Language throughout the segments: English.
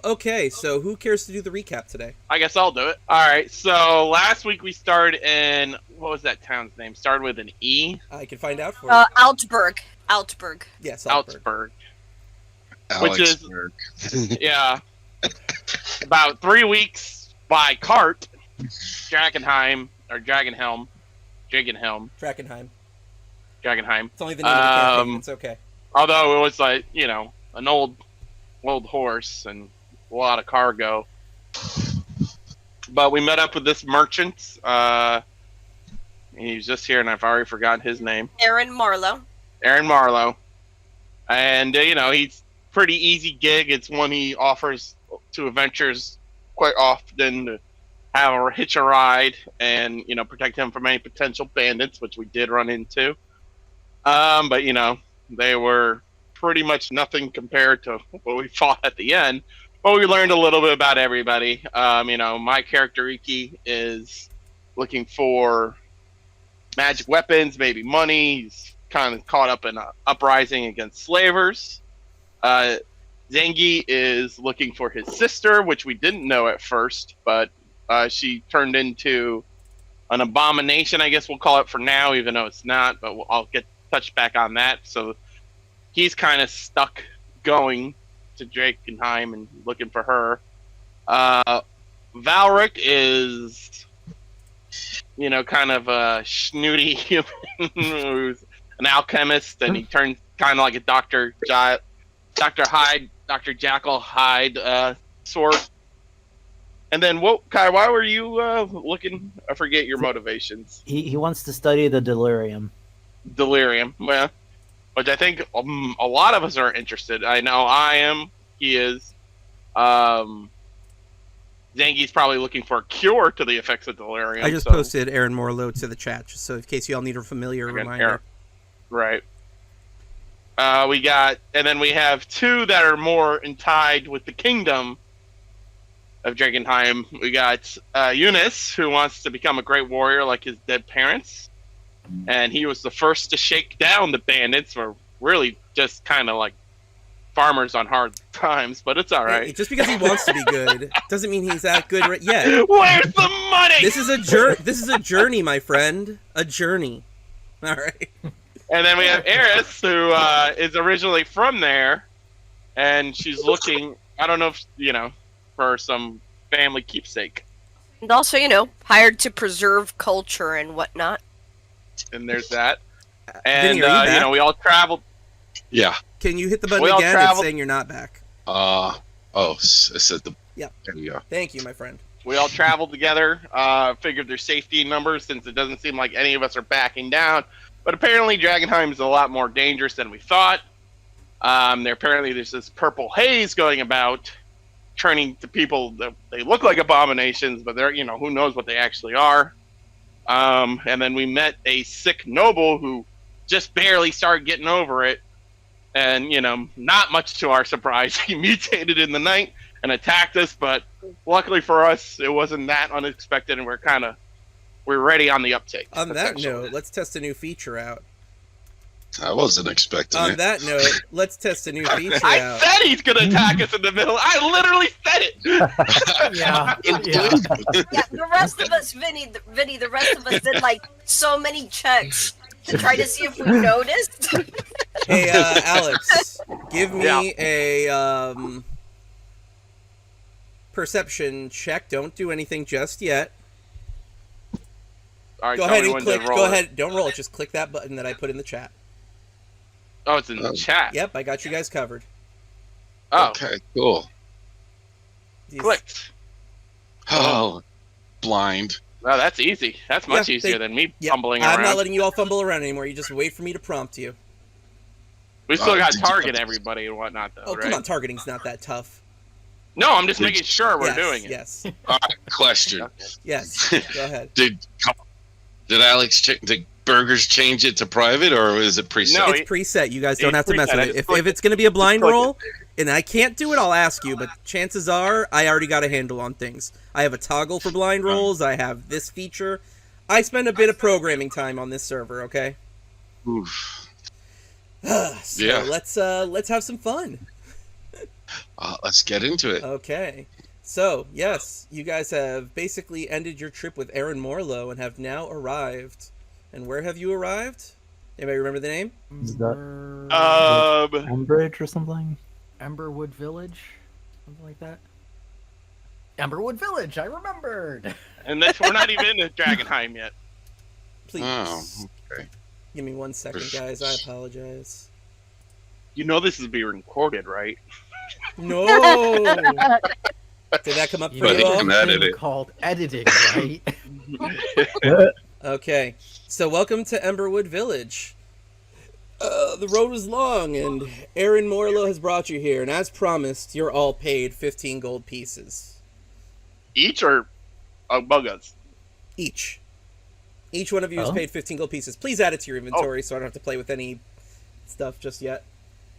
Okay, so who cares to do the recap today? I guess I'll do it. All right. So last week we started in what was that town's name? Started with an E. I can find out for you. Altberg. Altberg. Yes, Salzburg. Which is yeah, about 3 weeks by cart. Drakkenheim or Dragonhelm. Drakkenheim. Drakkenheim. It's only the name of the campaign. It's okay. Although it was like, an old horse and a lot of cargo. But we met up with this merchant. He was just here, and I've already forgotten his name. Aaron Marlowe. And, he's pretty easy gig. It's one he offers to adventurers quite often to have a hitch a ride and, protect him from any potential bandits, which we did run into. But, they were pretty much nothing compared to what we fought at the end. But we learned a little bit about everybody. My character Iki is looking for magic weapons, maybe money. He's kind of caught up in an uprising against slavers. Zengi is looking for his sister, which we didn't know at first, but she turned into an abomination, I guess we'll call it for now, even though it's not, but I'll get touched back on that. So he's kind of stuck going to Drakkenheim and looking for her. Valric is, kind of a snooty human who's an alchemist, and he turns kind of like a Dr. Jekyll Hyde sort. And then, Kai, why were you looking? I forget your motivations. He wants to study the delirium. Well, which I think a lot of us are interested. I know I am. He is. Zangi's probably looking for a cure to the effects of delirium. I just posted Aaron Morlow to the chat, just so in case you all need a familiar reminder. Right. And then we have two that are more tied with the kingdom of Drakkenheim. We got Eunice, who wants to become a great warrior like his dead parents. And he was the first to shake down the bandits, or really just kind of like farmers on hard times, but it's all right. Hey, just because he wants to be good doesn't mean he's that good yet. Where's the money? This is a journey, my friend. A journey. All right. And then we have Eris, who is originally from there, and she's looking, I don't know if, for some family keepsake. And also, hired to preserve culture and whatnot. And there's that. Vinny, And, we all traveled. Yeah. Can you hit the button again? It's saying you're not back. It said the... Yep. There you go. Thank you, my friend. We all traveled together, figured their safety in numbers, since it doesn't seem like any of us are backing down. But apparently Drakkenheim is a lot more dangerous than we thought. There's this purple haze going about, turning to people that they look like abominations, but they're, who knows what they actually are. And then we met a sick noble who just barely started getting over it. And, not much to our surprise, he mutated in the night and attacked us. But luckily for us, it wasn't that unexpected, and we're ready on the uptake. On that note, let's test a new feature out. I wasn't expecting it. On that note, let's test a new feature out. I said he's going to attack us in the middle. I literally said it. Yeah. The rest of us, Vinny, the rest of us did like so many checks to try to see if we noticed. Hey, Alex, give me a perception check. Don't do anything just yet. All right, go ahead and click. Go ahead. Don't roll it. Just click that button that I put in the chat. Oh, it's in the chat. Yep, I got you guys covered. Oh. Okay, cool. Clicked. Oh, blind. Well, that's easy. That's much easier than me fumbling around. I'm not letting you all fumble around anymore. You just wait for me to prompt you. We still got to target everybody and whatnot, though, right? Come on, targeting's not that tough. No, I'm just making sure we're doing it. Yes. All right, question. Yes, go ahead. Did Alex did Burgers change it to private, or is it preset? No, it's preset. You guys don't have to mess with it. If it's going to be a blind roll, and I can't do it, I'll ask you, but chances are I already got a handle on things. I have a toggle for blind rolls. I have this feature. I spend a bit of programming time on this server, okay? Oof. So let's have some fun. Let's get into it. Okay. So, yes, you guys have basically ended your trip with Aaron Morlow and have now arrived. And where have you arrived? Anybody remember the name? Is that Umbridge or something? Emberwood Village? Something like that? Emberwood Village, I remembered! And this, we're not even in Drakkenheim yet. Please. Oh, okay. Give me 1 second, guys. I apologize. You know this is being recorded, right? No! Did that come up for But you he all? can edit Thing it. called editing, right? Okay, so welcome to Emberwood Village. The road was long, and Aaron Morlow has brought you here, and as promised, you're all paid 15 gold pieces. Each or among us? Each. Each one of you is paid 15 gold pieces. Please add it to your inventory so I don't have to play with any stuff just yet.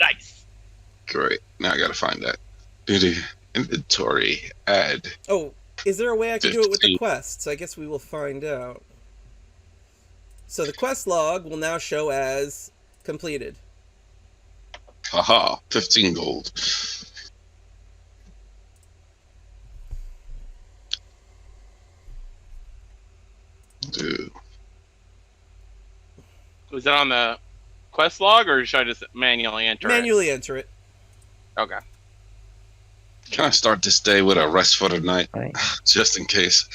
Nice. Great. Now I gotta find that. Duty. Inventory. Add. Oh, is there a way I can do it with the 15. quests? I guess we will find out. So the quest log will now show as completed. Haha. 15 gold. Dude. Was it on the quest log, or should I just manually enter Manually enter it. it? Okay. Can I start this day with a rest for the night? Right. Just in case.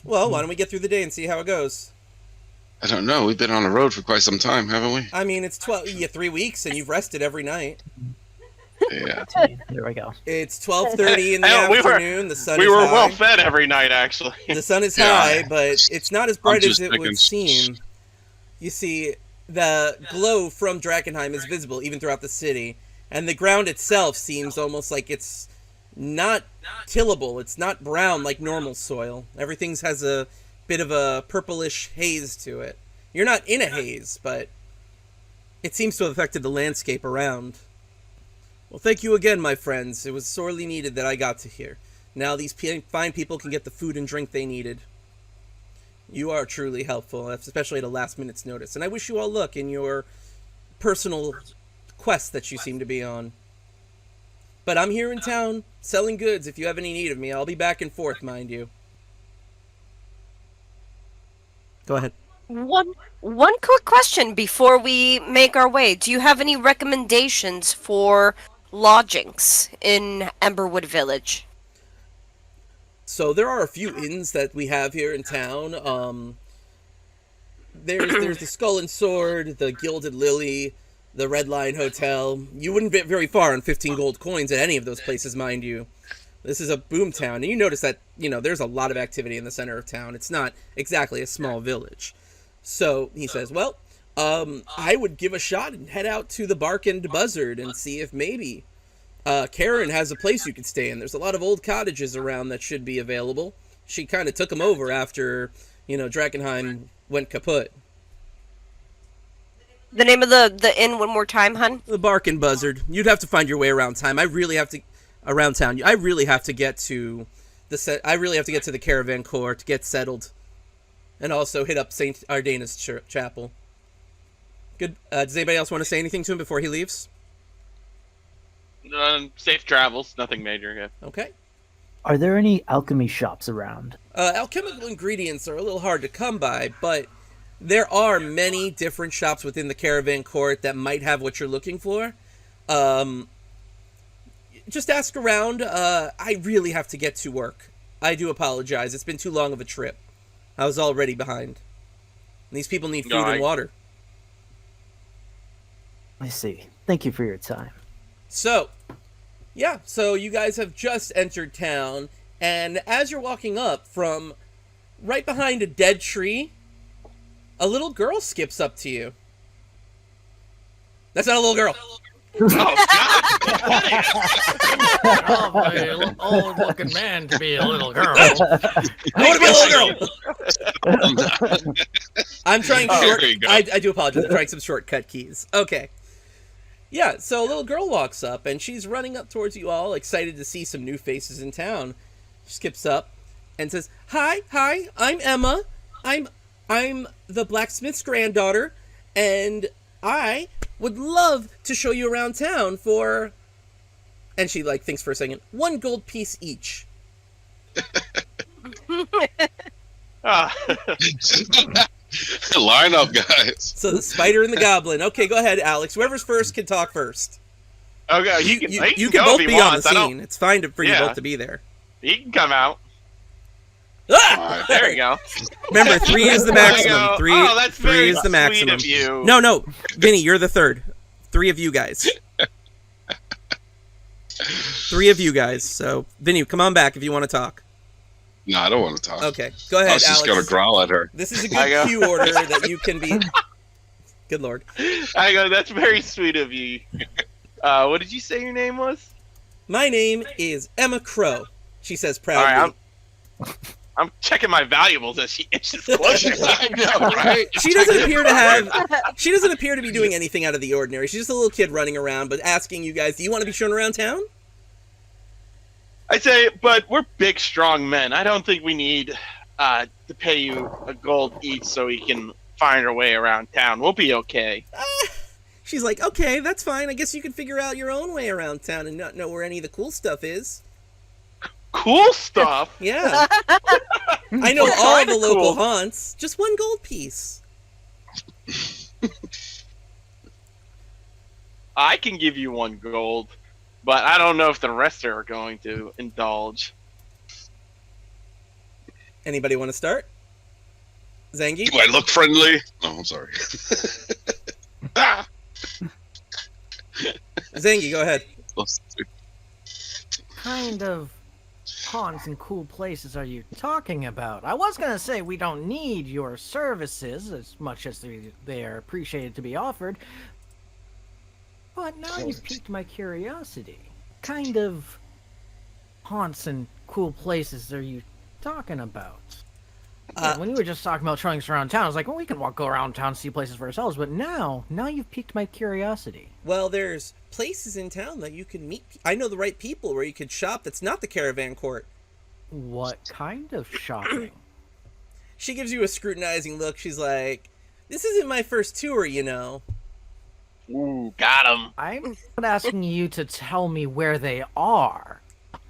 Well, why don't we get through the day and see how it goes? I don't know. We've been on the road for quite some time, haven't we? I mean, it's 3 weeks and you've rested every night. Yeah. There we go. It's 12:30 in the I know, afternoon. The sun We is were high. well fed every night, actually. The sun is Yeah. high, but it's not as bright as just it thinking- would seem. You see, the glow from Drakkenheim is visible even throughout the city, and the ground itself seems almost like it's not tillable. It's not brown like normal soil. Everything has a bit of a purplish haze to it. You're not in a haze, but it seems to have affected the landscape around. Well, thank you again, my friends. It was sorely needed that I got to here. Now these fine people can get the food and drink they needed. You are truly helpful, especially at a last minute's notice. And I wish you all luck in your personal quest that you seem to be on. But I'm here in town selling goods. If you have any need of me, I'll be back and forth, mind you. Go ahead. One quick question before we make our way. Do you have any recommendations for lodgings in Emberwood Village? So there are a few inns that we have here in town. There's the Skull and Sword, the Gilded Lily, the Red Lion Hotel. You wouldn't get very far on 15 gold coins at any of those places, mind you. This is a boom town, and you notice that, there's a lot of activity in the center of town. It's not exactly a small village. So he says, well, I would give a shot and head out to the Bark and Buzzard and see if maybe Karen has a place you could stay in. There's a lot of old cottages around that should be available. She kind of took them over after, Drakkenheim went kaput. The name of the inn one more time, hun? The Bark and Buzzard. You'd have to find your way around town. I really have to get to the caravan court to get settled, and also hit up Saint Ardena's chapel. Good. Does anybody else want to say anything to him before he leaves? Safe travels. Nothing major. Yeah. Okay. Are there any alchemy shops around? Alchemical ingredients are a little hard to come by, but there are many different shops within the caravan court that might have what you're looking for. Just ask around. I really have to get to work. I do apologize. It's been too long of a trip. I was already behind. And these people need food and water. I see. Thank you for your time. So you guys have just entered town, and as you're walking up from right behind a dead tree, a little girl skips up to you. That's not a little girl. An old-looking man to be a little girl. I want to be a little girl. I'm trying short. There you go. I do apologize. I'm trying some shortcut keys. Okay. Yeah, so a little girl walks up, and she's running up towards you all, excited to see some new faces in town. She skips up and says, Hi, I'm Emma. I'm the blacksmith's granddaughter, and I would love to show you around town for And she like thinks for a second. 1 gold piece each. Line up, guys. So the spider and the goblin. Okay, go ahead, Alex. Whoever's first can talk first. Okay, You you can go both if he be on the wants. I don't- scene. It's fine for you Yeah. both to be there. He can come out. Ah! There you go. Remember, 3 is the There you maximum. go. 3, Oh, that's 3 very is the sweet maximum. of you. No, Vinny, you're the third. 3 of you guys. 3 of you guys. So, Vinny, come on back if you want to talk. No, I don't want to talk. Okay, go ahead, I was just Alex. going to growl at her. This is a I go. good cue order that you can be. Good lord. I go, that's very sweet of you. What did you say your name was? My name is Emma Crow. She says All proudly. right, I'm checking my valuables as she inches closer. I know, right? She doesn't appear to have. She doesn't appear to be doing anything out of the ordinary. She's just a little kid running around, but asking you guys, "Do you want to be shown around town?" I say, but we're big, strong men. I don't think we need to pay you a gold each so we can find our way around town. We'll be okay. She's like, "Okay, that's fine. I guess you can figure out your own way around town and not know where any of the cool stuff is." Cool stuff. Yeah, I know all Kinda the local cool. haunts. Just 1 gold piece. I can give you 1 gold, but I don't know if the rest are going to indulge. Anybody want to start? Zangi? Do I look friendly? No, I'm sorry. Ah! Zangi, go ahead. Kind of haunts and cool places are you talking about? I was gonna say we don't need your services as much as they are appreciated to be offered, but now you've piqued my curiosity. Kind of haunts and cool places are you talking about? When you were just talking about showing us around town, I was like, well, we can go around town and see places for ourselves, but now you've piqued my curiosity. Well, there's places in town that you can meet. I know the right people where you could shop that's not the caravan court. What kind of shopping? She gives you a scrutinizing look. She's like, "This isn't my first tour, you know." Ooh, got him. I'm not asking you to tell me where they are.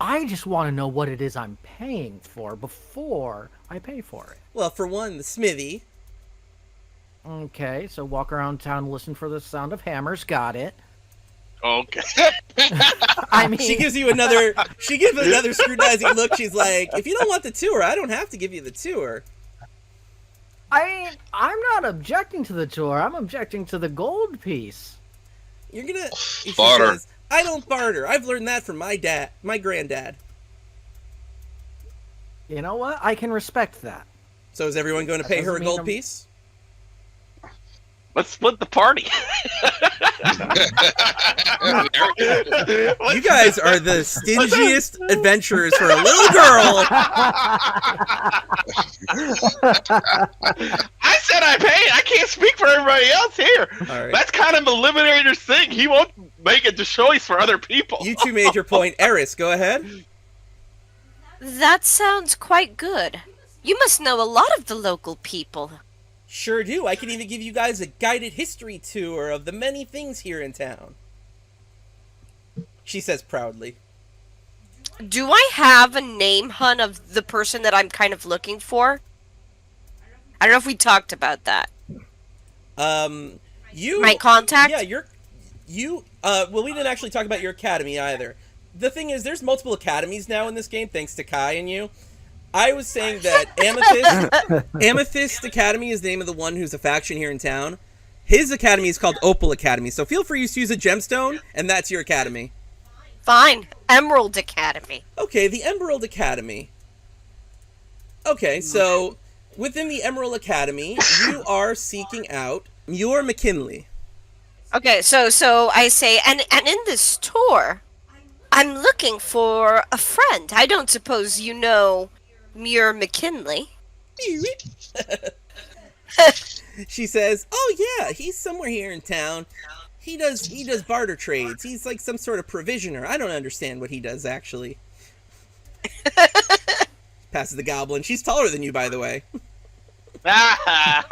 I just want to know what it is I'm paying for before I pay for it. Well, for one, the smithy. Okay, so walk around town, listen for the sound of hammers. Got it. Okay. I mean, She gives you another. She gives another scrutinizing look. She's like, "If you don't want the tour, I don't have to give you the tour." I'm not objecting to the tour. I'm objecting to the gold piece. You're gonna. She Barter. says, "I don't barter. I've learned that from my granddad." You know what? I can respect that. So is everyone going to pay her a doesn't gold mean piece? Let's split the party. You guys are the stingiest adventurers for a little girl. I said I paid. I can't speak for everybody else here. All right. That's kind of Eliminator's thing. He won't make a choice for other people. You two made your point. Eris, go ahead. That sounds quite good. You must know a lot of the local people. Sure do. I can even give you guys a guided history tour of the many things here in town. She says proudly. Do I have a name, hun, of the person that I'm kind of looking for? I don't know if we talked about that. You... My contact? Yeah, well, we didn't actually talk about your academy either. The thing is, there's multiple academies now in this game, thanks to Kai and you. I was saying that Amethyst Academy is the name of the one who's a faction here in town. His academy is called Opal Academy, so feel free to use a gemstone, and that's your academy. Fine. Emerald Academy. Okay, the Emerald Academy. Okay, so within the Emerald Academy, you are seeking out Muir McKinley. Okay, so I say, and in this tour, I'm looking for a friend. I don't suppose you know Muir McKinley. She says, "Oh yeah, he's somewhere here in town. He does barter trades. He's like some sort of provisioner. I don't understand what he does actually." Passes the goblin. She's taller than you, by the way. Right,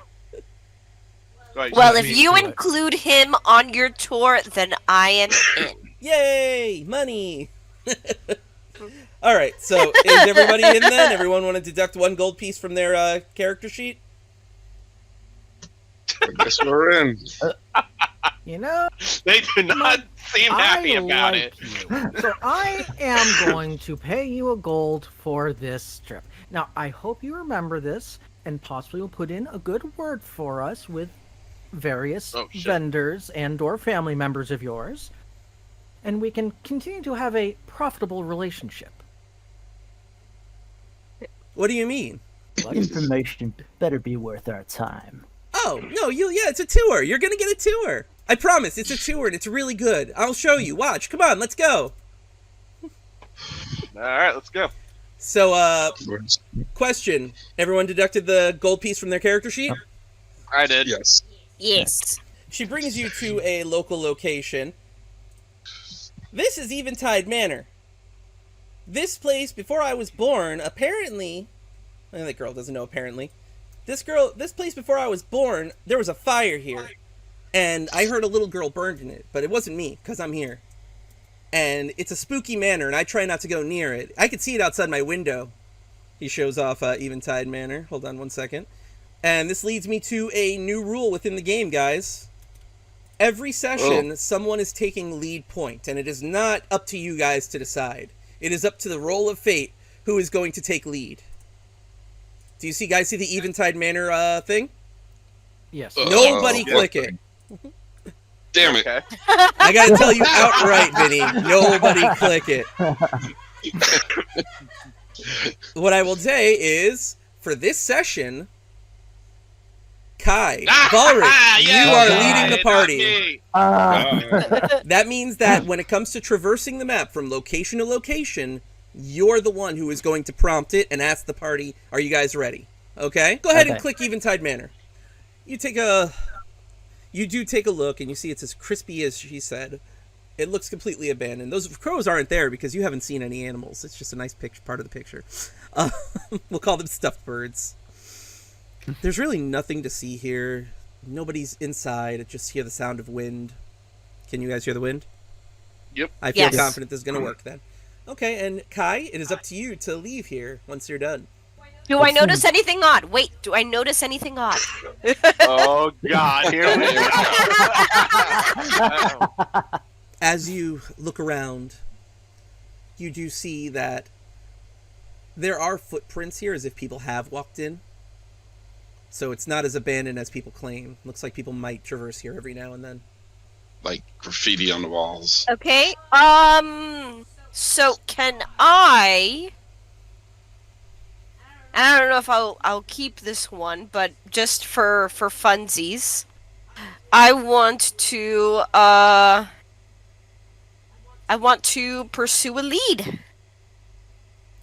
Well, beat if me you to it. include him on your tour, then I am in. Yay! Money! Alright, so is everybody in then? Everyone want to deduct 1 gold piece from their character sheet? I guess we're in. You know, They do not seem happy about it. you. So I am going to pay you a gold for this trip. Now, I hope you remember this and possibly will put in a good word for us with various vendors and or family members of yours. And we can continue to have a profitable relationship. What do you mean? Information better be worth our time. Oh, no, it's a tour. You're gonna get a tour. I promise, it's a tour and it's really good. I'll show you. Watch. Come on, let's go. Alright, let's go. So, question. Everyone deducted the gold piece from their character sheet? I did. Yes. Yes. She brings you to a local location. This is Eventide Manor. This place, before I was born, apparently... that girl doesn't know apparently. This place before I was born, there was a fire here. And I heard a little girl burned in it, but it wasn't me, because I'm here. And it's a spooky manor, and I try not to go near it. I could see it outside my window. He shows off Eventide Manor. Hold on 1 second. And this leads me to a new rule within the game, guys. Every session, someone is taking lead point, and it is not up to you guys to decide. It is up to the roll of fate who is going to take lead. Do you guys see the Eventide Manor thing? Yes. Nobody click it. Damn it. Okay. I gotta tell you outright, Vinny, nobody click it. What I will say is, for this session, Kai, Valric, you are leading the party. That means that when it comes to traversing the map from location to location, you're the one who is going to prompt it and ask the party, are you guys ready? Okay? Go ahead and click Eventide Manor. You do take a look, and you see it's as crispy as she said. It looks completely abandoned. Those crows aren't there because you haven't seen any animals. It's just a nice part of the picture. We'll call them stuffed birds. There's really nothing to see here. Nobody's inside. I just hear the sound of wind. Can you guys hear the wind? Yep. I feel confident this is going to work then. Okay, and Kai, it is up to you to leave here once you're done. Do I notice anything odd? Wait, do I notice anything odd? Oh, God. Here we go. As you look around, you do see that there are footprints here as if people have walked in. So it's not as abandoned as people claim. Looks like people might traverse here every now and then. Like graffiti on the walls. Okay, so can I don't know if I'll keep this one, but just for funsies, I want to pursue a lead.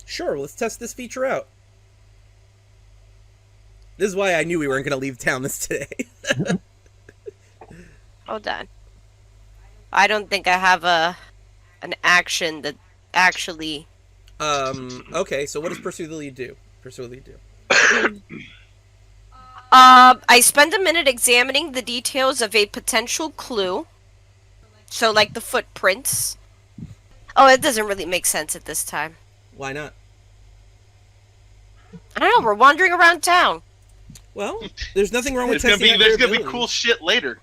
Sure, let's test this feature out. This is why I knew we weren't going to leave town this today. Hold on. I don't think I have an action that actually... Okay, so what does Pursue the Lead do? I spend a minute examining the details of a potential clue. So, like the footprints. Oh, it doesn't really make sense at this time. Why not? I don't know, we're wandering around town. Well, there's nothing wrong with There's testing gonna be cool shit later.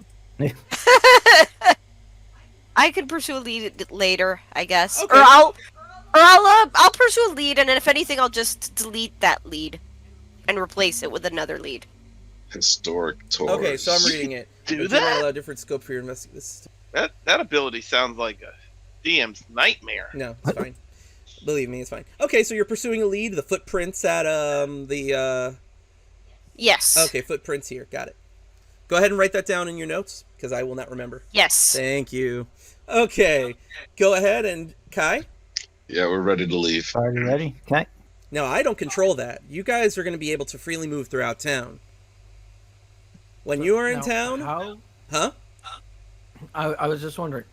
I could pursue a lead later, I guess. Okay. Or I'll pursue a lead, and then if anything, I'll just delete that lead and replace it with another lead. Historic tours. Okay, so I'm reading it. Do You that? might allow different scope for your investigation. That ability sounds like a DM's nightmare. No, it's fine. Believe me, it's fine. Okay, so you're pursuing a lead. The footprints at the. Yes. Okay, footprints here. Got it. Go ahead and write that down in your notes because I will not remember. Yes. Thank you. Okay, go ahead and Kai. Yeah, we're ready to leave. Are you ready? Okay. Now, I don't control that. You guys are going to be able to freely move throughout town. When you are in town... How? Huh? I was just wondering.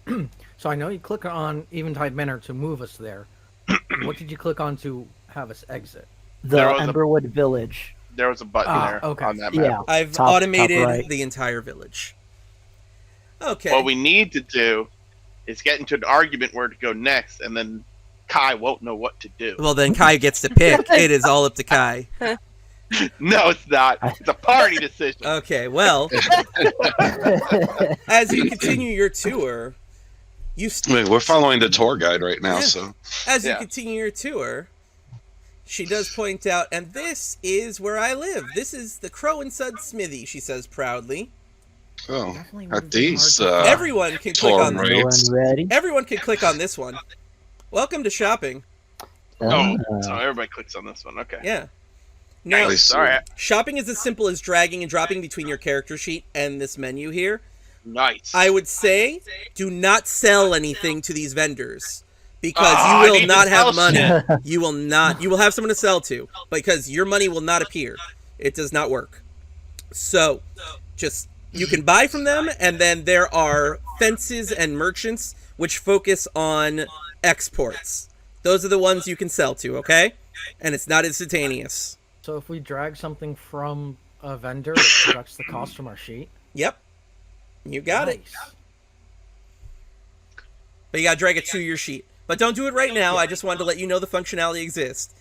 So I know you click on Eventide Manor to move us there. What did you click on to have us exit? The There was a- Emberwood Village. There was a button there okay. on that map. Yeah. I've Top automated right. the entire village. Okay. What we need to do is get into an argument where to go next, and then Kai won't know what to do. Well, then Kai gets to pick. It is all up to Kai. No, it's not. It's a party decision. Okay, well, as you continue your tour, Wait, we're following the tour guide right now, Yeah. so As you continue your tour, she does point out, and this is where I live. This is the Crow and Sud Smithy, she says proudly. Definitely at would've been these hard to- Everyone can click tour on this. rates. Ready? Everyone can click on this one. Welcome to shopping. Oh, so everybody clicks on this one. Okay. Yeah. Now, Nice. All right. shopping is as simple as dragging and dropping between your character sheet and this menu here. Nice. I would say do not sell anything to these vendors because I you will need not to have sell money. shit. You will not. You will have someone to sell to because your money will not appear. It does not work. So, just you can buy from them, and then there are fences and merchants which focus on exports. Those are the ones you can sell to, okay? And it's not instantaneous. So if we drag something from a vendor, it deducts the cost from our sheet. Yep. You got it. Nice. But you gotta drag it to your sheet. But don't do it right now. I just wanted to let you know the functionality exists.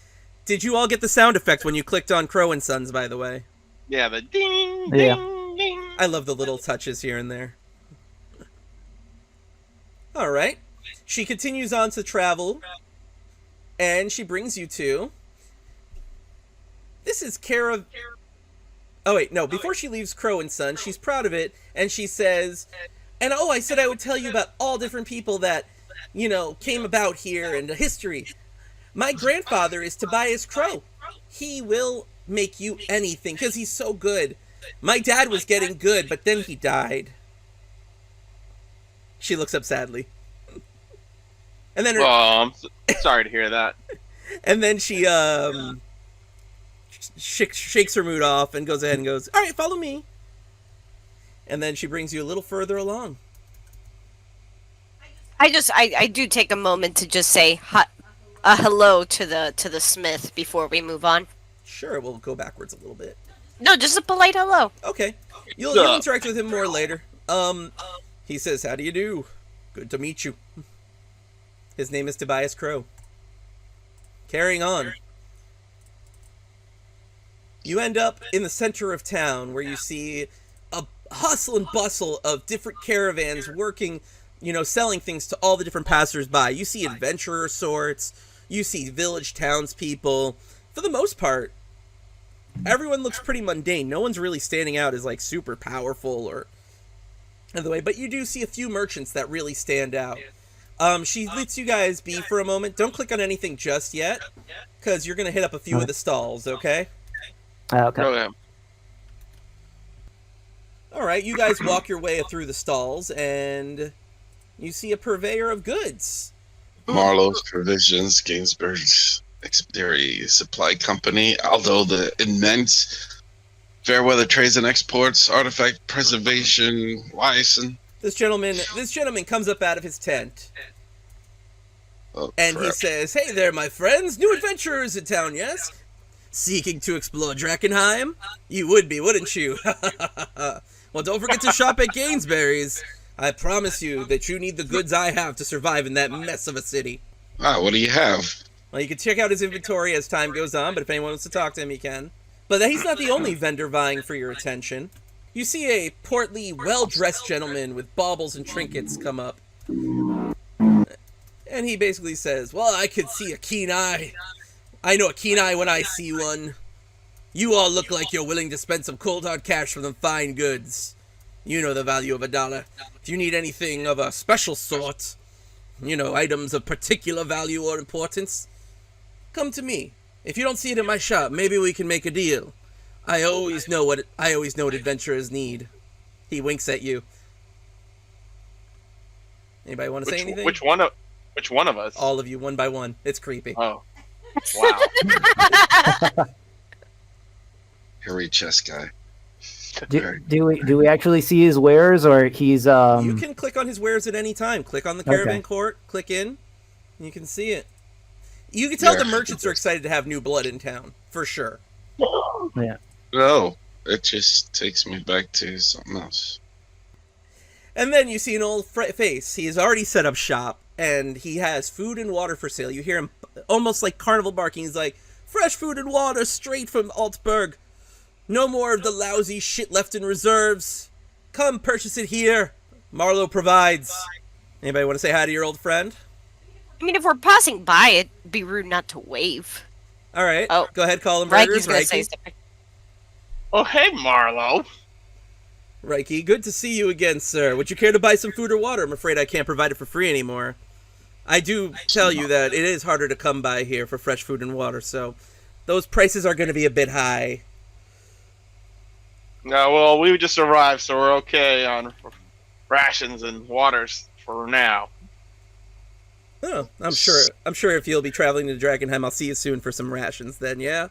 Did you all get the sound effect when you clicked on Crow and Sons, by the way? Yeah, the ding, Yeah. ding, ding. I love the little touches here and there. All right. She continues on to travel, and she brings you to... This is Cara... Oh, wait, no. Before she leaves Crow and Son, she's proud of it, and she says... And, oh, I said I would tell you about all different people that, you know, came about here and the history. My grandfather is Tobias Crow. He will make you anything, because he's so good. My dad was getting good, but then he died. She looks up sadly. And then her, Oh, I'm sorry to hear that. and then she shakes her mood off and goes ahead and goes, "All right, follow me." And then she brings you a little further along. I do take a moment to just say hello to the smith before we move on. Sure, we'll go backwards a little bit. No, just a polite hello. Okay. You'll interact with him more later. He says, "How do you do? Good to meet you." His name is Tobias Crow. Carrying on. You end up in the center of town where you see a hustle and bustle of different caravans working, you know, selling things to all the different passers-by. You see adventurer sorts. You see village townspeople. For the most part, everyone looks pretty mundane. No one's really standing out as, like, super powerful or other way. But you do see a few merchants that really stand out. She lets you guys be for a moment. Don't click on anything just yet, because you're going to hit up a few of the stalls, okay? Okay. Oh, yeah. Alright, you guys walk your way through the stalls, and you see a purveyor of goods. Marlowe's Provisions, Gainsborough's Expeditory Supply Company, although the immense Fairweather Trades and Exports, Artifact Preservation, License. This gentleman comes up out of his tent, and he says, "Hey there, my friends, new adventurers in town, yes? Seeking to explore Drakkenheim? You would be, wouldn't you? Well, don't forget to shop at Gainsborough's. I promise you that you need the goods I have to survive in that mess of a city." What do you have? Well, you can check out his inventory as time goes on, but if anyone wants to talk to him, he can. But he's not the only vendor vying for your attention. You see a portly, well-dressed gentleman with baubles and trinkets come up. And he basically says, "Well, I could see a keen eye. I know a keen eye when I see one. You all look like you're willing to spend some cold hard cash for them fine goods. You know the value of $1. If you need anything of a special sort, you know, items of particular value or importance, come to me. If you don't see it in my shop, maybe we can make a deal. I always know what adventurers need." He winks at you. Anybody want to say anything? Which one of us? All of you, one by one. It's creepy. Oh, wow. Hairy chest guy. Do we actually see his wares, or he's You can click on his wares at any time. Click on the caravan court, click in, and you can see it. You can tell the merchants are excited to have new blood in town, for sure. Yeah. No, it just takes me back to something else. And then you see an old face. He has already set up shop, and he has food and water for sale. You hear him almost like carnival barking. He's like, fresh food and water straight from Altberg. No more of the lousy shit left in reserves. Come purchase it here. Marlowe provides. Anybody want to say hi to your old friend? I mean, if we're passing by, it'd be rude not to wave. All right. Oh, go ahead, call him Reiki's Burgers. gonna say something. Oh, hey, Marlowe. Reiki, good to see you again, sir. Would you care to buy some food or water? I'm afraid I can't provide it for free anymore. I do tell you that it is harder to come by here for fresh food and water, so those prices are going to be a bit high. No, well, we just arrived, so we're okay on rations and waters for now. Oh, I'm sure if you'll be traveling to Drakkenheim, I'll see you soon for some rations then, yeah?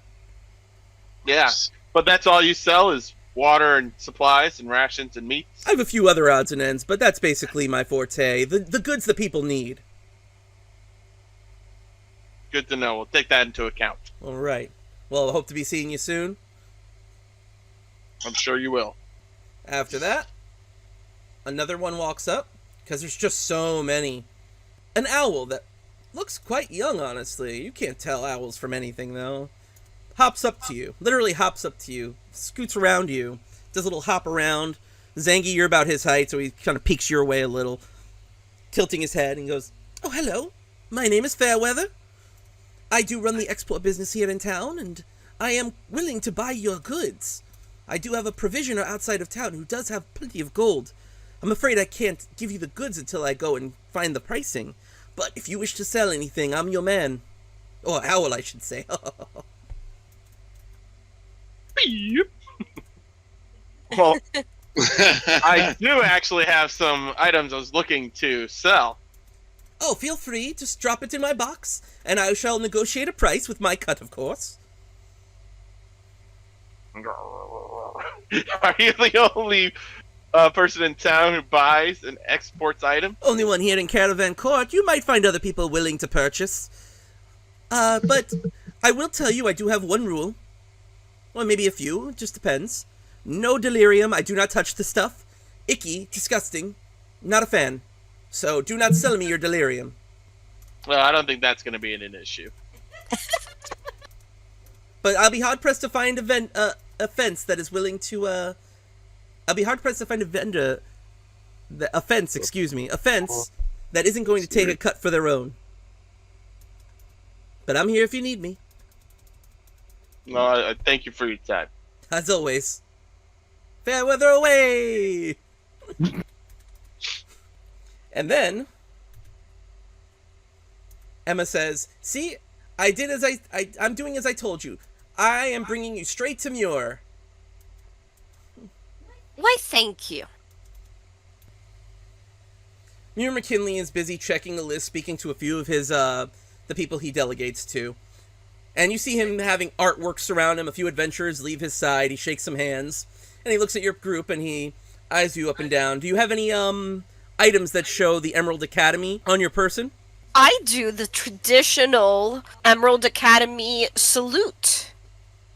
Yeah, but that's all you sell is water and supplies and rations and meats? I have a few other odds and ends, but that's basically my forte. The goods that people need. Good to know. We'll take that into account. All right. Well, I hope to be seeing you soon. I'm sure you will. After that, another one walks up, because there's just so many. An owl that looks quite young, honestly. You can't tell owls from anything, though. Hops up to you. Literally hops up to you. Scoots around you. Does a little hop around. Zangy, you're about his height, so he kind of peeks your way a little. Tilting his head, and goes, "Oh, hello. My name is Fairweather. I do run the export business here in town, and I am willing to buy your goods. I do have a provisioner outside of town who does have plenty of gold. I'm afraid I can't give you the goods until I go and find the pricing. But if you wish to sell anything, I'm your man. Or owl, I should say." Beep. Well, I do actually have some items I was looking to sell. "Oh, feel free. Just drop it in my box, and I shall negotiate a price with my cut, of course." Are you the only person in town who buys and exports items? "Only one here in Caravan Court. You might find other people willing to purchase. But I will tell you I do have one rule. Or maybe a few, it just depends. No delirium, I do not touch the stuff. Icky, disgusting, not a fan. So do not sell me your delirium." Well, I don't think that's going to be an issue. But I'll be hard-pressed to find a fence that is willing to, I'll be hard-pressed to find a vendor... A fence that isn't going to take a cut for their own. But I'm here if you need me. No, I thank you for your time. As always. Fairweather away! And then Emma says, "See, I did as I'm doing as I told you. I am bringing you straight to Muir." Why, thank you. Muir McKinley is busy checking a list, speaking to a few of his the people he delegates to. And you see him having artwork surround him. A few adventurers leave his side. He shakes some hands. And he looks at your group and he eyes you up and down. Do you have any items that show the Emerald Academy on your person? I do the traditional Emerald Academy salute.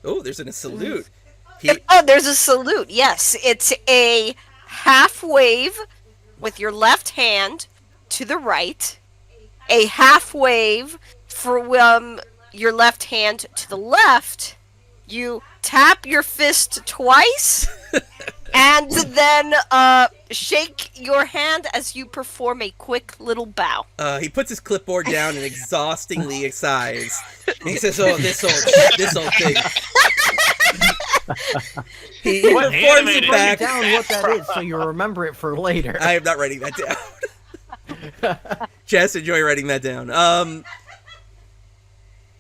Oh, there's a salute. Oh, there's a salute, yes. It's a half wave with your left hand to the right. A half wave for your left hand to the left. You tap your fist twice and then shake your hand as you perform a quick little bow. He puts his clipboard down and exhaustingly sighs. And he says, "Oh, this old thing." He performs it back. Write down what that is so you remember it for later. I am not writing that down. Jess, enjoy writing that down.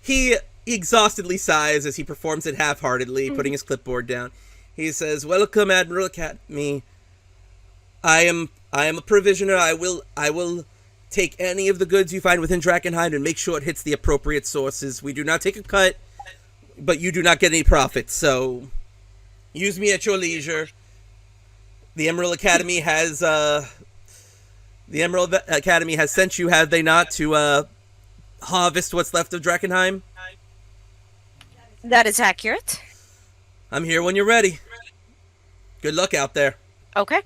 He exhaustedly sighs as he performs it half-heartedly, putting his clipboard down. He says, "Welcome, Admiral Academy. I am a provisioner. I will take any of the goods you find within Drakkenheim and make sure it hits the appropriate sources. We do not take a cut, but you do not get any profits, so use me at your leisure. The Emerald Academy has sent you, have they not, to harvest what's left of Drakkenheim?" That is accurate. "I'm here when you're ready. Good luck out there." Okay.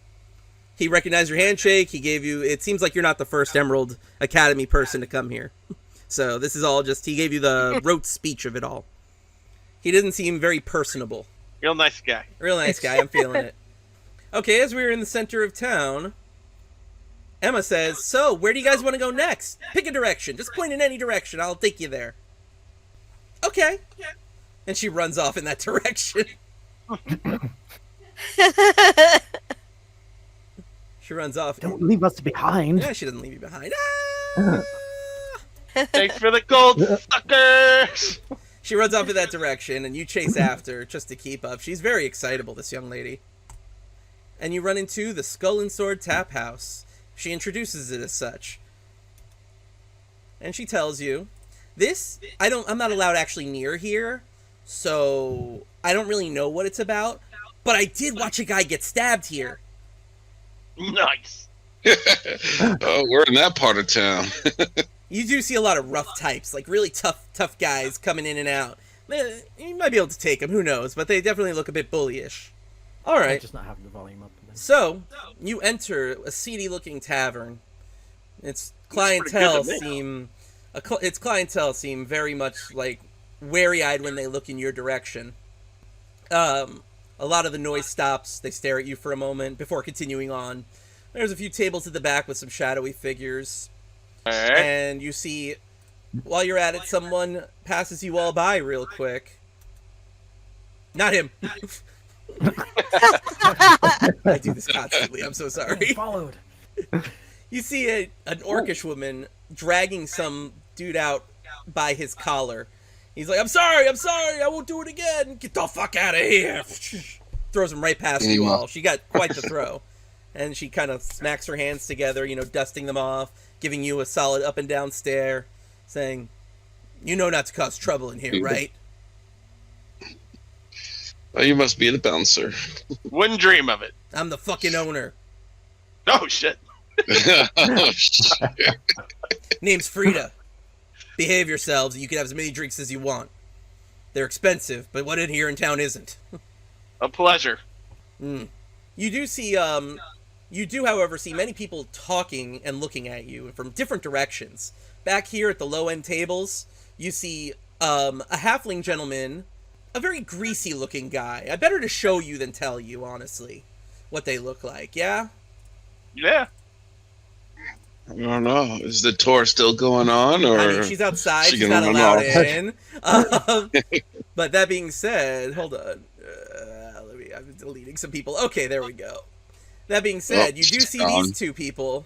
He recognized your handshake. He gave you. It seems like you're not the first Emerald Academy person to come here, so this is all just. He gave you the rote speech of it all. He doesn't seem very personable. Real nice guy. Real nice guy. I'm feeling it. Okay, as we're in the center of town, Emma says, "So, where do you guys want to go next? Pick a direction. Just point in any direction. I'll take you there." Okay. And she runs off in that direction. She runs off. Don't leave us behind. Yeah, she doesn't leave you behind. Thanks for the gold, suckers! She runs off in that direction, and you chase after just to keep up. She's very excitable, this young lady. And you run into the Skull and Sword Tap House. She introduces it as such. And she tells you, I'm not allowed actually near here, so I don't really know what it's about, but I did watch a guy get stabbed here. Nice. Oh, we're in that part of town. You do see a lot of rough types, like really tough guys coming in and out. You might be able to take them, who knows, but they definitely look a bit bullyish. All right. Just not having the volume up. So, you enter a seedy-looking tavern. Its clientele seem very much like wary-eyed when they look in your direction. A lot of the noise stops. They stare at you for a moment before continuing on. There's a few tables at the back with some shadowy figures. All right. And you see, while you're at it, someone passes you all by real quick. Not him. I do this constantly. I'm so sorry. Followed. You see an orcish woman dragging some dude out by his collar. He's like, I'm sorry, I won't do it again. Get the fuck out of here. Throws him right past you all. She got quite the throw. And she kind of smacks her hands together, dusting them off, giving you a solid up and down stare, saying, you know not to cause trouble in here, right? Oh, you must be the bouncer. Wouldn't dream of it. I'm the fucking owner. Oh, shit. Oh, shit. Name's Frida. Behave yourselves, and you can have as many drinks as you want. They're expensive, but what in here in town isn't? A pleasure. You do see, however, see many people talking and looking at you from different directions. Back here at the low-end tables, you see a halfling gentleman, a very greasy-looking guy. I better to show you than tell you, honestly, what they look like, yeah? Yeah. I don't know. Is the tour still going on, or? I mean, she's outside. She's not allowed in. But that being said, hold on. I'm deleting some people. Okay, there we go. That being said, you do see these two people.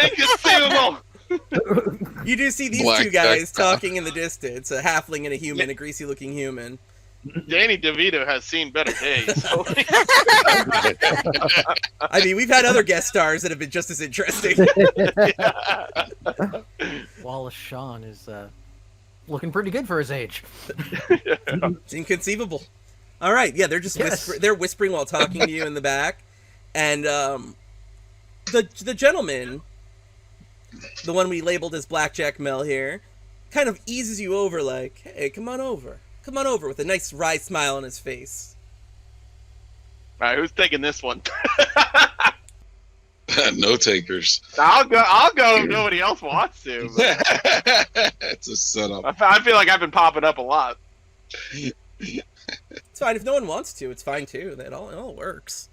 Inconceivable. You do see these two guys talking in the distance, a halfling and a human, a greasy-looking human. Danny DeVito has seen better days. I mean, we've had other guest stars that have been just as interesting. Wallace Shawn is looking pretty good for his age. It's inconceivable. All right, yeah, they're just they're whispering while talking to you in the back, and the gentleman, the one we labeled as Blackjack Mel here, kind of eases you over, like, "Hey, come on over, with a nice wry smile on his face." All right, who's taking this one? No takers. I'll go if nobody else wants to. It's a setup. I feel like I've been popping up a lot. It's fine if no one wants to. It's fine too. It all works.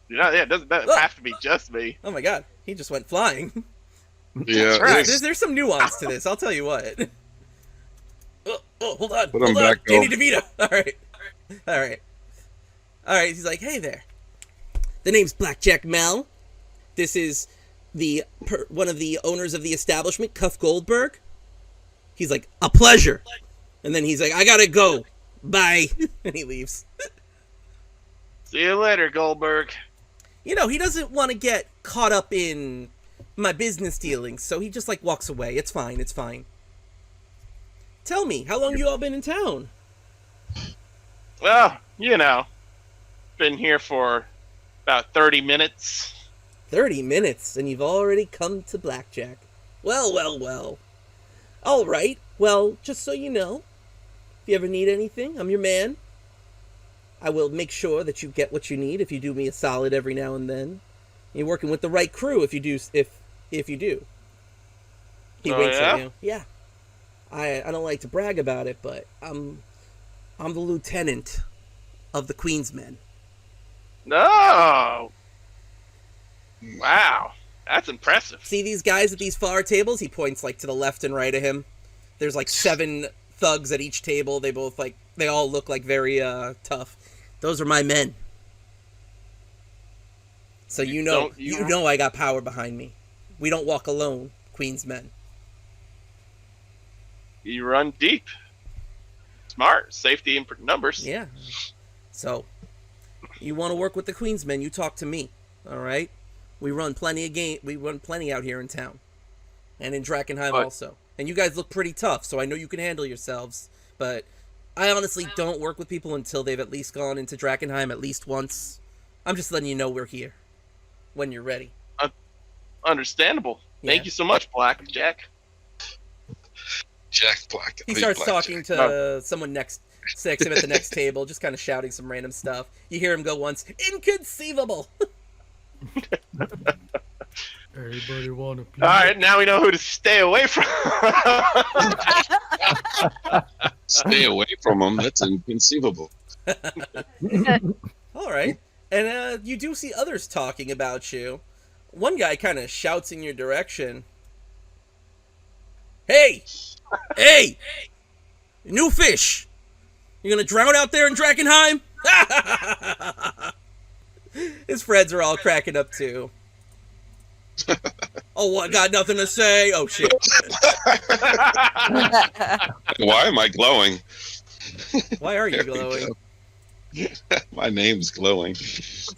It doesn't have to be just me. Oh my god, he just went flying. Yeah, right. There's some nuance to this. I'll tell you what. Oh, hold on. Put him back Danny up. DeVito. All right. He's like, hey there. The name's Blackjack Mel. This is one of the owners of the establishment, Cuff Goldberg. He's like, a pleasure. And then he's like, I gotta go. Bye. And he leaves. See you later, Goldberg. He doesn't want to get caught up in my business dealings, so he just walks away. It's fine. Tell me, how long you all been in town? Well, been here for about 30 minutes. 30 minutes, and you've already come to Blackjack. Well. All right. Well, just so you know, you ever need anything, I'm your man. I will make sure that you get what you need if you do me a solid every now and then. You're working with the right crew if you do. If you do. He winks at you. Yeah. I don't like to brag about it, but I'm the lieutenant of the Queen's Men. No. Wow. That's impressive. See these guys at these far tables? He points like to the left and right of him. There's like 7 thugs at each table. They all look like very tough. Those are my men. So you know I got power behind me. We don't walk alone, Queen's Men. You run deep. Smart. Safety in numbers. Yeah. So, you want to work with the Queen's Men, you talk to me. All right? We run plenty out here in town. And in Drakkenheim also. And you guys look pretty tough, so I know you can handle yourselves. But I honestly don't work with people until they've at least gone into Drakkenheim at least once. I'm just letting you know we're here. When you're ready. Understandable. Yeah. Thank you so much, Black Jack. Jack Black. He starts talking to someone next to him at the next table, just kind of shouting some random stuff. You hear him go once, inconceivable! Everybody want to. All right, now we know who to stay away from. Stay away from him. That's inconceivable. All right. And you do see others talking about you. One guy kind of shouts in your direction. Hey! Hey! New fish! You gonna drown out there in Drakkenheim? His friends are all cracking up too. Oh, what? Got nothing to say? Oh, shit. Why am I glowing? Why are you glowing? My name's glowing.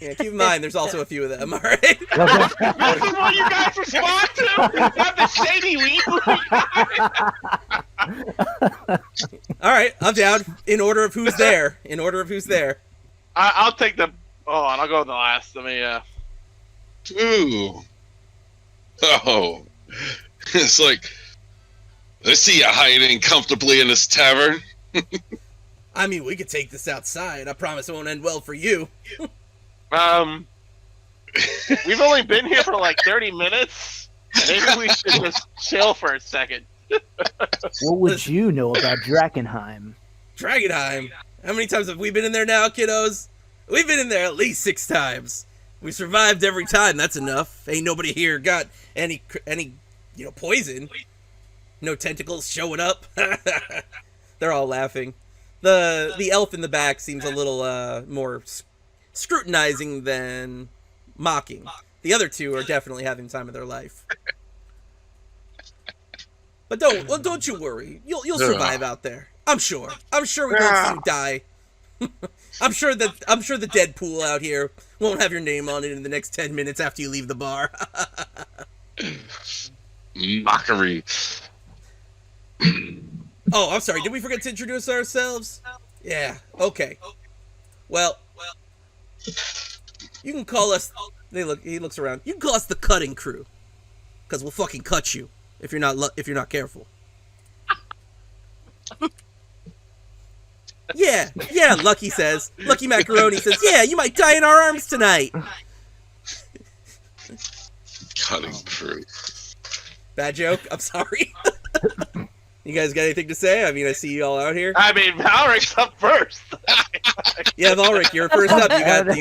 Yeah, keep in mind, there's also a few of them, alright? This is what you guys respond to? Not the shady weed. Alright, I'm down. In order of who's there. I'll take the... Oh, and I'll go with the last. Let me, Ooh. Oh. It's like, I see you hiding comfortably in this tavern. I mean, we could take this outside. I promise it won't end well for you. We've only been here for like 30 minutes. Maybe we should just chill for a second. What would you know about Drakkenheim? Drakkenheim? How many times have we been in there now, kiddos? We've been in there at least 6 times. We survived every time. That's enough. Ain't nobody here got any poison. No tentacles showing up. They're all laughing. The elf in the back seems a little more scrutinizing than mocking. The other two are definitely having the time of their life. But don't you worry. You'll survive out there. I'm sure. I'm sure we won't see you die. I'm sure the Deadpool out here won't have your name on it in the next 10 minutes after you leave the bar. Mockery. Oh, I'm sorry. Did we forget to introduce ourselves? Yeah. Okay. Well, you can call us. He looks around. You can call us the cutting crew, because we'll fucking cut you if you're not careful. Yeah. Lucky says. Lucky Macaroni says. Yeah, you might die in our arms tonight. Cutting crew. Bad joke. I'm sorry. You guys got anything to say? I mean, I see you all out here. I mean, Valric's up first. Yeah, Valric, you're first up. You got the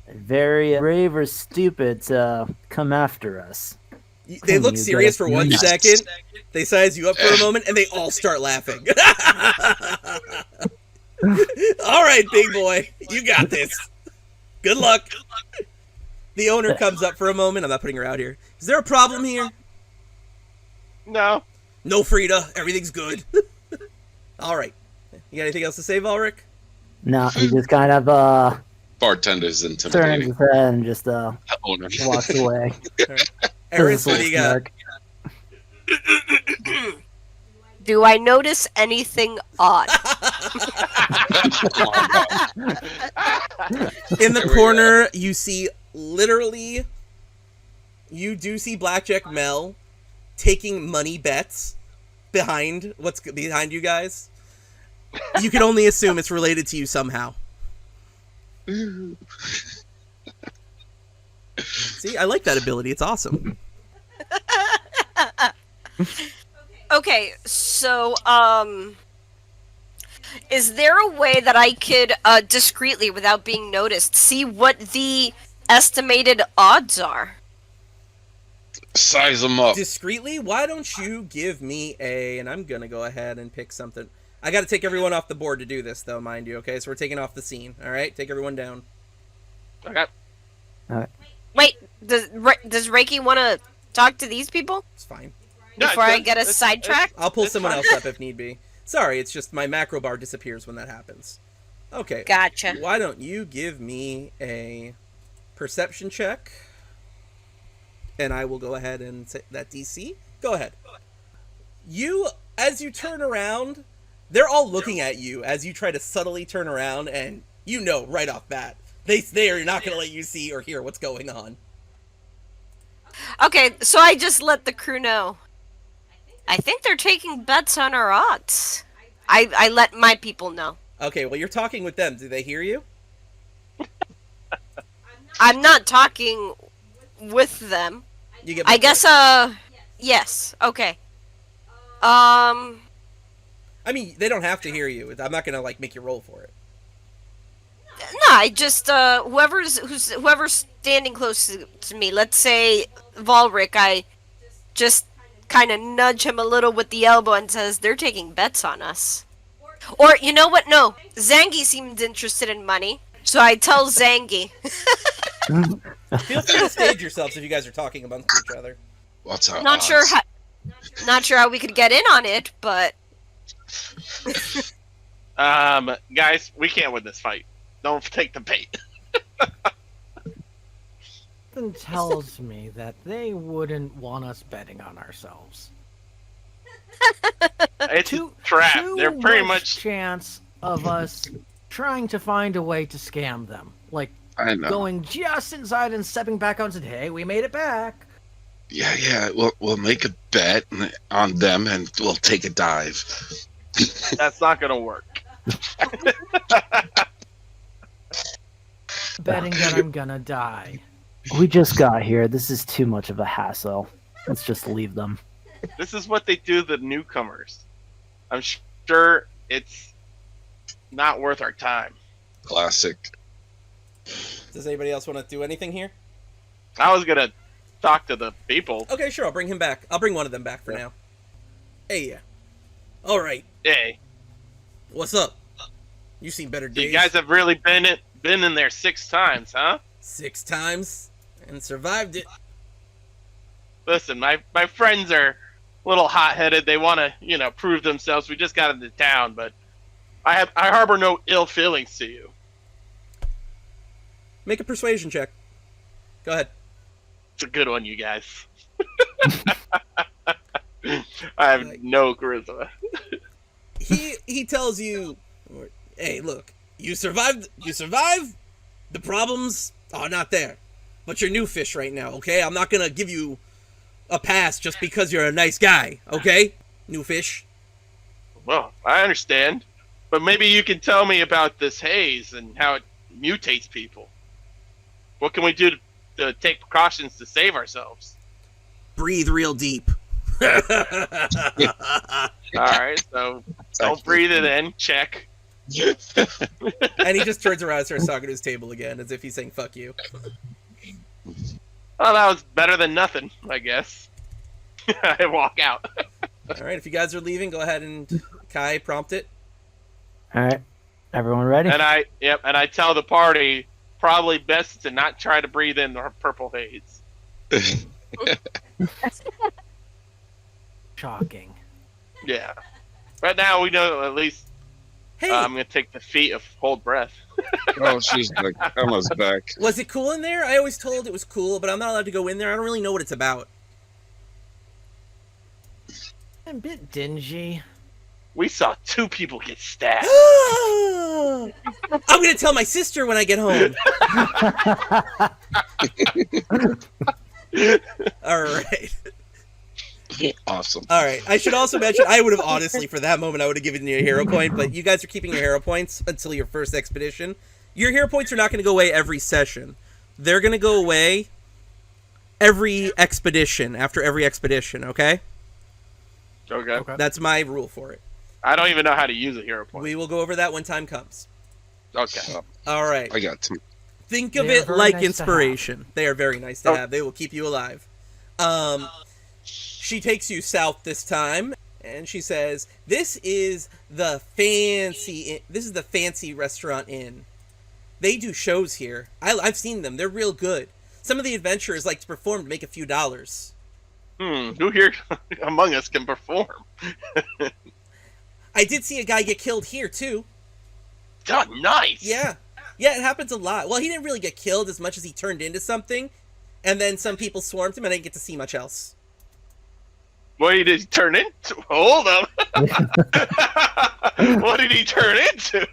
right. Very brave or stupid to come after us. They look serious for 1 second. They size you up for a moment, and they all start laughing. All right, big boy, you got this. Good luck. The owner comes up for a moment. I'm not putting her out here. Is there a problem here? No. No, Frida. Everything's good. All right. You got anything else to say, Valric? No, he just kind of bartender's turns intimidating. his head and just walks away. Eris, what do you got? Do I notice anything odd? In the corner, you see literally, you do see Blackjack Mel taking money bets behind what's behind you guys, you can only assume it's related to you somehow. See, I like that ability. It's awesome. Okay, so, is there a way that I could, discreetly, without being noticed, see what the estimated odds are? Size them up. Discreetly? Why don't you give me and I'm gonna go ahead and pick something. I gotta take everyone off the board to do this, though, mind you, okay? So we're taking off the scene, alright? Take everyone down. Okay. Wait, does Reiki want to talk to these people It's fine. before I get a sidetrack? I'll pull It's someone fine. else up if need be. Sorry, it's just my macro bar disappears when that happens. Okay. Gotcha. Why don't you give me a perception check? And I will go ahead and say that DC. Go ahead. You, as you turn around, they're all looking at you as you try to subtly turn around, and you know right off bat, they are not going to let you see or hear what's going on. Okay, so I just let the crew know. I think they're taking bets on our odds. I let my people know. Okay, well, you're talking with them. Do they hear you? I'm not talking with them. You get I my guess, point. yes. Okay. I mean, they don't have to hear you. I'm not going to, like, make you roll for it. No, I just, whoever's standing close to me, let's say Volric, I just kind of nudge him a little with the elbow and says, they're taking bets on us. Or, you know what? No, Zangi seemed interested in money, so I tell Zangi. Feel free to stage yourselves if you guys are talking amongst each other. What's our Not odds? sure how we could get in on it, but Guys, we can't win this fight. Don't take the bait. Something tells me that they wouldn't want us betting on ourselves. It's a trap. Too They're pretty much. chance of us trying to find a way to scam them, like I know. going just inside and stepping back out and saying, "Hey, we made it back." Yeah. We'll make a bet on them and we'll take a dive. That's not gonna work. Betting that I'm gonna die. We just got here. This is too much of a hassle. Let's just leave them. This is what they do to the newcomers. I'm sure it's not worth our time. Classic. Does anybody else want to do anything here? I was gonna talk to the people. Okay, sure, I'll bring him back. I'll bring one of them back for now. Hey, yeah. All right. Hey, What's up? You seen better days. you guys have really been in there 6 times, huh? 6 times and survived it. Listen, my friends are a little hot-headed. They want to, prove themselves. We just got into town, but I harbor no ill feelings to you. Make a persuasion check. Go ahead. It's a good one, you guys. I have no charisma. He tells you, hey, look, you survived. The problems are not there, but you're new fish right now. Okay, I'm not gonna give you a pass just because you're a nice guy. Okay, new fish. Well, I understand, but maybe you can tell me about this haze and how it mutates people. What can we do to take precautions to save ourselves? Breathe real deep. All right, so don't breathe it in. Check. And he just turns around and starts talking to his table again, as if he's saying "fuck you." Well, that was better than nothing, I guess. I walk out. All right, if you guys are leaving, go ahead and Kai prompt it. All right, everyone ready? And I tell the party probably best to not try to breathe in the purple haze. Shocking. Yeah. Right now we know at least Hey, I'm gonna take the feat of hold breath. Oh, she's like almost back. was it cool in there? I always told it was cool, but I'm not allowed to go in there. I don't really know what it's about. A bit dingy. We saw 2 people get stabbed. I'm gonna tell my sister when I get home. All right. Awesome. All right. I should also mention, I would have honestly, for that moment, I would have given you a hero point, but you guys are keeping your hero points until your first expedition. Your hero points are not going to go away every session. They're going to go away every expedition, after every expedition, okay? Okay. That's my rule for it. I don't even know how to use a hero point. We will go over that when time comes. Okay. All right. I got some. Think of They are it very like nice to inspiration. They are very nice to Oh. have. They will keep you alive. She takes you south this time, and she says, "This is the fancy restaurant inn. They do shows here. I've seen them. They're real good. Some of the adventurers like to perform to make a few dollars. Who here among us can perform? I did see a guy get killed here too. God, nice. Yeah, it happens a lot. Well, he didn't really get killed as much as he turned into something, and then some people swarmed him, and I didn't get to see much else." What did he turn into? Hold up. What did he turn into?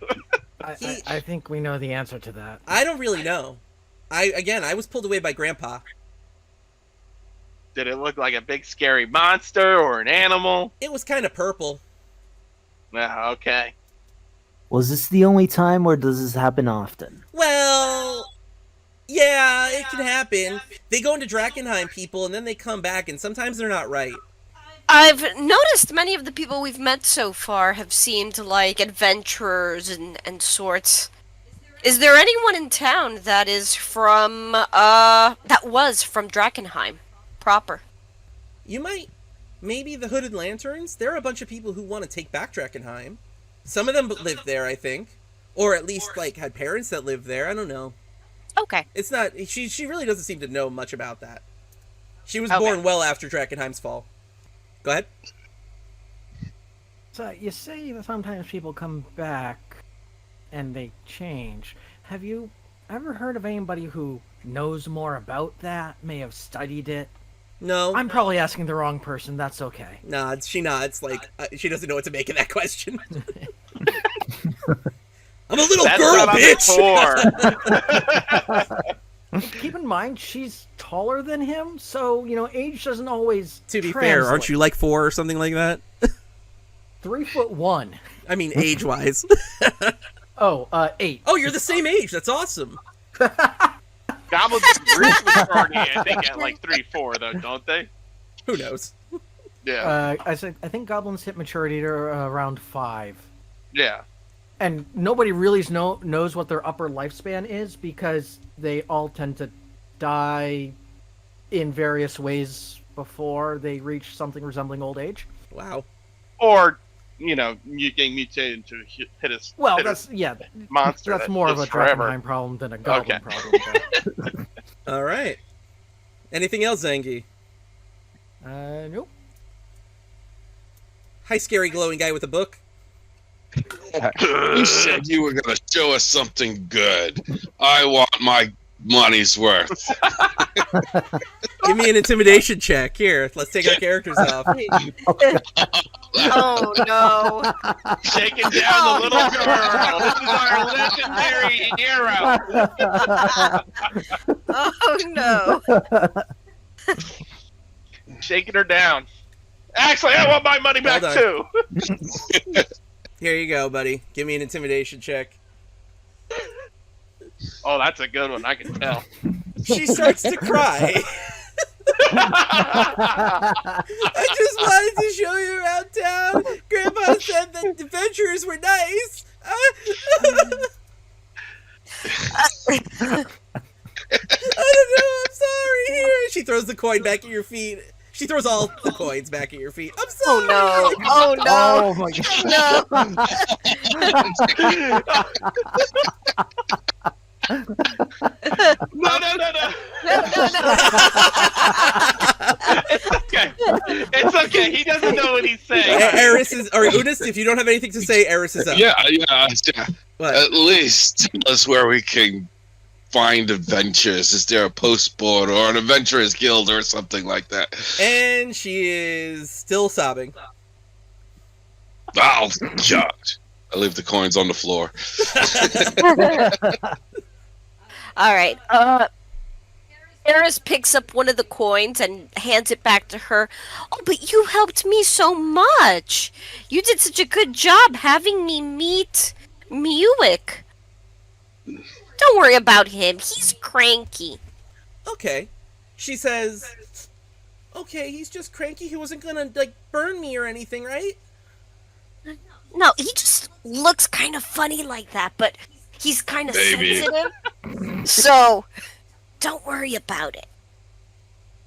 I think we know the answer to that. I don't really know. I was pulled away by Grandpa. Did it look like a big scary monster or an animal? It was kind of purple. Okay. Was this the only time, or does this happen often? Well, yeah, it can happen. They go into Drakkenheim, people, and then they come back, and sometimes they're not right. I've noticed many of the people we've met so far have seemed like adventurers and sorts. Is there anyone in town that is from, that was from Drakkenheim proper? You might, maybe the Hooded Lanterns? There are a bunch of people who want to take back Drakkenheim. Some of them lived there, I think. Or at least, like, had parents that lived there. I don't know. Okay. It's not, she really doesn't seem to know much about that. She was Okay. born well after Drakkenheim's fall. Go ahead. So you say that sometimes people come back and they change. Have you ever heard of anybody who knows more about that, may have studied it? No. I'm probably asking the wrong person. That's okay. Nods. She nods like she doesn't know what to make of that question. I'm a little That's girl, what I'm bitch! for. Keep in mind, she's taller than him, so, age doesn't always To be fair, aren't you like 4 or something like that? 3'1". I mean, age-wise. 8. Oh, you're the same age. That's awesome. Goblins reach maturity, I think, at like 3-4, though, don't they? Who knows? Yeah. I think goblins hit maturity to around 5. Yeah. And nobody really knows what their upper lifespan is because they all tend to die in various ways before they reach something resembling old age. Wow. Or, you getting mutated into hideous monster. That's that more of a lives forever. Drakkenheim problem than a goblin Okay. problem. All right. Anything else, Zangi? Nope. Hi, scary glowing guy with a book. You said you were going to show us something good. I want my money's worth. Give me an intimidation check. Here, let's take our characters off. Oh no. Shaking down the little girl. This is our legendary hero. Oh no. Shaking her down. Actually, I want my money back Hold too. Here you go, buddy. Give me an intimidation check. Oh, that's a good one. I can tell. She starts to cry. I just wanted to show you around town. Grandpa said that adventurers were nice. I don't know. I'm sorry. Here. She throws the coin back at your feet. She throws all the coins back at your feet. I'm sorry. Oh no. Oh no. Oh my god. No. No. No. It's okay. It's okay. He doesn't know what he's saying. Eris is, or Unis, if you don't have anything to say, Eris is up. Yeah. What? At least tell us where we can find adventures. Is there a post board or an adventurers guild or something like that? And she is still sobbing. Oh, God. I leave the coins on the floor. Eris picks up one of the coins and hands it back to her. Oh, but you helped me so much. You did such a good job having me meet Muick. Don't worry about him. He's cranky. Okay. She says, okay, he's just cranky. He wasn't gonna, like, burn me or anything, right? No, he just looks kind of funny like that, but he's kind of sensitive. So, don't worry about it.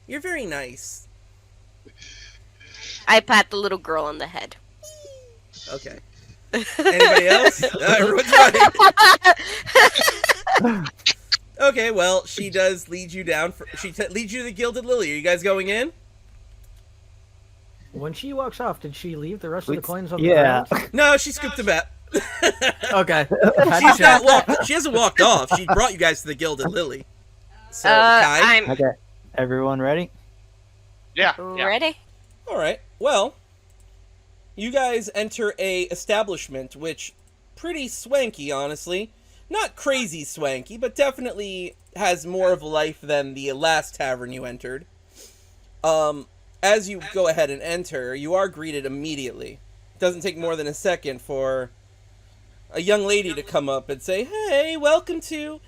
You're very nice. I pat the little girl on the head. Okay. Anybody else? Everyone's right. Okay, well, she does lead you down. She leads you to the Gilded Lily. Are you guys going in? When she walks off, did she leave the rest of the coins on the Yeah. ground? No, she scooped them up. Okay. She's not walked. She hasn't walked off. She brought you guys to the Gilded Lily. So, Kai? I'm Okay. Everyone ready? Yeah. ready. All right. Well, you guys enter a establishment which pretty swanky, honestly. Not crazy swanky, but definitely has more of life than the last tavern you entered. As you go ahead and enter, you are greeted immediately. It doesn't take more than a second for a young lady to come up and say, "Hey, welcome to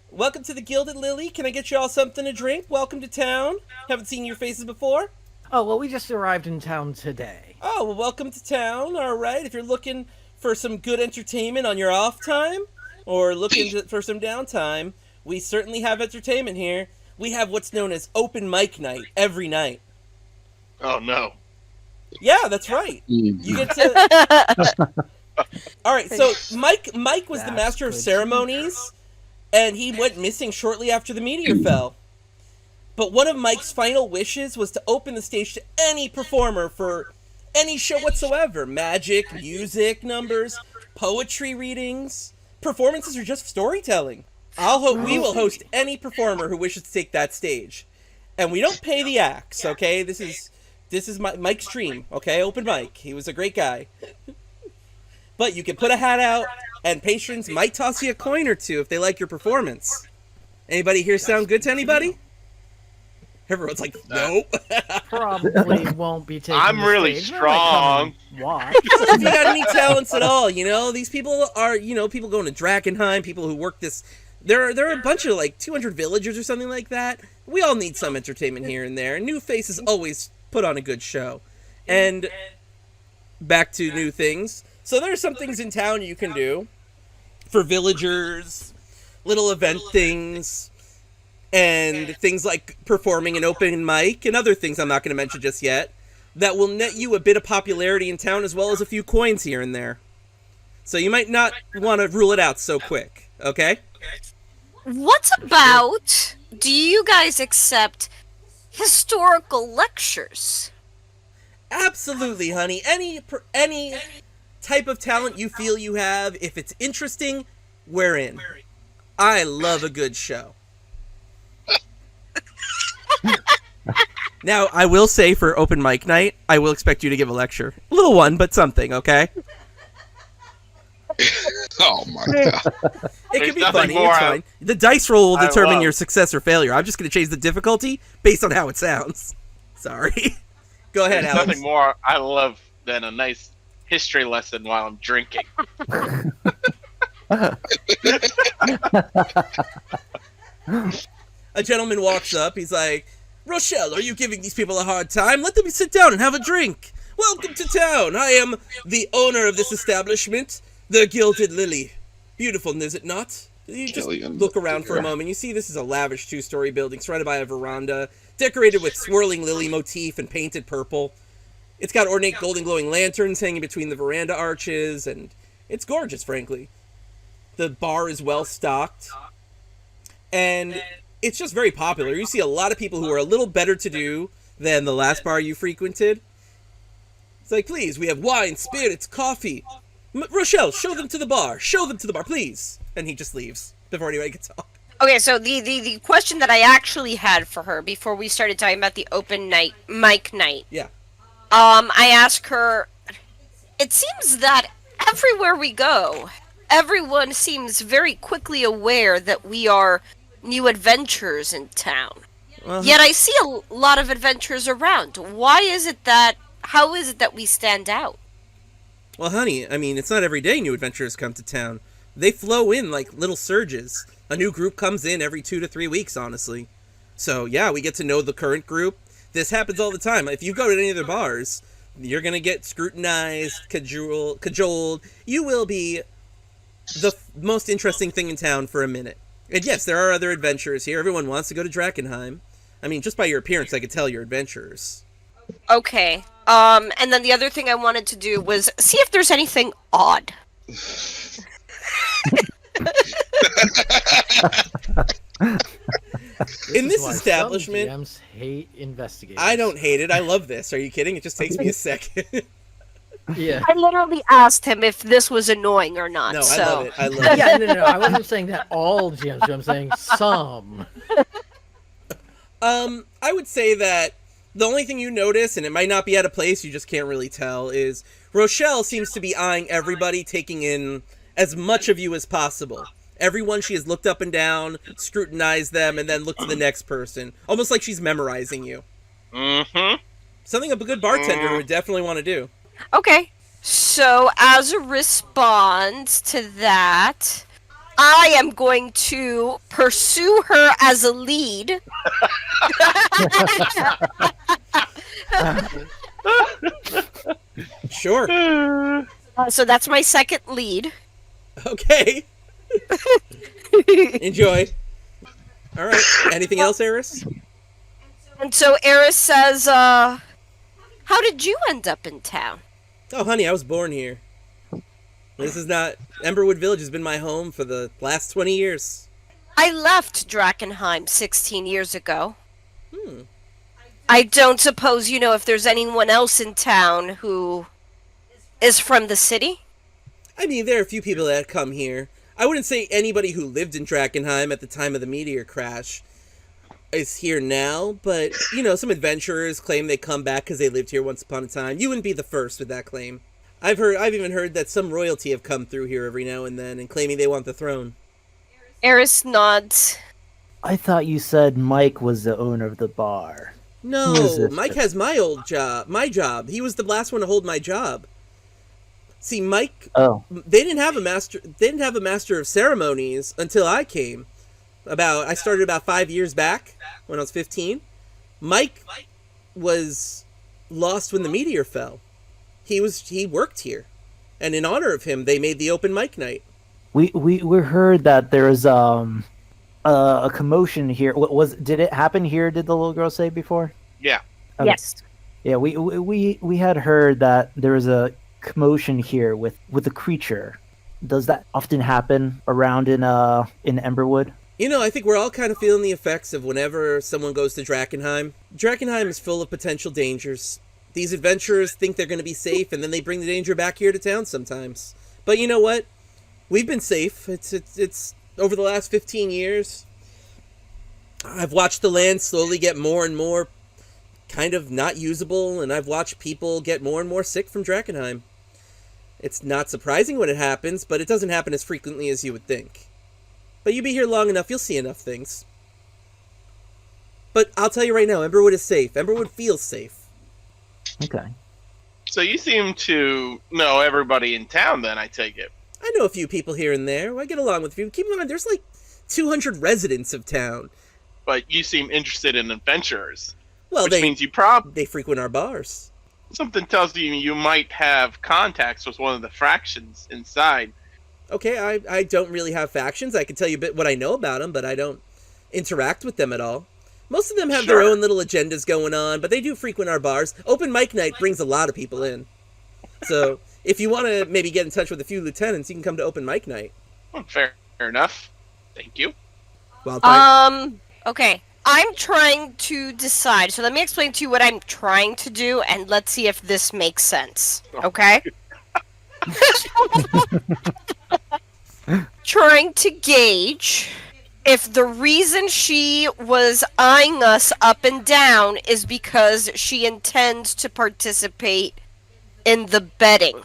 the Gilded Lily. Can I get you all something to drink? Welcome to town. Haven't seen your faces before." Oh, well, we just arrived in town today. Oh, well, welcome to town. All right. If you're looking for some good entertainment on your off time or for some downtime, we certainly have entertainment here. We have what's known as open mic night every night. Oh no. Yeah, that's right. You get to. All right. So Mike was the That's master of good. ceremonies, and he went missing shortly after the meteor fell. But one of Mike's final wishes was to open the stage to any performer for any show whatsoever. Magic, music, numbers, poetry readings, performances, or just storytelling. We will host any performer who wishes to take that stage. And we don't pay the acts, okay? This is Mike's dream, okay? Open mic. He was a great guy. But you can put a hat out, and patrons might toss you a coin or two if they like your performance. Anybody here sound good to anybody? Everyone's like, nope. Probably won't be taking I'm the really stage. They might come strong. and watch. If you got any talents at all, these people are, people going to Drakkenheim, people who work this. There are a bunch of, like, 200 villagers or something like that. We all need some entertainment here and there. New faces always put on a good show. And back to new things. So there are some things in town you can do for villagers, little event things, and things like performing an open mic and other things I'm not going to mention just yet that will net you a bit of popularity in town as well as a few coins here and there. So you might not want to rule it out so quick, okay? What about, do you guys accept historical lectures? Absolutely, honey. Any type of talent you feel you have, if it's interesting, we're in. I love a good show. Now, I will say for open mic night, I will expect you to give a lecture. A little one, but something, okay? Oh my god. It can be nothing funny, more it's fine. The dice roll will I determine love. your success or failure. I'm just going to change the difficulty based on how it sounds. Sorry. Go ahead, There's Alex. nothing more I love than a nice history lesson while I'm drinking. A gentleman walks up. He's like, "Rochelle, are you giving these people a hard time? Let them sit down and have a drink. Welcome to town. I am the owner of this establishment, the Gilded Lily. Beautiful, is it not?" You just look around for a moment. You see this is a lavish two-story building surrounded by a veranda, decorated with swirling lily motif and painted purple. It's got ornate golden glowing lanterns hanging between the veranda arches, and it's gorgeous, frankly. The bar is well stocked, and it's just very popular. You see a lot of people who are a little better to do than the last bar you frequented. It's like, "Please, we have wine, spirits, coffee. Rochelle, show them to the bar. Show them to the bar, please." And he just leaves before anybody can talk. Okay, so the question that I actually had for her before we started talking about the open mic night. Yeah. I asked her, it seems that everywhere we go, everyone seems very quickly aware that we are new adventurers in town. Well, Yet I see a lot of adventurers around. How is it that we stand out? well, honey, I mean, it's not every day new adventurers come to town. They flow in like little surges. A new group comes in every 2 to 3 weeks, honestly. So, yeah, we get to know the current group. This happens all the time. If you go to any of their bars, you're going to get scrutinized, cajoled. You will be the most interesting thing in town for a minute. And yes, there are other adventurers here. Everyone wants to go to Drakkenheim. I mean, just by your appearance, I could tell you're adventurers. Okay. And then the other thing I wanted to do was see if there's anything odd. In this Why some establishment, GMs hate investigators. I don't hate it. I love this. Are you kidding? It just takes me a second. Yeah. I literally asked him if this was annoying or not. No, I so. love it. I love it. Yeah, no. I wasn't saying that all GMs do. I'm saying some. I would say that the only thing you notice, and it might not be out of place, you just can't really tell, is Rochelle seems to be eyeing everybody, taking in as much of you as possible. Everyone she has looked up and down, scrutinized them, and then looked to the next person. Almost like she's memorizing you. Mm-hmm. Something a good bartender would definitely want to do. Okay. So, as a response to that, I am going to pursue her as a lead. Sure. So that's my second lead. Okay. Enjoy. All right. Anything else, Eris? And so Eris says, how did you end up in town? Oh, honey, I was born here. This is not... Emberwood Village has been my home for the last 20 years. I left Drakkenheim 16 years ago. I don't suppose you know if there's anyone else in town who is from the city? I mean, there are a few people that come here. I wouldn't say anybody who lived in Drakkenheim at the time of the meteor crash is here now, but, you know, some adventurers claim they come back because they lived here once upon a time. You wouldn't be the first with that claim. I've even heard that some royalty have come through here every now and then and claiming they want the throne. Eris nods. I thought you said Mike was the owner of the bar. Who is No, this? Mike has my job. He was the last one to hold my job. See, Mike, Oh, they didn't have a master of ceremonies until I came. I started about 5 years back when I was 15. Mike was lost when the meteor fell. He worked here, and in honor of him, they made the open mic night. we heard that there was a commotion here. Did it happen here? Did the little girl say before? Yeah. Okay. Yes. Yeah, we had heard that there was a commotion here with a creature. Does that often happen around in Emberwood? You know, I think we're all kind of feeling the effects of whenever someone goes to Drakkenheim. Drakkenheim is full of potential dangers. These adventurers think they're going to be safe, and then they bring the danger back here to town sometimes. But you know what? We've been safe. It's over the last 15 years. I've watched the land slowly get more and more kind of not usable, and I've watched people get more and more sick from Drakkenheim. It's not surprising when it happens, but it doesn't happen as frequently as you would think. But you be here long enough, you'll see enough things. But I'll tell you right now, Emberwood is safe. Emberwood feels safe. Okay. So you seem to know everybody in town, then, I take it. I know a few people here and there. I get along with a few. Keep in mind, there's like 200 residents of town. But you seem interested in adventurers. Well, which means you they frequent our bars. Something tells you might have contacts with one of the fractions inside. Okay, I don't really have factions. I can tell you a bit what I know about them, but I don't interact with them at all. Most of them have their own little agendas going on, but they do frequent our bars. Open mic night brings a lot of people in. So if you want to maybe get in touch with a few lieutenants, you can come to open mic night. Well, fair enough. Thank you. Okay. I'm trying to decide. So let me explain to you what I'm trying to do, and let's see if this makes sense. Okay? Trying to gauge if the reason she was eyeing us up and down is because she intends to participate in the betting.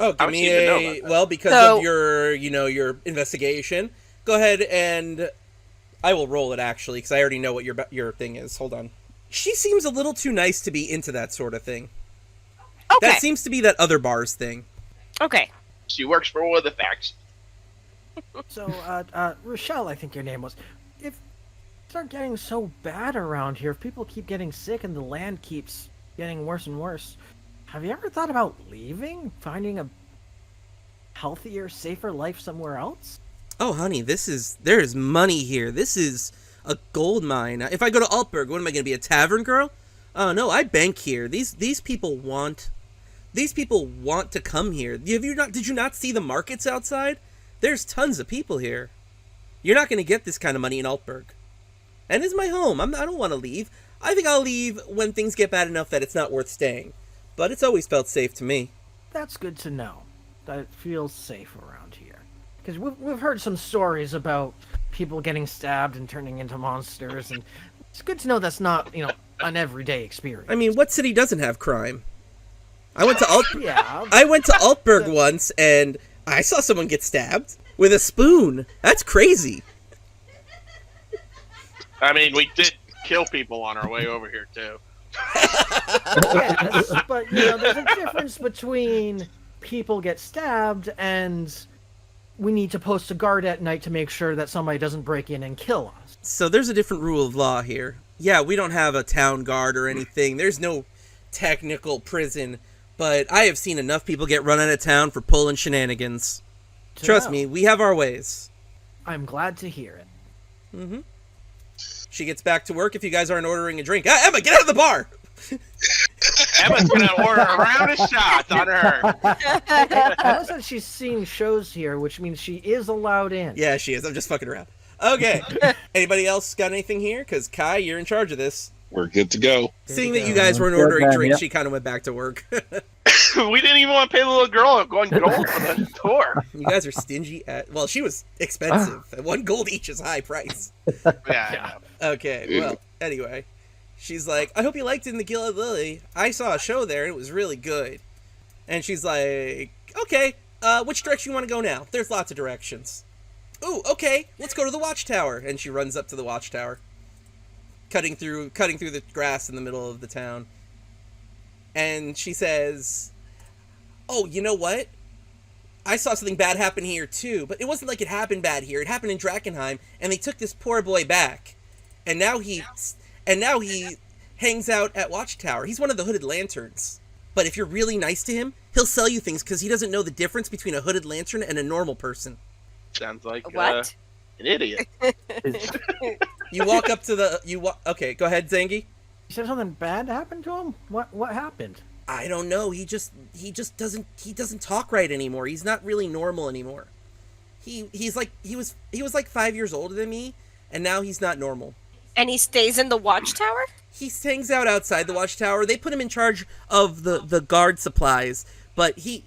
Oh, give me because of your investigation. Go ahead and I will roll it, actually, because I already know what your thing is. Hold on. She seems a little too nice to be into that sort of thing. Okay. That seems to be that other bar's thing. Okay. She works for one of the factions. So, Rochelle, I think your name was. If things are getting so bad around here, if people keep getting sick and the land keeps getting worse and worse, have you ever thought about leaving, finding a healthier, safer life somewhere else? Oh, honey, there is money here. This is a gold mine. If I go to Altberg, what am I going to be, a tavern girl? Oh no, I bank here. These people want to come here. Did you not see the markets outside? There's tons of people here. You're not going to get this kind of money in Altberg. And it's my home. I don't want to leave. I think I'll leave when things get bad enough that it's not worth staying. But it's always felt safe to me. That's good to know. That it feels safe around here. Because we've heard some stories about people getting stabbed and turning into monsters, and it's good to know that's not, an everyday experience. I mean, what city doesn't have crime? I went to Yeah. I went to Altberg once, and I saw someone get stabbed with a spoon. That's crazy. I mean, we did kill people on our way over here too. Yes, but there's a difference between people get stabbed and we need to post a guard at night to make sure that somebody doesn't break in and kill us. So there's a different rule of law here. Yeah, we don't have a town guard or anything. There's no technical prison, but I have seen enough people get run out of town for pulling shenanigans. Trust me, we have our ways. I'm glad to hear it. Mm-hmm. She gets back to work if you guys aren't ordering a drink. Emma, get out of the bar! Emma's gonna order a round of shots on her. I know that she's seeing shows here, which means she is allowed in. Yeah, she is. I'm just fucking around. Okay. Anybody else got anything here? Because Kai, you're in charge of this. We're good to go. Seeing that you guys weren't Good ordering then, drinks, yep. she kind of went back to work. We didn't even want to pay the little girl going gold for the tour. You guys are stingy at... Well, she was expensive. 1 gold each is high price. Yeah. Okay, well, anyway. She's like, I hope you liked it in the Gilded Lily. I saw a show there, and it was really good. And she's like, okay, which direction you want to go now? There's lots of directions. Ooh, okay, let's go to the watchtower. And she runs up to the watchtower, cutting through the grass in the middle of the town. And she says, oh, you know what? I saw something bad happen here too, but it wasn't like it happened bad here. It happened in Drakkenheim, and they took this poor boy back. And now he hangs out at Watchtower. He's one of the Hooded Lanterns. But if you're really nice to him, he'll sell you things because he doesn't know the difference between a Hooded Lantern and a normal person. Sounds like What? an idiot. You walk up to okay, go ahead, Zangi. You said something bad happened to him? What happened? I don't know. He just doesn't talk right anymore. He's not really normal anymore. He was like 5 years older than me, and now he's not normal. And he stays in the watchtower? He hangs out outside the watchtower. They put him in charge of the guard supplies, but he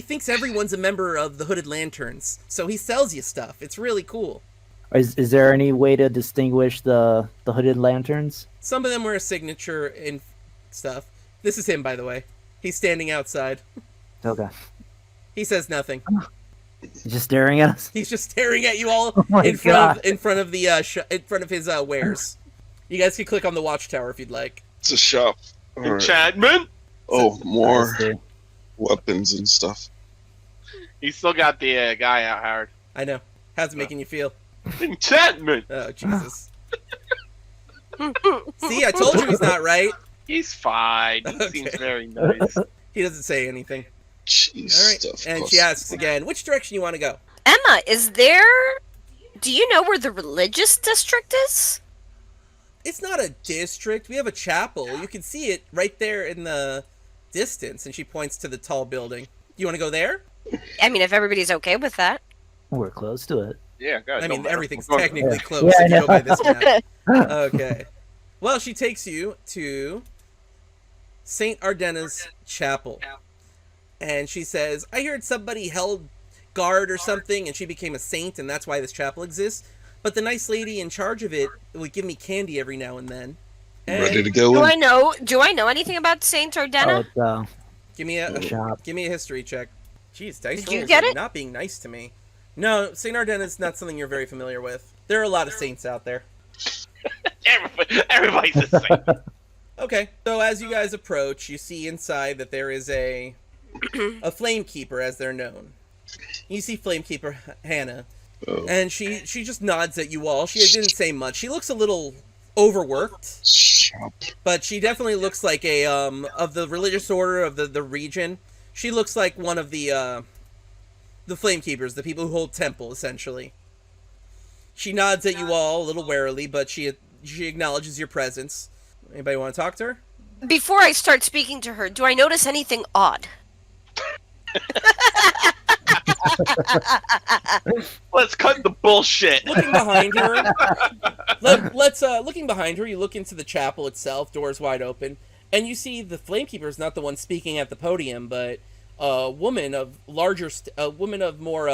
thinks everyone's a member of the Hooded Lanterns, so he sells you stuff. It's really cool. Is there any way to distinguish the Hooded Lanterns? Some of them wear a signature and stuff. This is him, by the way. He's standing outside. Okay. He says nothing. He's just staring at us? He's just staring at you all my in God. front of his wares. You guys can click on the watchtower if you'd like. It's a shop. All right. Enchantment? Oh, more I see. weapons and stuff. You still got the guy out, Howard. I know. How's it making you feel? Enchantment! Oh, Jesus. See, I told you he's not right. He's fine. He Okay. seems very nice. He doesn't say anything. Jeez. All right. Stuff And costs- she asks again, which direction you want to go? Emma, do you know where the religious district is? It's not a district. We have a chapel. You can see it right there in the distance. And she points to the tall building. You want to go there? I mean, if everybody's okay with that. We're close to it. Yeah, God. I mean, everything's technically. technically Yeah. close Yeah, I if you go know. by this map. Okay. Well, she takes you to St. Ardenna's Chapel. And she says, I heard somebody held guard or something, and she became a saint, and that's why this chapel exists. But the nice lady in charge of it would give me candy every now and then. And Ready to go Do in? I know anything about Saint Oh, Ardenna? it's give me a shop. history check. Jeez, dice Did you rollers get are it? not being nice to me. No, St. Ardenna is not something you're very familiar with. There are a lot of saints out there. Everybody's the same. Okay, so as you guys approach, you see inside that there is a flamekeeper, as they're known. You see flamekeeper Hannah, and she just nods at you all. She didn't say much. She looks a little overworked, but she definitely looks like a of the religious order of the region. She looks like one of the flamekeepers, the people who hold temple, essentially. She nods at you all a little warily, but she acknowledges your presence. Anybody want to talk to her? Before I start speaking to her, do I notice anything odd? Let's cut the bullshit. Looking behind her, looking behind her, you look into the chapel itself, doors wide open, and you see the flamekeeper is not the one speaking at the podium, but a woman of more,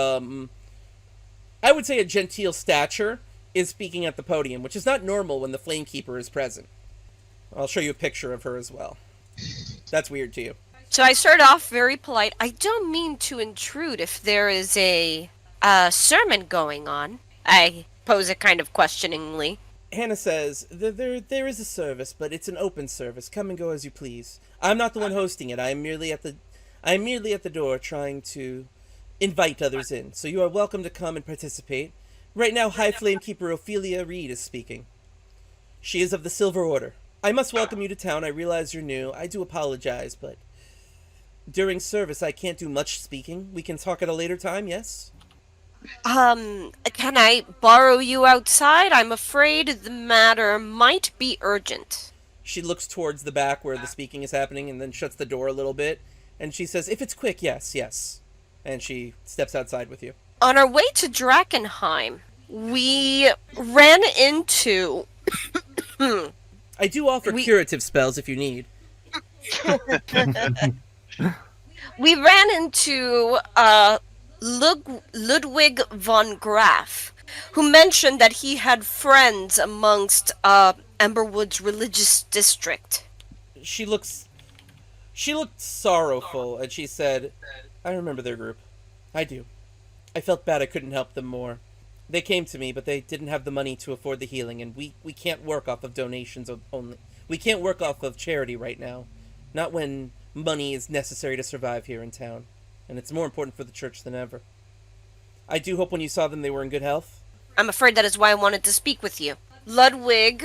I would say a genteel stature, is speaking at the podium, which is not normal when the flamekeeper is present. I'll show you a picture of her as well. That's weird to you. So I start off very polite. I don't mean to intrude if there is a sermon going on. I pose it kind of questioningly. Hannah says, there is a service, but it's an open service. Come and go as you please. I'm not the one hosting it. I am merely at the door trying to invite others in. So you are welcome to come and participate. Right now, High Flamekeeper Ophelia Reed is speaking. She is of the Silver Order. I must welcome you to town. I realize you're new. I do apologize, but during service, I can't do much speaking. We can talk at a later time, yes? Can I borrow you outside? I'm afraid the matter might be urgent. She looks towards the back where the speaking is happening and then shuts the door a little bit. And she says, if it's quick, yes. And she steps outside with you. On our way to Drakkenheim, we ran into... I do offer curative spells if you need. We ran into Ludwig von Graf, who mentioned that he had friends amongst Emberwood's religious district. She looked sorrowful, and she said, I remember their group. I do. I felt bad I couldn't help them more. They came to me, but they didn't have the money to afford the healing, and we can't work off of donations only. We can't work off of charity right now. Not when money is necessary to survive here in town. And it's more important for the church than ever. I do hope when you saw them they were in good health. I'm afraid that is why I wanted to speak with you. Ludwig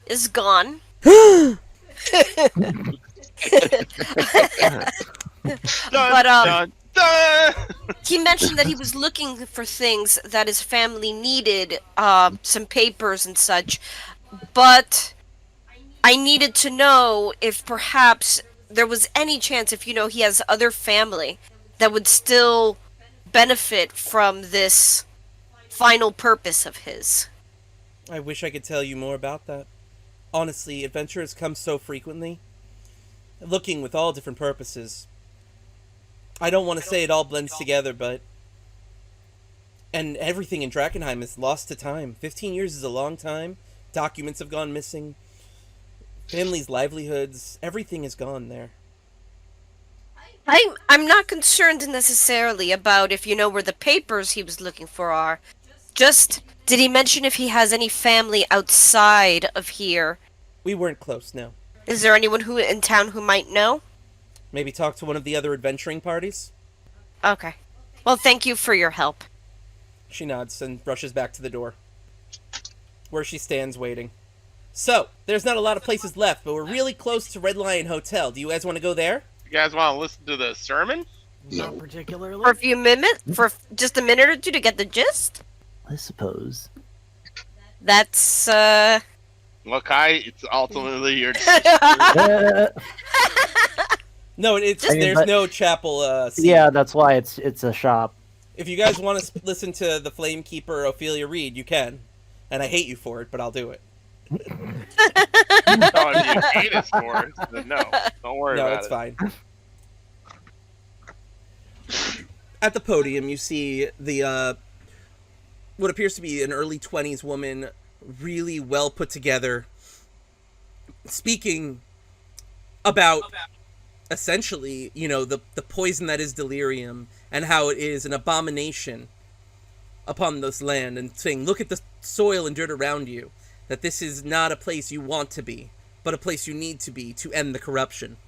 is gone. But he mentioned that he was looking for things that his family needed, some papers and such, but I needed to know if perhaps there was any chance, if he has other family that would still benefit from this final purpose of his. I wish I could tell you more about that. Honestly, adventurers come so frequently, looking with all different purposes. I don't want to say it all blends together, but... And everything in Drakkenheim is lost to time. 15 years is a long time. Documents have gone missing. Families' livelihoods. Everything is gone there. I'm not concerned necessarily about if you know where the papers he was looking for are. Just, did he mention if he has any family outside of here? We weren't close, no. Is there anyone who in town who might know? Maybe talk to one of the other adventuring parties? Okay. Well, thank you for your help. She nods and rushes back to the door, where she stands waiting. So, there's not a lot of places left, but we're really close to Red Lion Hotel. Do you guys want to go there? You guys want to listen to the sermon? Not particularly. For a few minutes? For just a minute or two to get the gist? I suppose. That's, Look, it's ultimately your No, there's no chapel scene. Yeah, that's why it's a shop. If you guys want to listen to the Flamekeeper Ophelia Reed, you can. And I hate you for it, but I'll do it. No, if you hate us for it, then no. Don't worry about it. No, it's fine. At the podium, you see the what appears to be an early 20s woman, really well put together, speaking about essentially, the poison that is delirium and how it is an abomination upon this land, and saying, look at soil and dirt around you that this is not a place you want to be, but a place you need to be to end the corruption.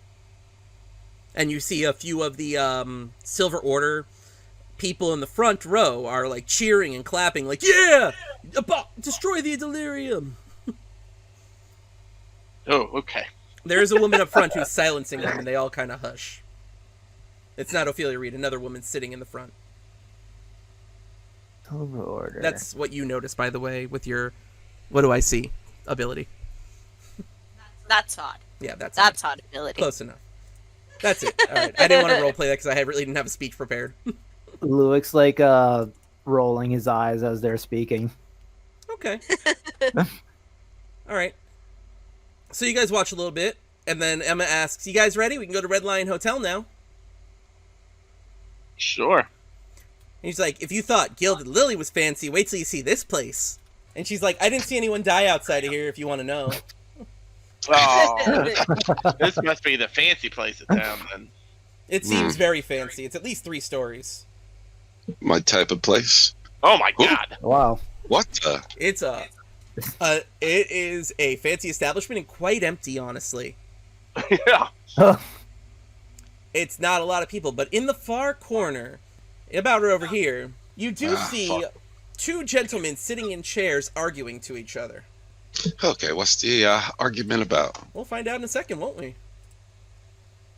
And you see a few of the Silver Order people in the front row are like cheering and clapping, like, yeah, destroy the delirium. Oh, okay. There is a woman up front who's silencing them, and they all kind of hush. It's not Ophelia Reed, another woman sitting in the front. Silver Order. That's what you notice, by the way, with your what do I see ability. That's odd. Yeah, that's odd ability. Close enough. That's it. All right. I didn't want to roleplay that because I really didn't have a speech prepared. Luik's like rolling his eyes as they're speaking. Okay. All right. So you guys watch a little bit, and then Emma asks, "You guys ready? We can go to Red Lion Hotel now." Sure. And he's like, "If you thought Gilded Lily was fancy, wait till you see this place." And she's like, "I didn't see anyone die outside of here, if you want to know." Oh, this must be the fancy place in town, then. It seems very fancy. It's at least 3 stories. My type of place. Oh my god. Wow. What the? It's it is a fancy establishment and quite empty, honestly. Yeah. It's not a lot of people, but in the far corner, about right over here, you do see 2 gentlemen sitting in chairs arguing to each other. Okay, what's the argument about? We'll find out in a second, won't we?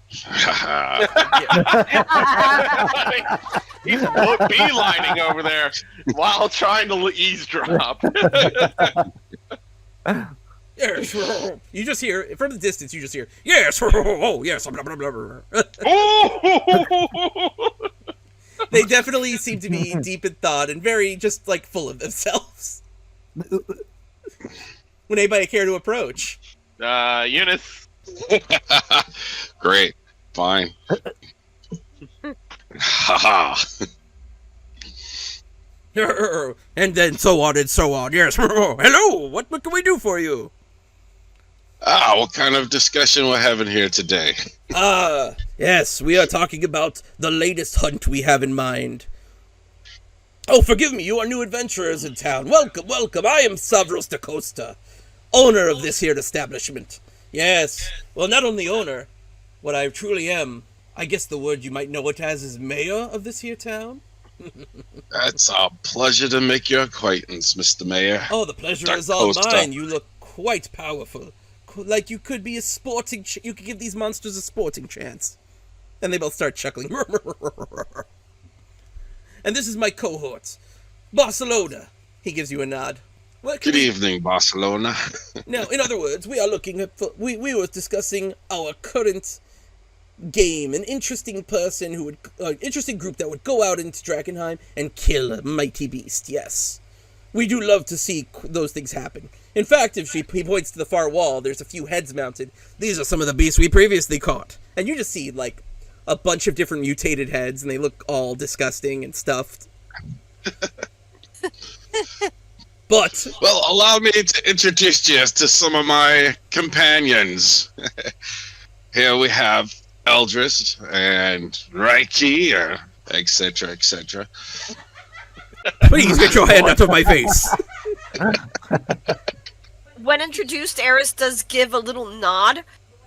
He's beelining over there while trying to eavesdrop. Yes, you just hear from the distance. You just hear yes, oh yes, blah, blah, blah, blah. They definitely seem to be deep in thought and very just like full of themselves. Would anybody care to approach? Eunice. Great. Fine. Haha. And then so on and so on. Yes. Hello. What can we do for you? What kind of discussion we're having here today? Yes, we are talking about the latest hunt we have in mind. Oh, forgive me, you are new adventurers in town. Welcome, welcome. I am Savros da Costa, owner of this here establishment. Yes, well, not only owner, what I truly am, I guess the word you might know it as is mayor of this here town. It's a pleasure to make your acquaintance, Mr. Mayor. Oh, the pleasure Da is all Costa. mine. You look quite powerful. Like you could be a sporting... you could give these monsters a sporting chance. And they both start chuckling. And this is my cohort, Barcelona. He gives you a nod. Good evening, Barcelona. Now, in other words, we are looking at... we were discussing our current game. An interesting person who would... interesting group that would go out into Drakkenheim and kill a mighty beast, yes. We do love to see those things happen. In fact, if he points to the far wall, there's a few heads mounted. These are some of the beasts we previously caught. And you just see, like, a bunch of different mutated heads, and they look all disgusting and stuffed. But... well, allow me to introduce you to some of my companions. Here we have Eldris and Reiki, etc., etc. Please get your hand out of my face. When introduced, Eris does give a little nod,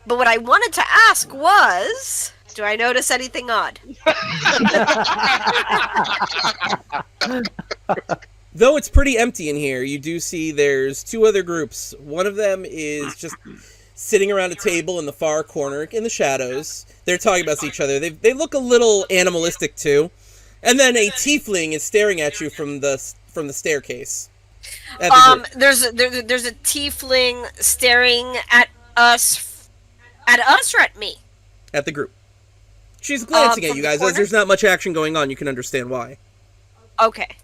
but what I wanted to ask was, do I notice anything odd? Though it's pretty empty in here, you do see there's 2 other groups. One of them is just sitting around a table in the far corner in the shadows. They're talking about each other. They look a little animalistic too. And then a tiefling is staring at you from the staircase. There's a tiefling staring at us or at me? At the group. She's glancing at from you the guys. As corner? there's not much action going on, you can understand why. Okay.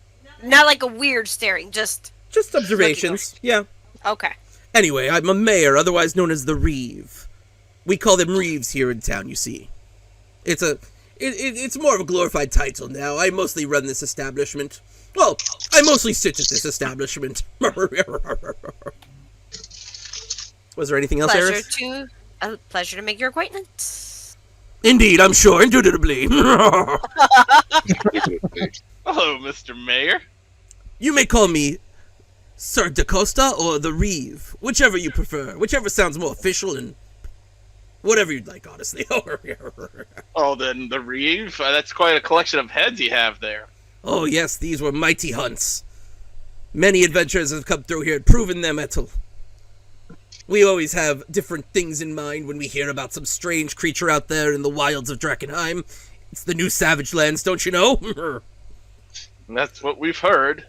Not like a weird staring, just observations. Yeah. okay. Anyway, I'm a mayor, otherwise known as the Reeve. We call them Reeves here in town, you see. It's more of a glorified title now. I mostly run this establishment. Well, I mostly sit at this establishment. Was there anything else, Eris? Pleasure to make your acquaintance. Indeed, I'm sure. Indubitably. Hello, Mr. Mayor. You may call me Sir DaCosta or the Reeve, whichever you prefer, whichever sounds more official and whatever you'd like, honestly. Oh, then the Reeve? That's quite a collection of heads you have there. Oh yes, these were mighty hunts. Many adventurers have come through here and proven their mettle. We always have different things in mind when we hear about some strange creature out there in the wilds of Drakkenheim. It's the new Savage Lands, don't you know? That's what we've heard.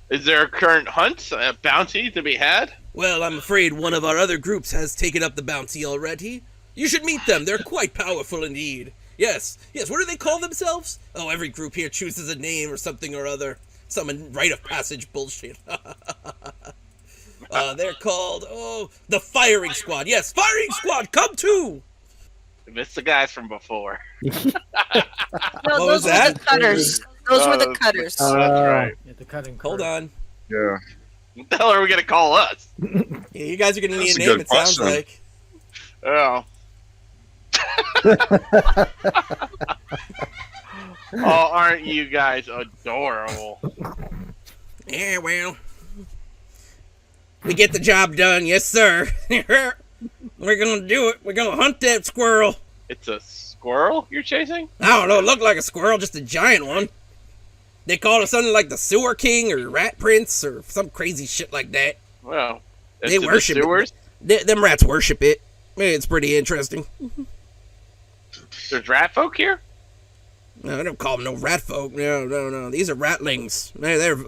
Is there a current hunt, a bounty to be had? Well, I'm afraid one of our other groups has taken up the bounty already. You should meet them. They're quite powerful indeed. Yes. What do they call themselves? Oh, every group here chooses a name or something or other. Some rite of passage bullshit. They're called, the Firing Squad. Yes, Firing Squad, come too! It's the guys from before. No, What was those were that? the cutters. Those were the cutters. Oh, that's right. Yeah, the cutting. Hold on. Yeah. What the hell are we going to call us? Yeah, you guys are going to need That's a a name, good it sounds question. like. Oh. Oh, aren't you guys adorable? Yeah, well. We get the job done, yes sir. We're going to do it. We're going to hunt that squirrel. It's a squirrel you're chasing? I don't know, it looked like a squirrel, just a giant one. They called it something like the Sewer King or Rat Prince or some crazy shit like that. Well, They worship sewers. it. Them rats worship it. It's pretty interesting. There's rat folk here? No, I don't call them no rat folk. No. These are ratlings.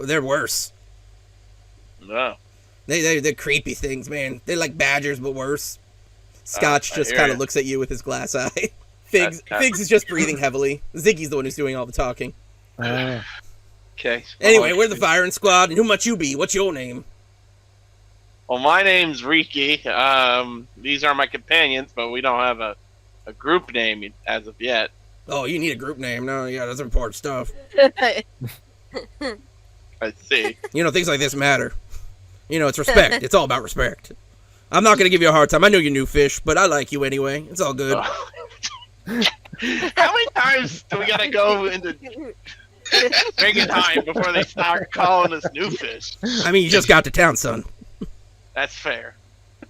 They're worse. No. They're creepy things, man. They're like badgers, but worse. Scotch I just hear kind ya. of looks at you with his glass eye. Figs That's- is just breathing heavily. Ziggy's the one who's doing all the talking. Okay. Anyway, we're the firing squad, and who much you be? What's your name? Well, my name's Riki. These are my companions, but we don't have a group name as of yet. Oh, you need a group name. No, yeah, that's important stuff. I see. You know, things like this matter. You know, it's respect. It's all about respect. I'm not going to give you a hard time. I know you're new fish, but I like you anyway. It's all good. How many times do we gotta go into Drakkenheim before they start calling us new fish? I mean, you just got to town, son. That's fair.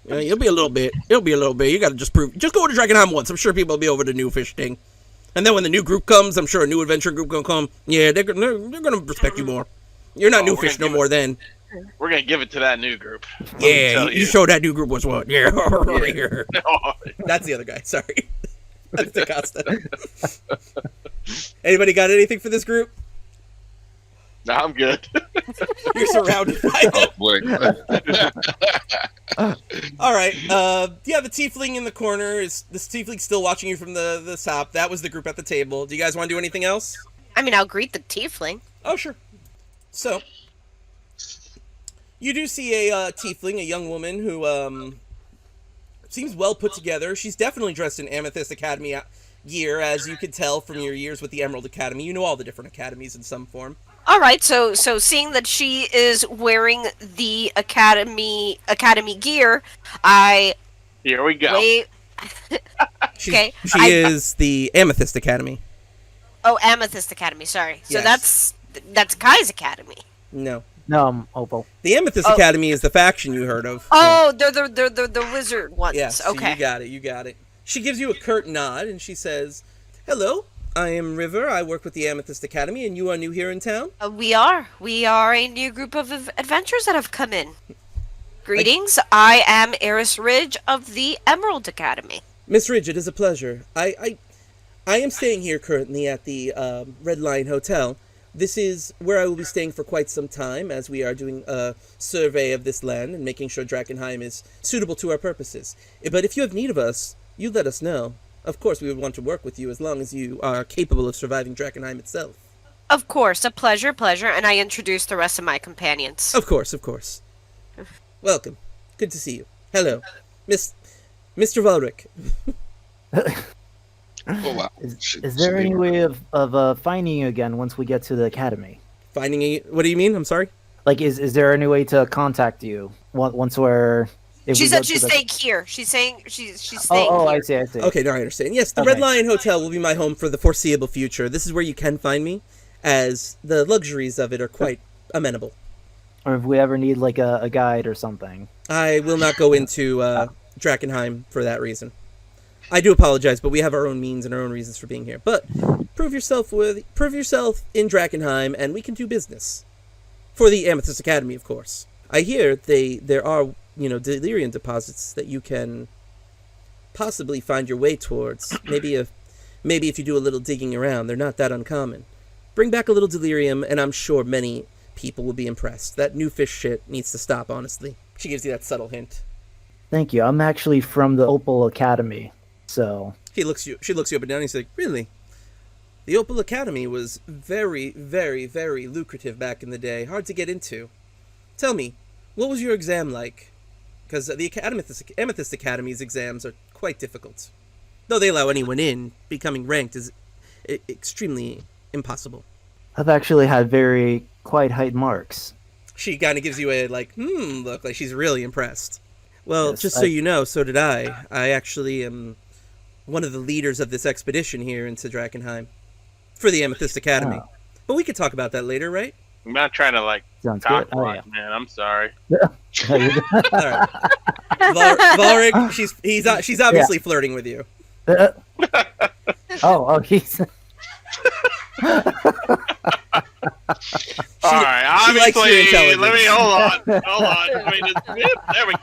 Yeah, you'll be a little bit. It'll be a little bit. You got to just prove. Just go to Drakkenheim once. I'm sure people will be over the new fish thing. And then when the new group comes, I'm sure a new adventure group gonna come. Yeah, they're gonna respect you more. You're not new we're fish no gonna more then. We're gonna give it to that new group. Let me Yeah, tell you showed that new group was what? Yeah. Yeah. That's the other guy. Sorry. That's DaCosta. Anybody got anything for this group? No, I'm good. You're surrounded by them. Boy. All right. Yeah, the tiefling in the corner is this tiefling still watching you from the top. That was the group at the table. Do you guys want to do anything else? I mean, I'll greet the tiefling. Oh, sure. So, you do see a tiefling, a young woman who seems well put together. She's definitely dressed in Amethyst Academy gear, as you could tell from your years with the Emerald Academy. You know all the different academies in some form. All right, so seeing that she is wearing the academy gear, I Here we go. wait. Okay, She is the Amethyst Academy. Oh, Amethyst Academy. Sorry. So Yes. that's Kai's academy. No. No, Opal. The Amethyst Oh. Academy is the faction you heard of. Oh, they're the wizard ones. Yes, so Okay. you got it. She gives you a curt nod, and she says, "Hello, I am River. I work with the Amethyst Academy, and you are new here in town?" We are a new group of adventurers that have come in. Greetings. I am Eris Ridge of the Emerald Academy. Miss Ridge, it is a pleasure. I am staying here currently at the Red Lion Hotel. This is where I will be staying for quite some time, as we are doing a survey of this land and making sure Drakkenheim is suitable to our purposes. But if you have need of us, you let us know. Of course, we would want to work with you as long as you are capable of surviving Drakkenheim itself. Of course, a pleasure, and I introduce the rest of my companions. Of course. Welcome. Good to see you. Hello. Mr. Vulric. Oh, wow. Is there any way of finding you again once we get to the academy? Finding a... What do you mean? I'm sorry? Like, is there any way to contact you once we're... if She we said go to she's the- staying here. She's saying she's staying Oh, here. I see. Okay, now I understand. Yes, the Okay. Red Lion Hotel will be my home for the foreseeable future. This is where you can find me, as the luxuries of it are quite amenable. or if we ever need like a guide or something. I will not go into Drakkenheim for that reason. I do apologize, but we have our own means and our own reasons for being here. But prove yourself in Drakkenheim, and we can do business for the Amethyst Academy, of course. I hear there are delirium deposits that you can possibly find your way towards. Maybe if you do a little digging around, they're not that uncommon. Bring back a little delirium, and I'm sure many people will be impressed. That new fish shit needs to stop, honestly. She gives you that subtle hint. Thank you. I'm actually from the Opal Academy, so... She looks you up and down, and he's like, really? The Opal Academy was very, very, very lucrative back in the day. Hard to get into. Tell me, what was your exam like? Because the Amethyst Academy's exams are quite difficult. Though they allow anyone in, becoming ranked is extremely impossible. I've actually had quite high marks. She kind of gives you a, look, like she's really impressed. Well, Yes, just so you know, so did I. I actually am one of the leaders of this expedition here into Drakkenheim for the Amethyst Academy. Oh. But we could talk about that later, right? I'm not trying to Sounds talk good. a lot, man. I'm sorry. All right. Valric, she's obviously flirting with you. He's... All right, she likes your obviously. intelligence. Let me hold on. Let me just, there we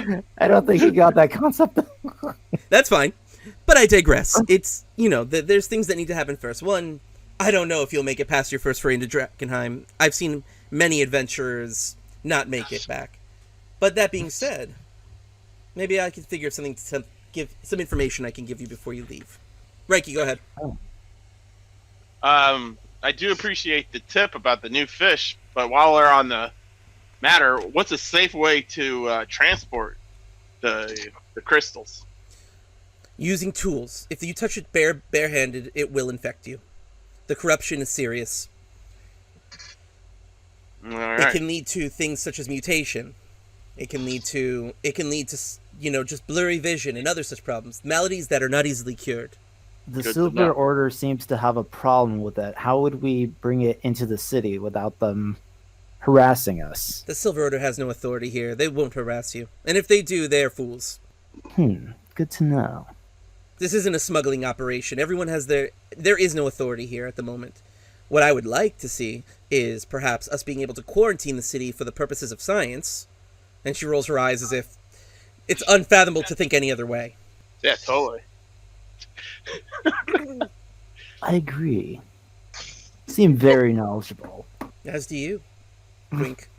go. I don't think he got that concept. That's fine. But I digress. It's, there's things that need to happen first. One, I don't know if you'll make it past your first foray into Drakkenheim. I've seen many adventurers not make it back. But that being said, maybe I can figure something to give some information I can give you before you leave. Reiki, go ahead. I do appreciate the tip about the new fish, but while we're on the matter, what's a safe way to transport the crystals? Using tools. If you touch it barehanded, it will infect you. The corruption is serious. All right. It can lead to things such as mutation. It can lead to just blurry vision and other such problems. Maladies that are not easily cured. The Good to Silver know. Order seems to have a problem with it. How would we bring it into the city without them harassing us? The Silver Order has no authority here. They won't harass you. And if they do, they're fools. Good to know. This isn't a smuggling operation. Everyone has there is no authority here at the moment. What I would like to see is perhaps us being able to quarantine the city for the purposes of science. And she rolls her eyes as if it's unfathomable to think any other way. Yeah, totally. I agree. Seem very knowledgeable. As do you. Wink.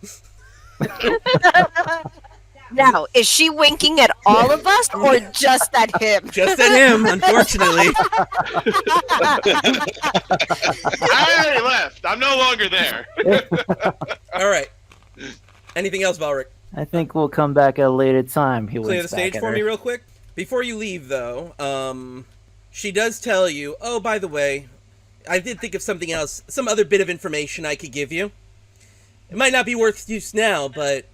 Now, is she winking at all of us or just at him? Just at him, unfortunately. I already left. I'm no longer there. All right. Anything else, Valric? I think we'll come back at a later time. He Clear the winks back stage at for her. me real quick. Before you leave, though, she does tell you, oh, by the way, I did think of something else, some other bit of information I could give you. It might not be worth use now, but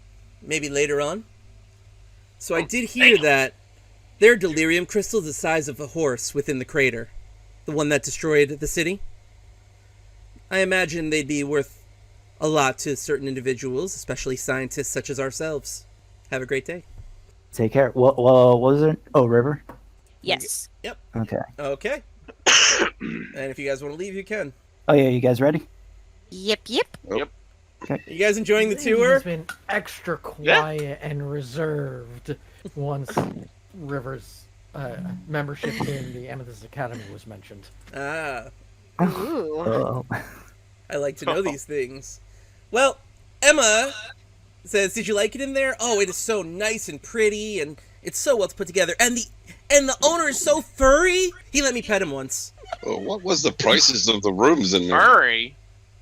maybe later on. So I did hear that there are delirium crystals the size of a horse within the crater. The one that destroyed the city. I imagine they'd be worth a lot to certain individuals, especially scientists such as ourselves. Have a great day. Take care. What was it? Oh, River? Yes. Yep. Okay. Okay. And if you guys want to leave, you can. Oh, yeah, you guys ready? Yep. You guys enjoying the It's tour? been extra quiet and reserved once River's membership in the Amethyst Academy was mentioned. Ah, Ooh. Oh. I like to know these things. Well, Emma says, did you like it in there? Oh, it is so nice and pretty, and it's so well put together. And the owner is so furry. He let me pet him once. What was the prices of the rooms in there? Furry?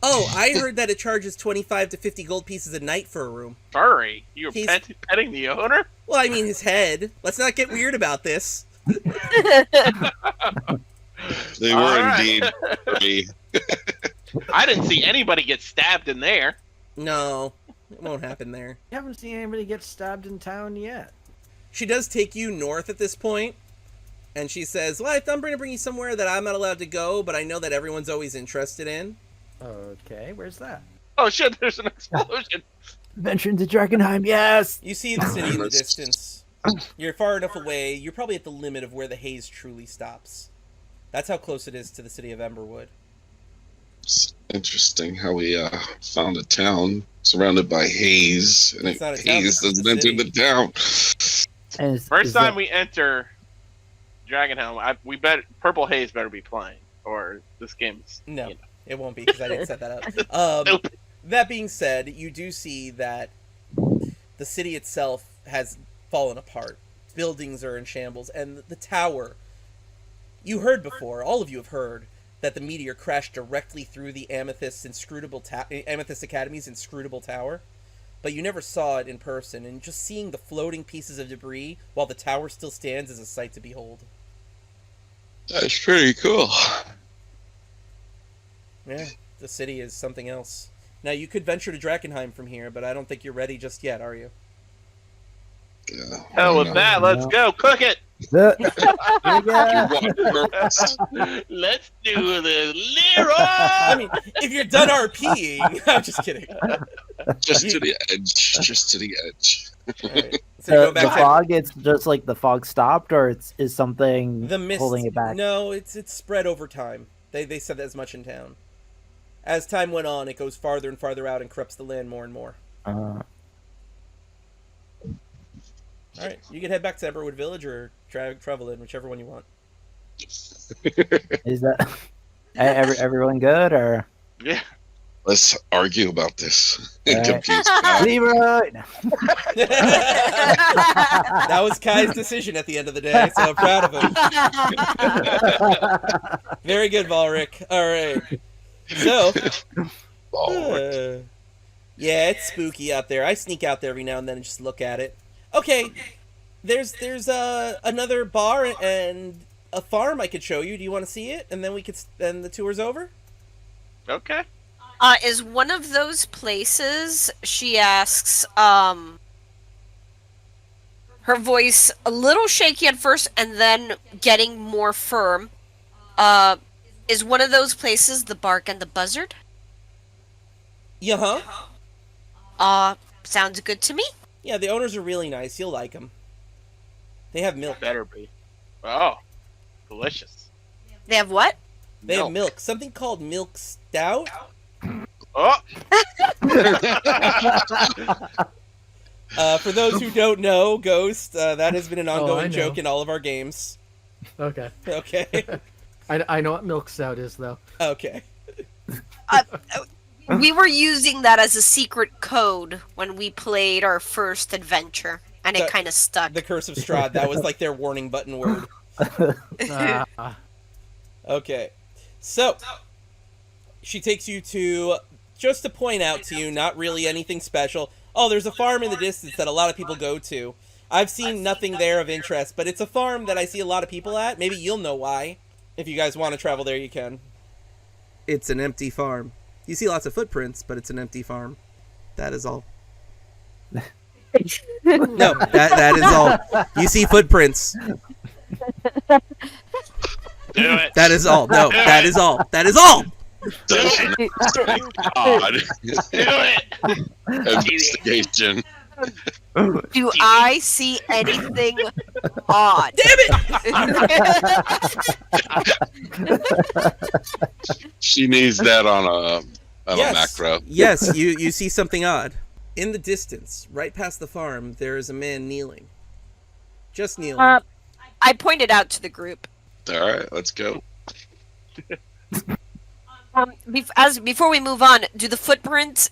Oh, I heard that it charges 25 to 50 gold pieces a night for a room. Furry? You were He's- petting the owner? Well, I mean his head. Let's not get weird about this. They All were right. indeed pretty. I didn't see anybody get stabbed in there. No, it won't happen there. You haven't seen anybody get stabbed in town yet. She does take you north at this point, and she says, well, I'm going to bring you somewhere that I'm not allowed to go, but I know that everyone's always interested in. Okay, where's that? Oh shit! There's an explosion. Venture into Drakkenheim, yes! You see the city in the distance. You're far enough away. You're probably at the limit of where the haze truly stops. That's how close it is to the city of Emberwood. It's interesting how we found a town surrounded by haze, and It's not a town, haze it's doesn't a enter city. the town. And First time we enter Drakkenheim, Purple Haze better be playing, or this game's No, you know. it won't be because I didn't set that up. Nope. That being said, you do see that the city itself has fallen apart. Buildings are in shambles, and the tower. You heard before, all of you have heard, that the meteor crashed directly through the Amethyst Academy's inscrutable tower, but you never saw it in person, and just seeing the floating pieces of debris while the tower still stands is a sight to behold. That's pretty cool. Yeah, the city is something else. Now, you could venture to Drakkenheim from here, but I don't think you're ready just yet, are you? Yeah. Hell with that, let's go cook it. Yeah. Let's do this, Leroy. I mean, if you're done RPing, I'm just kidding. Just to the edge. Just to the edge. Alright, so you go The back to fog, it's just like the fog stopped, or is something the mist. holding it back? No, it's spread over time. They said that as much in town. As time went on, it goes farther and farther out and corrupts the land more and more. All right, you can head back to Emberwood Village or travel in, whichever one you want. Is that everyone good, or Yeah. Let's argue about this. All right. Confuse God. Leroy? No. That was Kai's decision at the end of the day, so I'm proud of him. Very good, Valric. All right. So, yeah, it's spooky out there. I sneak out there every now and then and just look at it. Okay, there's another bar and a farm I could show you. Do you want to see it? And then then the tour's over. Okay. Is one of those places, she asks, her voice a little shaky at first and then getting more firm, is one of those places the Bark and the Buzzard? Yeah, Sounds good to me. Yeah, the owners are really nice. You'll like them. They have milk. Better be. Oh, delicious. They have what? They have milk. Something called milk stout. Oh, For those who don't know, Ghost, that has been an I ongoing know. joke in all of our games. Okay. Okay. I know what milk stout is, though. Okay. We were using that as a secret code when we played our first adventure, and it kind of stuck. The Curse of Strahd. That was like their warning button word. Okay. So, she takes you to, just to point out to you, not really anything special. Oh, there's a farm in the distance that a lot of people go to. I've seen nothing there of interest, but it's a farm that I see a lot of people at. Maybe you'll know why. If you guys want to travel there, you can. It's an empty farm. You see lots of footprints, but it's an empty farm. That is all. No, that is all. You see footprints. do it. That is all. No, that is all. That is all. God. Do it. Investigation. Do I see anything odd? Damn it! She needs that on a macro. Yes, you see something odd. In the distance, right past the farm, there is a man kneeling. Just kneeling. I pointed out to the group. All right, let's go. Before we move on, do the footprints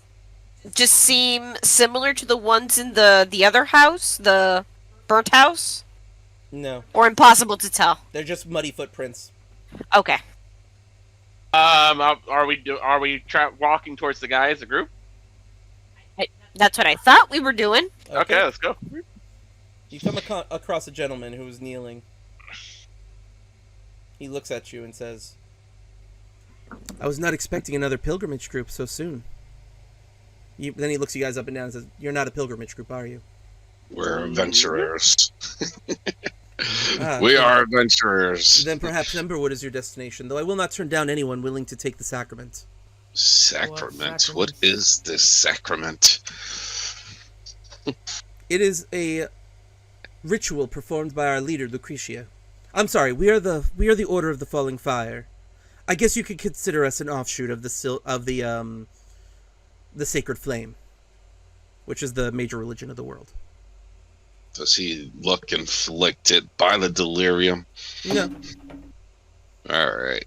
just seem similar to the ones in the other house, the burnt house, No, or impossible to tell? they're just muddy footprints. Okay. Are we walking towards the guy as a group? That's what I thought we were doing. Okay, let's go. You come across a gentleman who is kneeling. He looks at you and says, I was not expecting another pilgrimage group so soon. Then he looks you guys up and down and says, you're not a pilgrimage group, are you? We're adventurers. Ah, We are adventurers. Then perhaps Emberwood is your destination, though I will not turn down anyone willing to take the sacrament. Sacrament. What is this sacrament? It is a ritual performed by our leader, Lucretia. I'm sorry, we are the Order of the Falling Fire. I guess you could consider us an offshoot of the Sacred Flame, which is the major religion of the world. Does he look inflicted by the delirium? No. All right.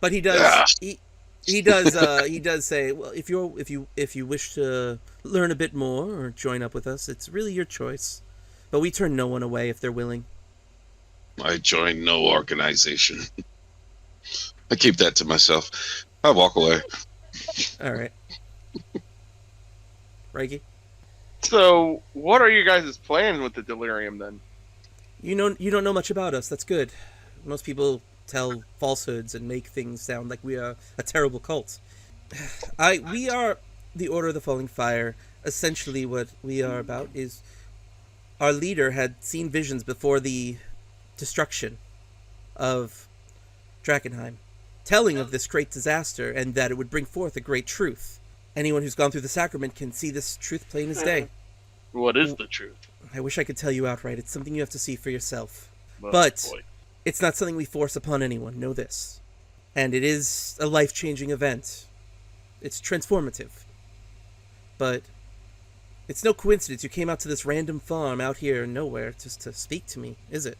But he does. He does say, well, if you wish to learn a bit more or join up with us, it's really your choice. But we turn no one away if they're willing. I join no organization. I keep that to myself. I walk away. All right. Reiki? So, what are you guys' plan with the delirium then? You don't know much about us. That's good. Most people tell falsehoods and make things sound like we are a terrible cult. We are the Order of the Falling Fire. Essentially, what we are about is our leader had seen visions before the destruction of Drakkenheim, telling of this great disaster and that it would bring forth a great truth. Anyone who's gone through the sacrament can see this truth plain as day. What is the truth? I wish I could tell you outright. It's something you have to see for yourself. Oh, But boy. it's not something we force upon anyone. Know this. And it is a life-changing event. It's transformative. But it's no coincidence you came out to this random farm out here in nowhere just to speak to me, is it?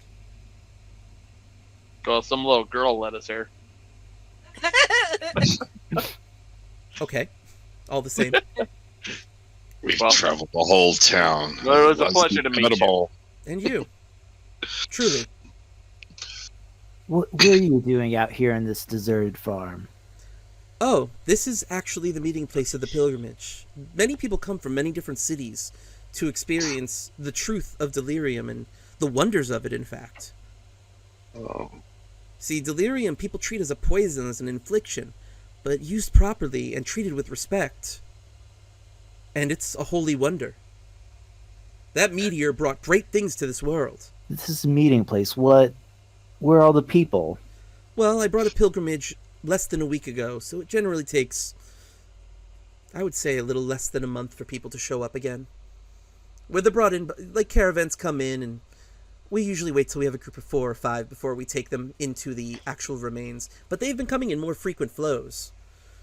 Well, some little girl led us here. Okay. All the same. We've Well, traveled the whole town. Well, it was a pleasure to meet you. Inevitable. And you. Truly. What are you doing out here in this deserted farm? Oh, this is actually the meeting place of the pilgrimage. Many people come from many different cities to experience the truth of delirium and the wonders of it, in fact. Oh. See, delirium people treat as a poison, as an infliction, but used properly and treated with respect. And it's a holy wonder. That meteor brought great things to this world. This is a meeting place. Where are all the people? Well, I brought a pilgrimage less than a week ago, so it generally takes, I would say, a little less than a month for people to show up again. Where they're brought in, like caravans come in, and we usually wait till we have a group of 4 or 5 before we take them into the actual remains. But they've been coming in more frequent flows.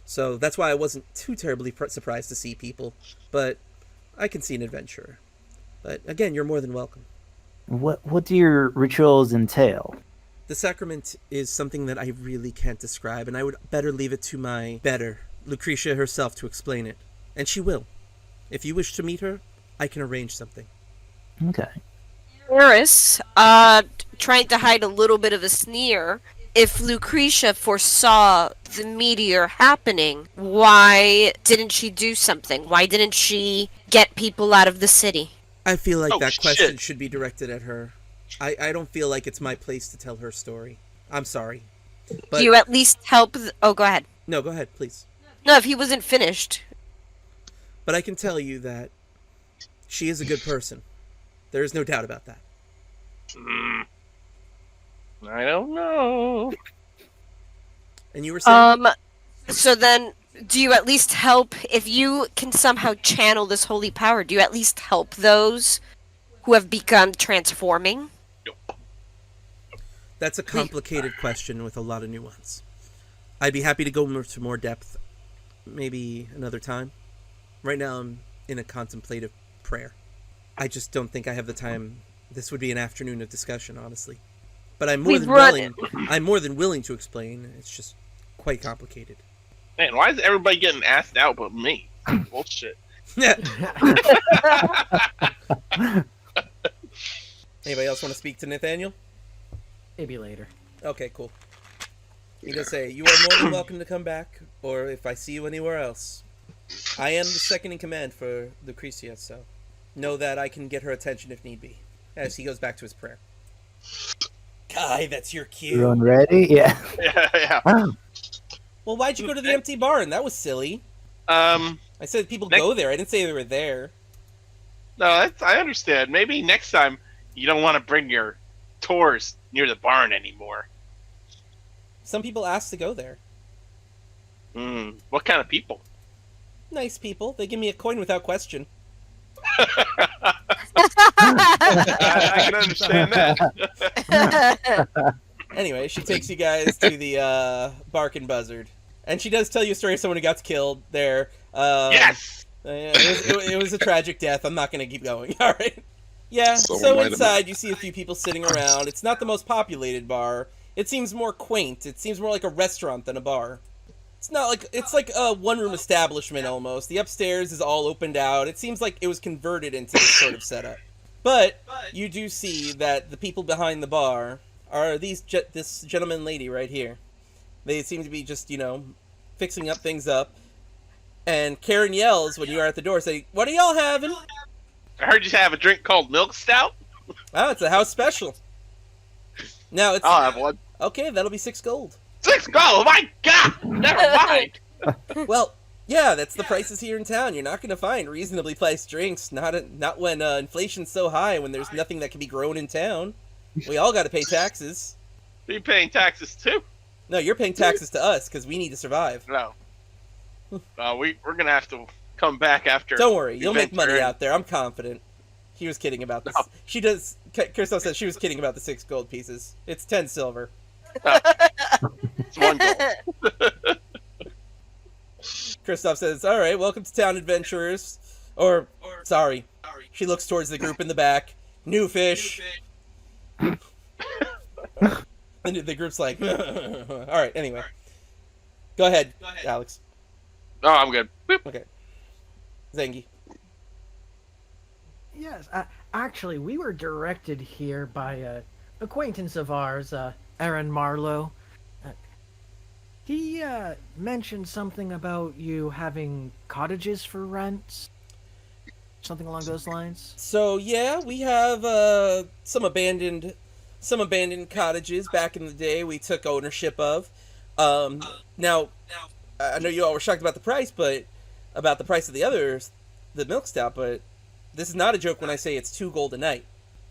So that's why I wasn't too terribly surprised to see people. But I can see an adventurer. But again, you're more than welcome. What do your rituals entail? The sacrament is something that I really can't describe, and I would better leave it to my better, Lucretia herself, to explain it. And she will. If you wish to meet her, I can arrange something. Okay. Eris, trying to hide a little bit of a sneer. If Lucretia foresaw the meteor happening, why didn't she do something? Why didn't she get people out of the city? I feel like Oh, that shit. question should be directed at her. I don't feel like it's my place to tell her story. I'm sorry. But Do you at least help? Oh, go ahead. no, go ahead, please. No, if he wasn't finished. But I can tell you that she is a good person. There is no doubt about that. I don't know. And you were saying? So then, do you at least help, if you can somehow channel this holy power, do you at least help those who have begun transforming? That's a complicated question with a lot of nuance. I'd be happy to go into more depth maybe another time. Right now I'm in a contemplative prayer. I just don't think I have the time. This would be an afternoon of discussion, honestly. But I'm more than willing to explain. It's just quite complicated. Man, why is everybody getting asked out but me? Bullshit. Anybody else want to speak to Nathaniel? Maybe later. Okay, cool. He does say, you are more than welcome to come back, or if I see you anywhere else. I am the second in command for Lucretia, so know that I can get her attention if need be. As he goes back to his prayer. Guy, that's your cue. Everyone ready? Yeah. Yeah. Well, why'd you go to the empty barn? That was silly. I I said people go there. I didn't say they were there. No, I understand. Maybe next time you don't want to bring your tours near the barn anymore. Some people asked to go there. What kind of people? Nice people. They give me a coin without question. I can understand that. Anyway, she takes you guys to the Barkin Buzzard. And she does tell you a story of someone who got killed there. Yes! It was a tragic death. I'm not going to keep going. All right. Yeah, Someone so might have inside you see a few people sitting around. It's not the most populated bar. It seems more quaint. It seems more like a restaurant than a bar. It's like a one-room establishment almost. The upstairs is all opened out. It seems like it was converted into this sort of setup. But you do see that the people behind the bar are this gentleman and lady right here. They seem to be just, fixing up things up. And Karen yells when you are at the door, saying, "What are y'all having?" I heard you have a drink called milk stout. Oh, it's a house special. Now it's... I'll have one. Okay, that'll be 6 gold. 6 gold? Oh my god! Never mind. Well, yeah, that's the prices here in town. You're not going to find reasonably priced drinks. Not when inflation's so high, when there's nothing that can be grown in town. We all got to pay taxes. Are you paying taxes too? No, you're paying taxes to us because we need to survive. No. We're gonna have to come back after. Don't worry, you'll make money and- out there. I'm confident. He was kidding about this. No. She does. Christoph says she was kidding about the 6 gold pieces. It's 10 silver. It's 1 gold. Christoph says, "All right, welcome to town, adventurers." Or, sorry. She looks towards the group in the back. "New fish." And the group's like, all right, anyway. Go ahead, Alex. No, I'm good. Boop. Okay. Zengi. Yes, actually, we were directed here by an acquaintance of ours, Aaron Marlowe. He mentioned something about you having cottages for rent, something along those lines. So, yeah, we have some abandoned cottages back in the day we took ownership of. Now, I know you all were shocked about the price, but about the price of the milk stout, but this is not a joke when I say it's 2 gold a night.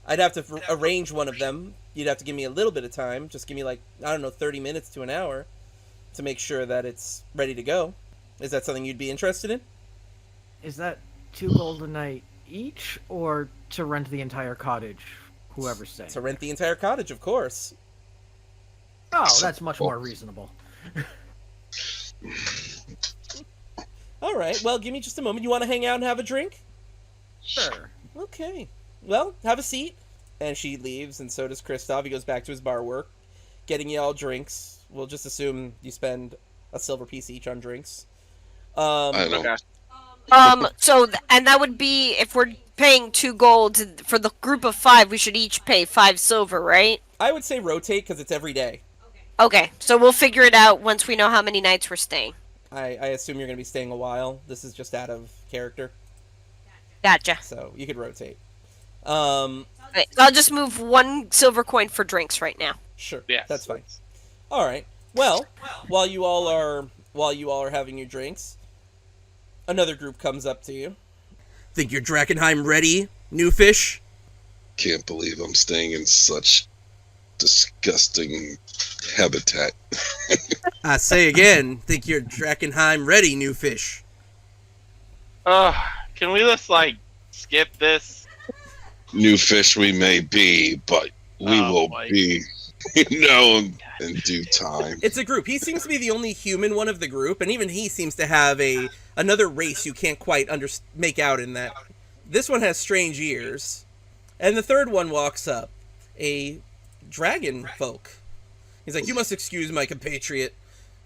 I'd have to arrange one of them. You'd have to give me a little bit of time. Just give me 30 minutes to an hour to make sure that it's ready to go. Is that something you'd be interested in? Is that 2 gold a night each, or to rent the entire cottage? Whoever's staying. To rent the entire cottage, of course. Oh, that's much more reasonable. All right, well, give me just a moment. You want to hang out and have a drink? Sure. Okay. Well, have a seat. And she leaves, and so does Christoph. He goes back to his bar work, getting you all drinks. We'll just assume you spend a silver piece each on drinks. I know. Okay. And that would be, if we're paying 2 gold for the group of 5, we should each pay 5 silver, right? I would say rotate because it's every day. Okay, so we'll figure it out once we know how many nights we're staying. I assume you're going to be staying a while. This is just out of character, Gotcha. so you could rotate. Okay, so I'll just move 1 silver coin for drinks right now. Sure. Yes. That's fine. All right. Well, while you all are having your drinks, another group comes up to you. Think your Drakkenheim ready, new fish? Can't believe I'm staying in such disgusting habitat. I say again, think your Drakkenheim ready, new fish? Can we just skip this? New fish we may be, but we will boy. be known in due time. It's a group. He seems to be the only human one of the group, and even he seems to have another race you can't quite make out in that. This one has strange ears. And the third one walks up. A dragon folk. He's like, "You must excuse my compatriot.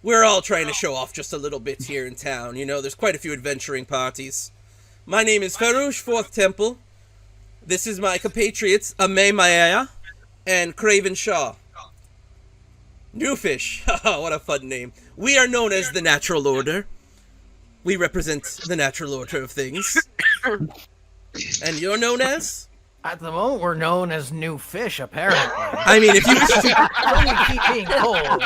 We're all trying to show off just a little bit here in town. There's quite a few adventuring parties. My name is Farouche Fourth Temple. This is my compatriots, Ame Maya and Craven Shaw. Newfish, what a fun name. We are known as the Natural Order. We represent the natural order of things. And you're known as? At the moment, we're known as New Fish, apparently. I mean, if you wish to... Only keep being told.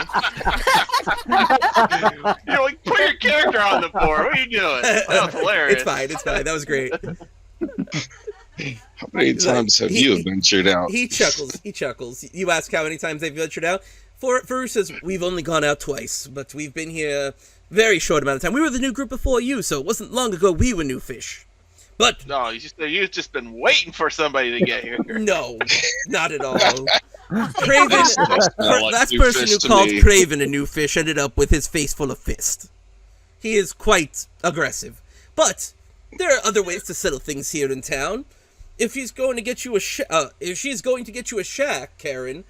Put your character on the board. What are you doing? That was hilarious. It's fine. That was great. How many times have you ventured out? He chuckles. You ask how many times they've ventured out. Faru says, we've only gone out twice, but we've been here very short amount of time. We were the new group before you, so it wasn't long ago we were new fish. But No, you've just been waiting for somebody to get here. no, not at all. Craven, like last new person fish who to called me. Craven a new fish ended up with his face full of fist. He is quite aggressive. But there are other ways to settle things here in town. If she's going to get you a shack, Karen,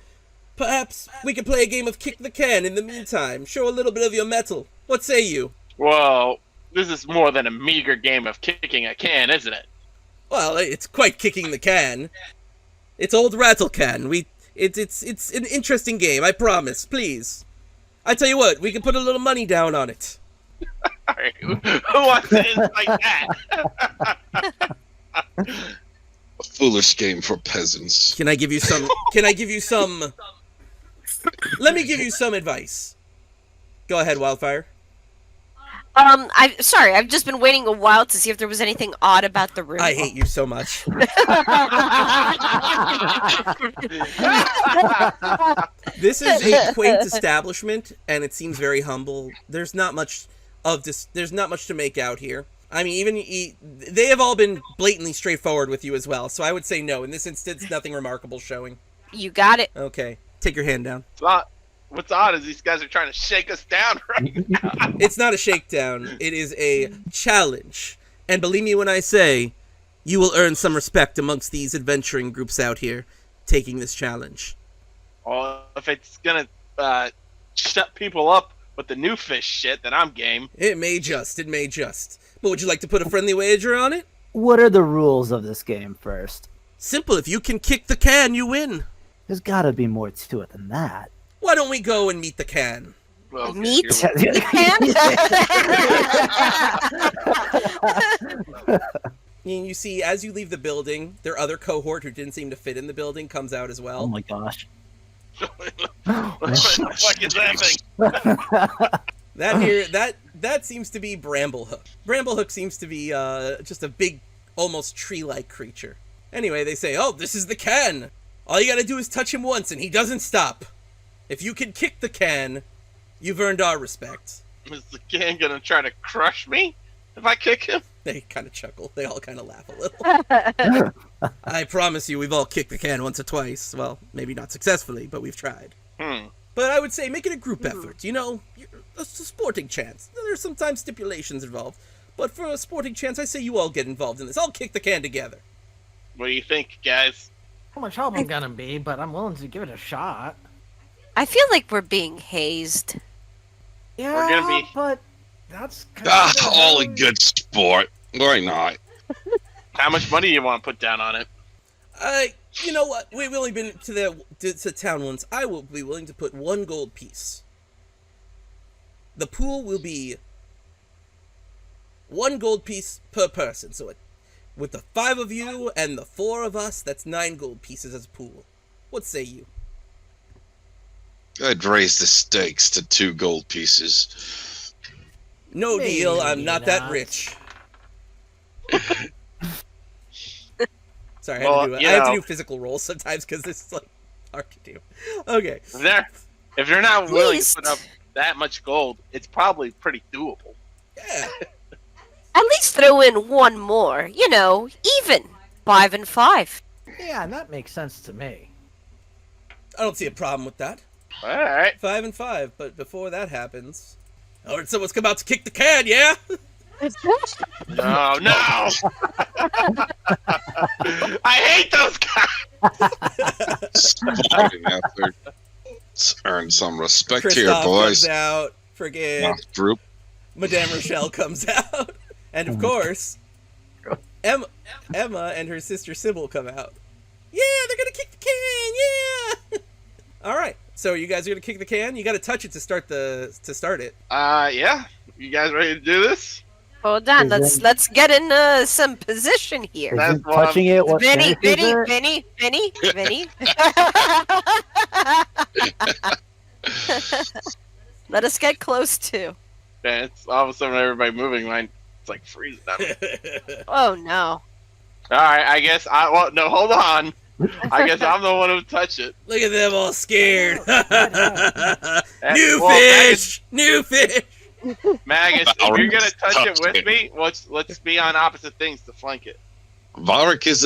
perhaps we could play a game of kick the can in the meantime. Show a little bit of your mettle. What say you? Well, this is more than a meager game of kicking a can, isn't it? Well, it's quite kicking the can. It's old rattle can. It's an interesting game, I promise. Please. I tell you what, we can put a little money down on it. Alright, who wants to like that? A foolish game for peasants. Can I give you some? Let me give you some advice. Go ahead, Wildfire. I've just been waiting a while to see if there was anything odd about the room. I hate you so much. This is a quaint establishment, and it seems very humble. There's not much of this. There's not much to make out here. I mean, they have all been blatantly straightforward with you as well. So I would say no. In this instance, nothing remarkable showing. You got it. Okay, take your hand down. What's odd is these guys are trying to shake us down right now. It's not a shakedown. It is a challenge. And believe me when I say, you will earn some respect amongst these adventuring groups out here taking this challenge. Well, if it's gonna shut people up with the new fish shit, then I'm game. It may just. But would you like to put a friendly wager on it? What are the rules of this game first? Simple. If you can kick the can, you win. There's gotta be more to it than that. Why don't we go and meet the can? Well, okay, Meat? here we- And you see, as you leave the building, their other cohort who didn't seem to fit in the building comes out as well. Oh my gosh. What the fuck is that thing? That seems to be Bramblehook. Bramblehook seems to be just a big, almost tree-like creature. Anyway, they say, oh, this is the can. All you gotta do is touch him once and he doesn't stop. If you can kick the can, you've earned our respect. Is the can gonna try to crush me if I kick him? They kind of chuckle. They all kind of laugh a little. I promise you, we've all kicked the can once or twice. Well, maybe not successfully, but we've tried. But I would say make it a group effort. You know, it's a sporting chance. There's sometimes stipulations involved. But for a sporting chance, I say you all get involved in this. I'll kick the can together. What do you think, guys? How much help I'm gonna be, but I'm willing to give it a shot. I feel like we're being hazed. Yeah, We're gonna be- but that's All a good sport. Why not? How much money do you want to put down on it? You know what? We've only been to town once. I will be willing to put 1 gold piece. The pool will be 1 gold piece per person. So with the 5 of you and the 4 of us, that's 9 gold pieces as a pool. What say you? I'd raise the stakes to 2 gold pieces. No deal. I'm not that not. rich. Sorry, Well, I have to do physical rolls sometimes because this is like hard to do. Okay. If they're not willing Least. to put up that much gold, it's probably pretty doable. Yeah. At least throw in 1 more. You know, even. 5 and 5. Yeah, that makes sense to me. I don't see a problem with that. All right. 5 and 5, but before that happens, someone's come out to kick the can, yeah? No, no! I hate those guys! Sporting effort. Let's earn some respect here, Kristoff boys. comes out, friggin' Group. Madame Rochelle comes out, and of course, Emma and her sister Sybil come out. Yeah, they're gonna kick the can, yeah! Alright, so you guys are gonna kick the can? You gotta touch it to start it. Yeah. You guys ready to do this? Hold on, Isn't- let's get in some position here. That's Isn't what touching it what Vinny, finishes Vinny, it? Vinny. Let us get close to. Man, it's all of a sudden everybody moving. Mine, it's like freezing. Oh no. All right, I guess no, hold on. I guess I'm the one who touched it. Look at them all scared. Well, New fish. Magus, if you're gonna touch it with me, let's be on opposite things to flank it. Varric is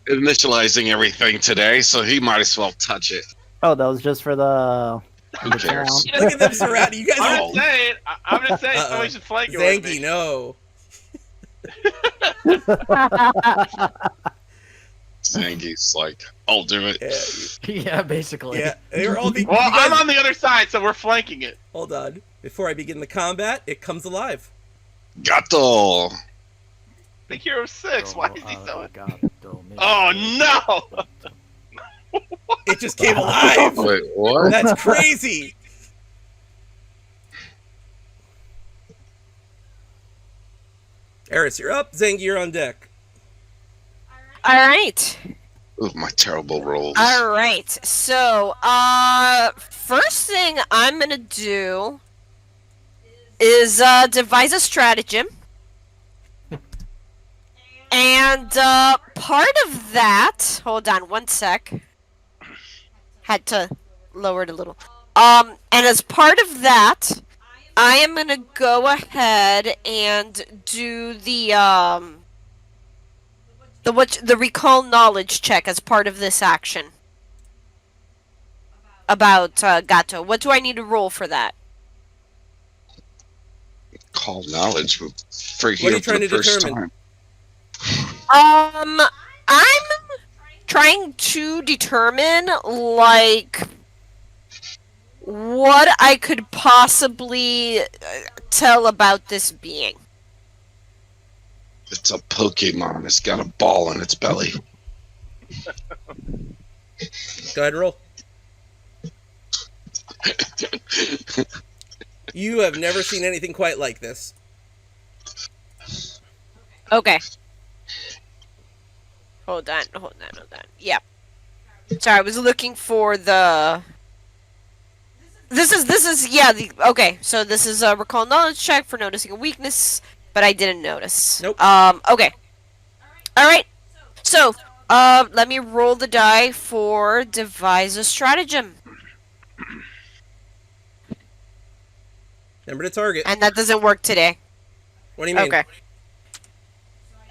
initializing everything today, so he might as well touch it. Oh, that was just for the. Who cares? Look at them surrounding you guys. I'm just saying, somebody should flank it with me. Zangy, no. Zangi's like, I'll do it. Yeah, basically. Yeah, they were all. Well, I'm on the other side, so we're flanking it. Hold on. Before I begin the combat, it comes alive. Gato. The hero 6. Why is he so? Oh no! It just came alive. Wait, what? That's crazy. Eris, you're up. Zangy, you're on deck. All right. Ooh, my terrible rolls. All right. So, first thing I'm gonna do is devise a stratagem, and part of that. Hold on, one sec. Had to lower it a little. And as part of that, I am gonna go ahead and do the recall knowledge check as part of this action. About Gato. What do I need to roll for that? Call knowledge for What are here you for trying the to first determine? time. I'm trying to determine, like, what I could possibly tell about this being. It's a Pokemon. It's got a ball in its belly. Go ahead, roll. You have never seen anything quite like this. Okay. Hold on. Yeah. Sorry, I was looking for the... This is okay, so this is a recall knowledge check for noticing a weakness, but I didn't notice. Nope. Okay. Alright. So, let me roll the die for devise a stratagem. Remember to target. And that doesn't work today. What do you mean? Okay.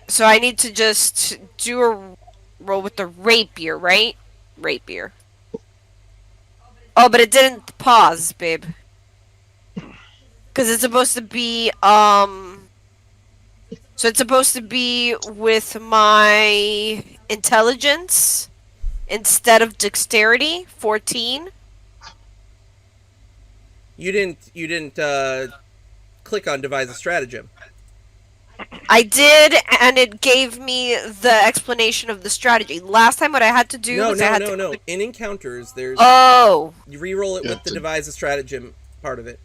So I need to just do a roll with the rapier, right? Rapier. Oh, but it didn't pause, babe. Because it's supposed to be, So it's supposed to be with my intelligence instead of dexterity, 14. You didn't click on devise a stratagem. I did, and it gave me the explanation of the strategy. Last time what I had to do was I had to... No. In encounters, there's... Oh! You re-roll it with the devise a stratagem part of it.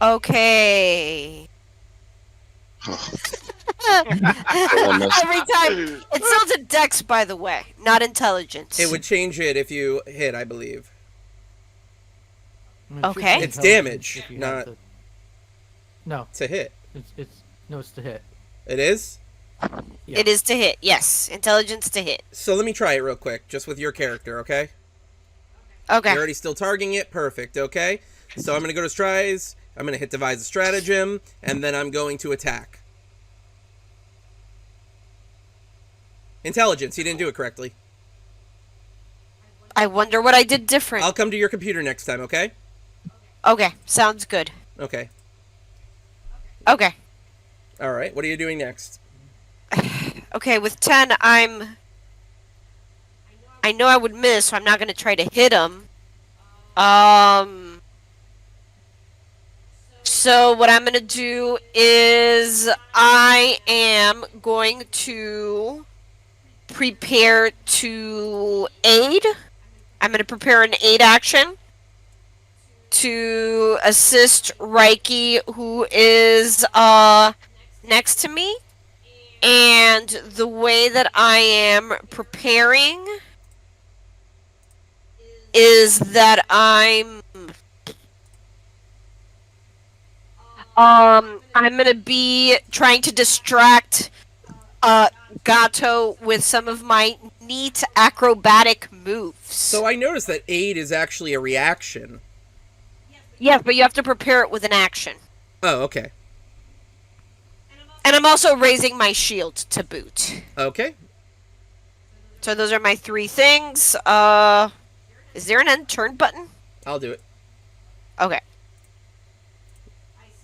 Okay. Every time. It's still to dex, by the way, not intelligence. It would change it if you hit, I believe. Okay. It's damage, not... No. To hit. It's to hit. It is? Yeah. It is to hit, yes. Intelligence to hit. So let me try it real quick, just with your character, okay? Okay. You're already still targeting it? Perfect, okay? So I'm going to go to strides, I'm going to hit devise a stratagem, and then I'm going to attack. Intelligence, you didn't do it correctly. I wonder what I did different. I'll come to your computer next time, okay? Okay, sounds good. Okay. Okay. Alright, what are you doing next? Okay, with 10, I know I would miss, so I'm not going to try to hit him. So what I'm going to do is I am going to prepare to aid. I'm going to prepare an aid action to assist Reiki, who is next to me. And the way that I am preparing is that I'm gonna be trying to distract Gato with some of my neat acrobatic moves. So I noticed that aid is actually a reaction. Yes, but you have to prepare it with an action. Oh, okay. And I'm also raising my shield to boot. Okay. So those are my 3 things. Is there an end turn button? I'll do it. Okay.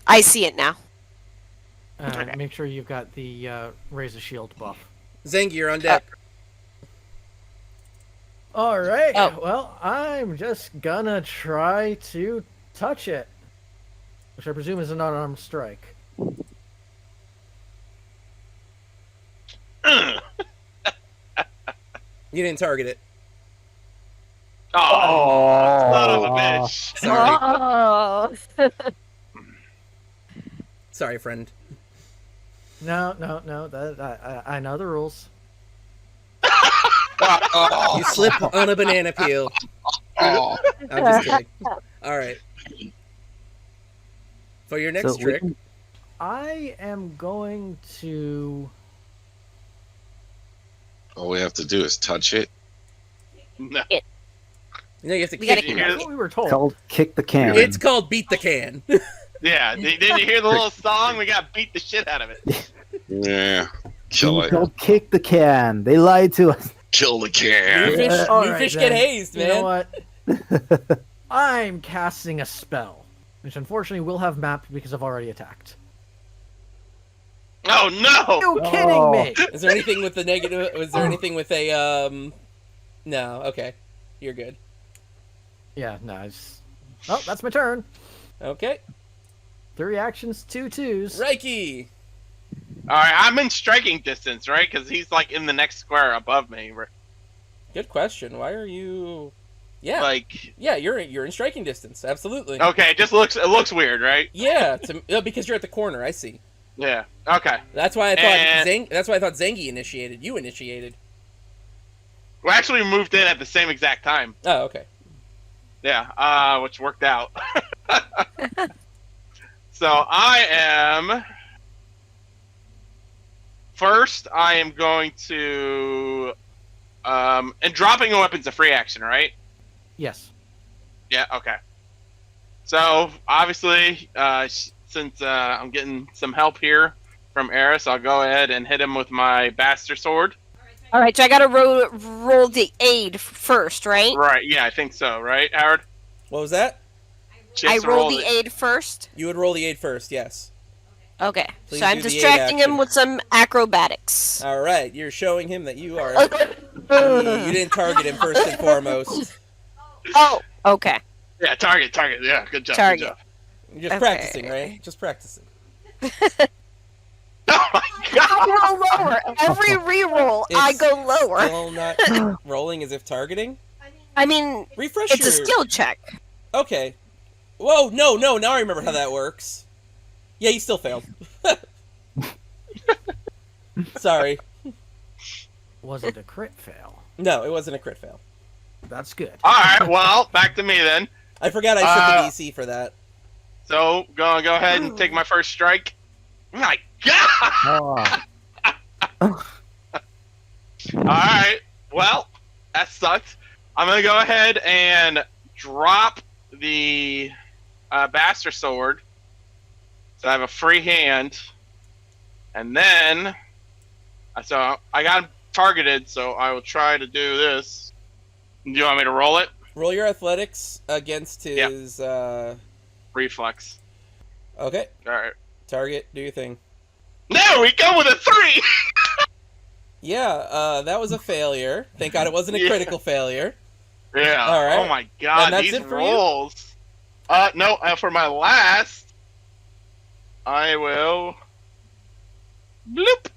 I see it now. Okay. Make sure you've got the raise a shield buff. Zengi, you're on deck. All right. Oh. Well, I'm just gonna try to touch it, which I presume is an unarmed strike. You didn't target it. Oh, son of a bitch. Sorry. Oh. Sorry, friend. No. That I know the rules. You slip on a banana peel. Oh, I'm just kidding. All right. For your next So we trick, can- I am going to. all we have to do is touch it. No. you have to We gotta kick. hear That's what we were told. called kick the can. It's called beat the can. Yeah, did you hear the little song? We got beat the shit out of it. Yeah, kill it. Don't kick the can. They lied to us. Kill the New can. fish, All new right, fish then. get hazed, man. You know what? I'm casting a spell, which unfortunately will have mapped because I've already attacked. Oh no! You kidding me? Is there anything with the negative? Was there anything with a No. Okay, you're good. Yeah, no. Oh, that's my turn. Okay, 3 actions, 2 twos. Reiki. All right, I'm in striking distance, right? Because he's like in the next square above me. Good question. Why are you? Yeah, Like, yeah, you're in striking distance. Absolutely. okay, it looks weird, right? Yeah, because you're at the corner. I see. Yeah. Okay. That's why I thought And- That's why I thought Zengi initiated. You initiated. We actually moved in at the same exact time. Oh, okay. Yeah. Which worked out. So I am. First, I am going to. And dropping a weapon's a free action, right? Yes. Yeah, okay. So, obviously, since I'm getting some help here from Eris, I'll go ahead and hit him with my Bastard Sword. All right, so I gotta roll the aid first, right? Right, yeah, I think so, right, Howard? What was that? She has I to roll the aid first. You would roll the aid first. Yes. Okay, Please so I'm do the aid distracting him action. with some acrobatics. All right. You're showing him that you are. You didn't target him first and foremost. Oh, okay. Yeah, target, yeah, good job, Target. good job. You're just Okay. practicing, right? Just practicing. Oh my god! I go lower. Every reroll, I It's go lower. Still not rolling as if targeting. I mean, Refresh it's your. a skill check. Okay. Whoa! No! Now I remember how that works. Yeah, you still failed. Sorry. Was it a crit fail? No, it wasn't a crit fail. That's good. Alright, well, back to me then. I forgot I set the DC for that. So, go ahead and take my first strike. My god! Oh, Alright, well, that sucks. I'm gonna go ahead and drop the Bastard Sword. So I have a free hand. And then, so I got him targeted, so I will try to do this. Do you want me to roll it? Roll your athletics against his. Reflex. Okay. Alright. Target. Do your thing. No, we go with a 3! Yeah. That was a failure. Thank God it wasn't a Yeah. critical failure. Yeah. All right. Oh my god, And that's these it for you? rolls. No, for my last, I will. Bloop.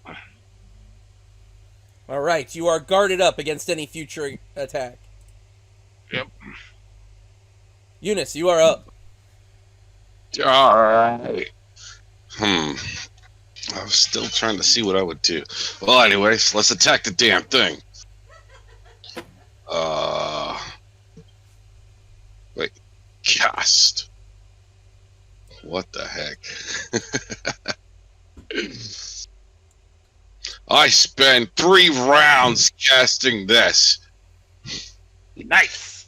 All right. You are guarded up against any future attack. Yep. Eunice, you are up. Alright. I was still trying to see what I would do. Well, anyways, let's attack the damn thing. Wait. Cast. What the heck? I spend 3 rounds casting this. Nice.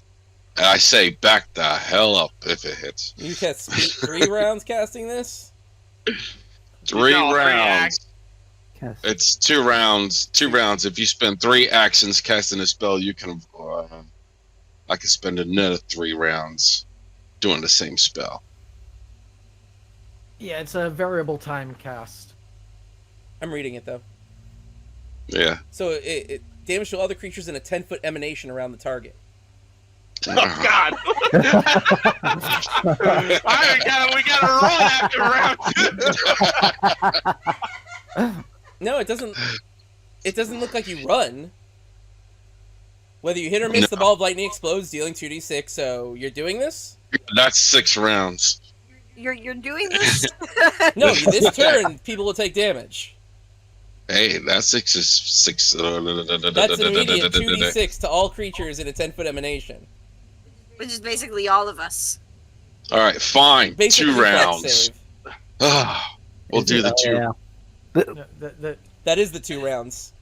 And I say, back the hell up if it hits. You cast 3 rounds casting this? 3 rounds. Cast. It's 2 rounds. 2 rounds. If you spend 3 actions casting a spell, you can. I can spend another 3 rounds doing the same spell. Yeah, it's a variable time cast. I'm reading it though. Yeah. So it damage to other creatures in a 10-foot emanation around the target. Oh God! All right, we gotta run after round 2. No, it doesn't. It doesn't look like you run. Whether you hit or miss, the ball of lightning explodes, dealing 2d6. So you're doing this? That's 6 rounds. You're doing this? No, this turn people will take damage. Hey, that's 6 is 6. That's an immediate 2d6 to all creatures in a 10-foot emanation. Which is basically all of us. All right, fine. Basically, 2 reflex rounds. save. We'll do the 2. Yeah. That is the 2 rounds.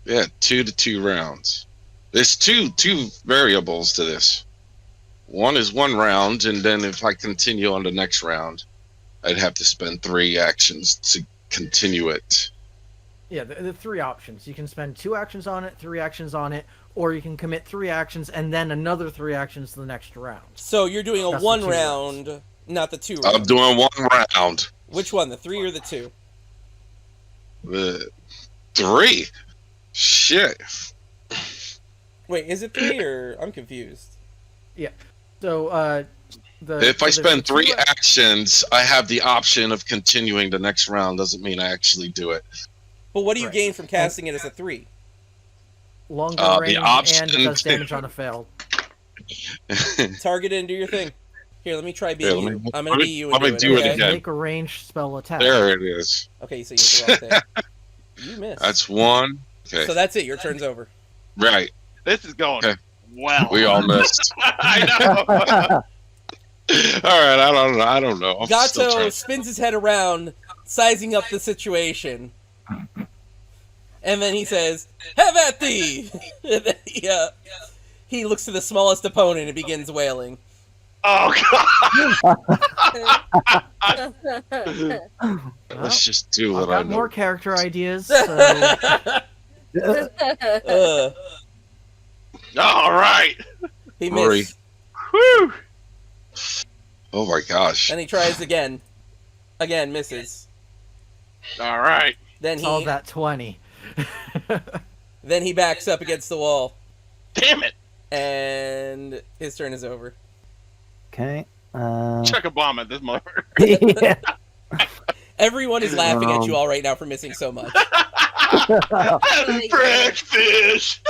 Yeah, 2 to 2 rounds. There's two variables to this. One is 1 round, and then if I continue on the next round, I'd have to spend 3 actions to continue it. Yeah, the 3 options. You can spend 2 actions on it, 3 actions on it, or you can commit 3 actions and then another 3 actions to the next round. So you're doing a That's the 1 2 round, not the 2 rounds. I'm doing 1 round. Which one, the 3 or the 2? The 3. Shit. Wait, is it 3 or I'm confused? Yeah. So If I spend 3 actions, I have the option of continuing the next round. Doesn't mean I actually do it. But what do you Right. gain from casting it as a 3? longer the range option and it does damage on a fail. Target it and do your thing. Here, let me try being Yeah, you. I'm gonna be you and let me do it okay? again. Make a ranged spell attack. There it is. Okay, so you hit the wrong thing. You missed. That's 1. Okay. So that's it. Your turn's over. Right. This is going Okay. well. We all missed. I know. All right. I don't know. I'm still Gato trying. spins his head around, sizing up the situation. And then he says, "Have at thee!" And then he looks to the smallest opponent and begins wailing. Oh God! Let's just do I've what I got know. more character ideas. So All right. He Rory. missed. Whew. Oh my gosh. And he tries again. Again, misses. All right. Then all he that 20. then he backs up against the wall, Damn it. and his turn is over. Okay. Check a bomb at this moment. Yeah. Everyone is laughing at you all right now for missing so much. Fresh fish.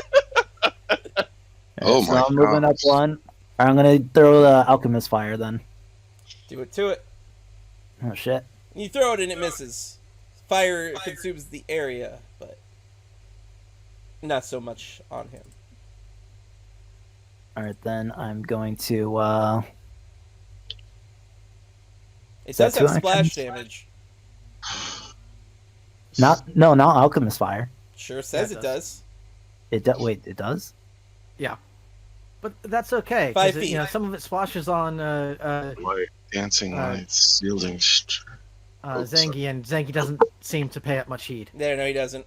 Oh so my I'm moving gosh. up 1. I'm gonna throw the alchemist fire then. Do it to it. Oh shit. You throw it and it misses. Fire consumes the area, but not so much on him. Alright then, I'm going to It Is that does have 2 splash actions? damage. not alchemist fire. Sure says Yeah, it it does. Wait, it does? Yeah. But that's okay. 'cause 5 it, feet. you know, some of it splashes on Light, dancing lights, yielding. Zangi, and Zangi doesn't seem to pay it much heed. There, no, he doesn't.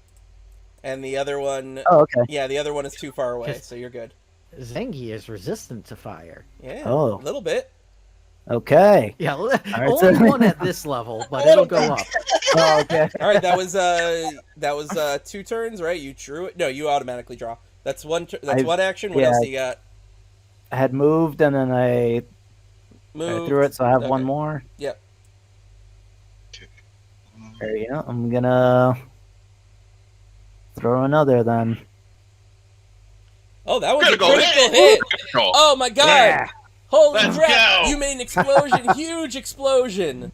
And the other one, Oh, okay. yeah, the other one is too far away, Just- so you're good. Zangi is resistant to fire. Yeah, Oh. a little bit. Okay. Yeah, right, only so- 1 at this level, but it'll go up. Oh, okay. All right, that was 2 turns, right? You drew it. No, you automatically draw. That's one. That's one action. What yeah. else do you got? I had moved and then I Move. threw it, so I have Okay. 1 more. Yep. There you go. I'm gonna throw another then. Oh, that was a Critical critical hit. hit. Oh my god! Yeah. Holy Let's crap! go. You made an explosion, huge explosion.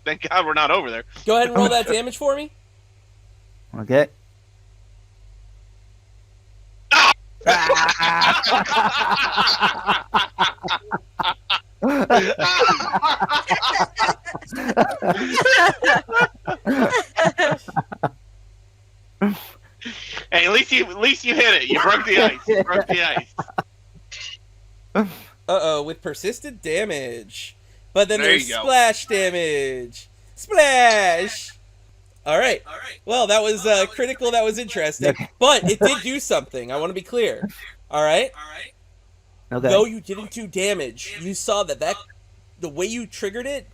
Thank God we're not over there. Go ahead and roll that damage for me. Okay. least you hit it. You broke the ice. You broke the ice. Uh-oh, with persistent damage. But then There there's you go. splash damage. Splash! Alright. Well, that was critical. That was interesting. But it did do something. I want to be clear. Alright? Okay. Though you didn't do damage, you saw that the way you triggered it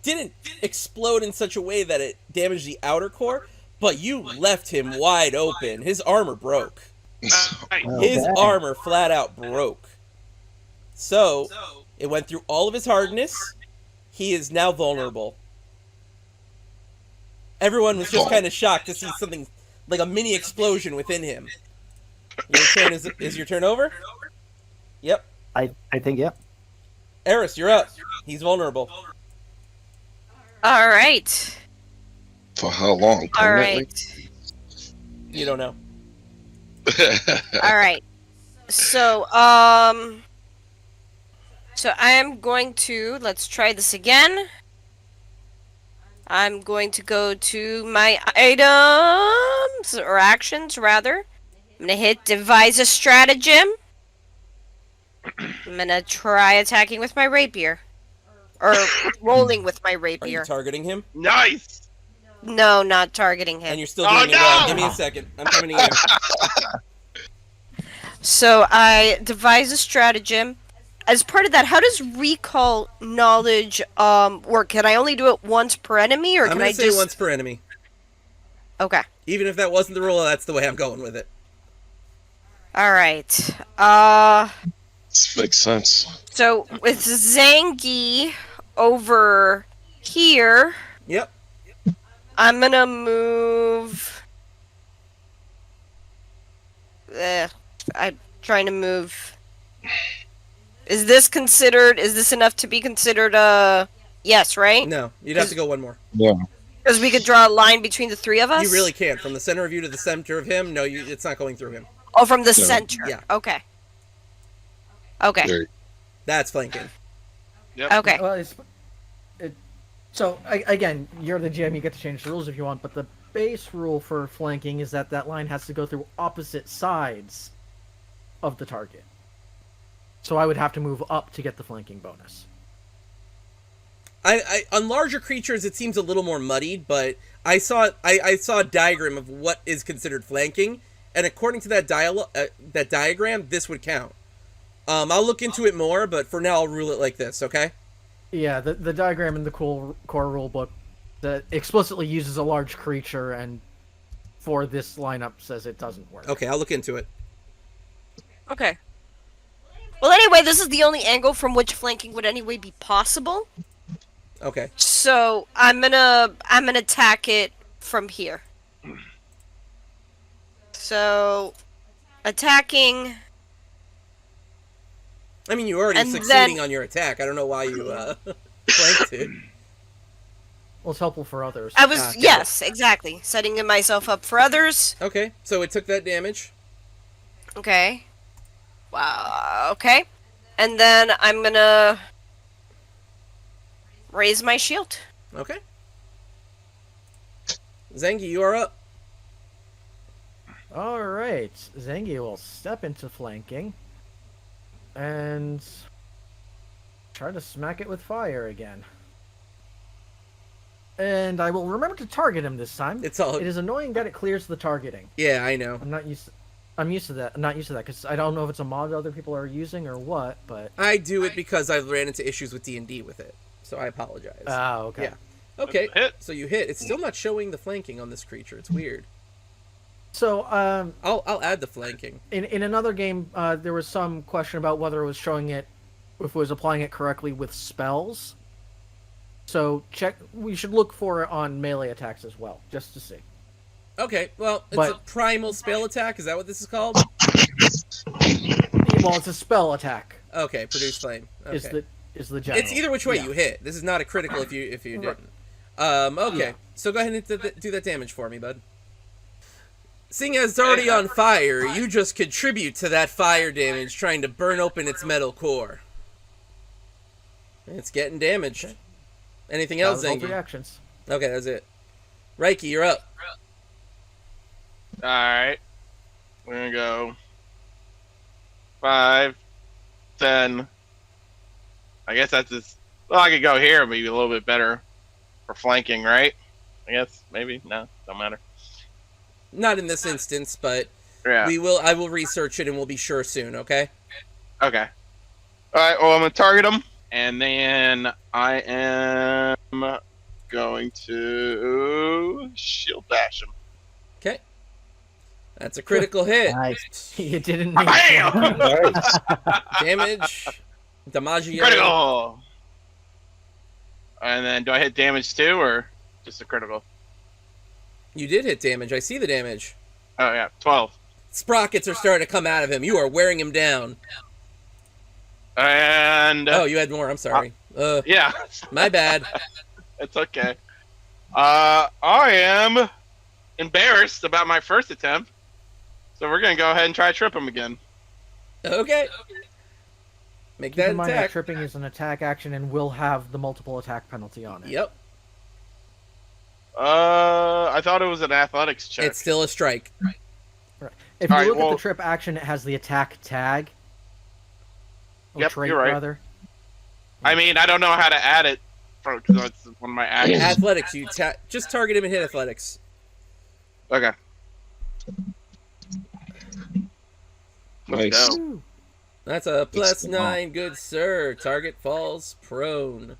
didn't explode in such a way that it damaged the outer core, but you left him wide open. His armor broke. Nice. His Okay. armor flat out broke. So, it went through all of his hardness. He is now vulnerable. Everyone was just kind of shocked to see something like a mini explosion within him. Your turn is your turn over? Yep. I think, yeah. Eris, you're up. He's vulnerable. All right. For how long? All Permanently? right. You don't know. All right. So I am going to, let's try this again. I'm going to go to my items, or actions, rather. I'm going to hit devise a stratagem. I'm going to try attacking with my rapier. Or rolling with my Are you rapier. targeting him? Nice. No, not targeting him. And you're still Oh, doing it well. no! Give me a second. I'm coming to you. So I devise a stratagem. As part of that, how does recall knowledge work? Can I only do it once per enemy, or I'm can going I to say just... once per enemy. Okay. Even if that wasn't the rule, that's the way I'm going with it. All right. This makes sense. So with Zangi over here, Yep. I'm gonna move. I'm trying to move. Is this enough to be considered yes, right? No, you'd have to go one more. Yeah. Because we could draw a line between the three of us? You really can't. From the center of you to the center of him, no, it's not going through him. Oh, from the center. Yeah. Okay. Okay. There- That's flanking. Yep. Okay. Well, again, you're the GM. You get to change the rules if you want, but the base rule for flanking is that line has to go through opposite sides of the target. So I would have to move up to get the flanking bonus. I on larger creatures it seems a little more muddied, but I saw a diagram of what is considered flanking, and according to that diagram, this would count. I'll look into it more, but for now I'll rule it like this, okay? Yeah, the diagram in the core rule book that explicitly uses a large creature, and for this lineup says it doesn't work. Okay, I'll look into it. Okay. Well, anyway, this is the only angle from which flanking would anyway be possible. Okay. So I'm gonna attack it from here. So attacking. I mean, you're already And succeeding then- on your attack. I don't know why you flanked it. Well, it's helpful for others. I was got it. yes, exactly, setting myself up for others. Okay, so it took that damage. Okay. Wow. Okay. And then I'm gonna raise my shield. Okay. Zangi, you are up. All right, Zangi will step into flanking and try to smack it with fire again. And I will remember to target him this time. It's all. It is annoying that it clears the targeting. Yeah, I know. I'm used to that. I'm not used to that because I don't know if it's a mod other people are using or what. But I do it because I've ran into issues with D&D with it, so I apologize. okay. Yeah. Okay, Hit. so you hit. It's still not showing the flanking on this creature. It's weird. So I'll add the flanking. in another game, there was some question about whether it was showing it, if it was applying it correctly with spells. So we should look for it on melee attacks as well, just to see. Okay, well, it's But- a primal spell attack. Is that what this is called? Well, it's a spell attack. Okay, produce flame. Okay. Is the general. It's either which way Yeah. you hit. This is not a critical if you Right. didn't. Okay, Yeah. so go ahead and do that damage for me, bud. Seeing as it's already on fire, you just contribute to that fire damage, trying to burn open its metal core. It's getting damaged. Anything That else, was all Zangi? 3 actions. Okay, that's it. Reiki, you're up. All right. We're gonna go 5, 10. I guess that's just. Well, I could go here, maybe a little bit better for flanking, right? I guess maybe no, don't matter. Not in this instance, but Yeah. I will research it and we'll be sure soon. Okay. Okay. All right. Well, I'm gonna target him, and then I am going to shield bash him. Okay. That's a critical hit. Nice. You didn't need Bam! Nice. Damage. Damaggio. Critical. And then, do I hit damage too, or just a critical? You did hit damage. I see the damage. Oh yeah, 12. Sprockets are starting to come out of him. You are wearing him down. And Oh, you had more. I'm sorry. yeah, My bad. it's okay. I am embarrassed about my first attempt, so we're gonna go ahead and try to trip him again. Okay. Make Keep that in mind that attack. tripping is an attack action and will have the multiple attack penalty on it. Yep. I thought it was an athletics check. It's still a strike. If you Alright, look at well- the trip action, it has the attack tag. Or Yep, trait, you're right. rather. I mean, I don't know how to add it because it's one of my actions. Athletics. Just target him and hit athletics. Okay. Nice. Go. Woo. That's a It's- +9, good sir. Target falls prone.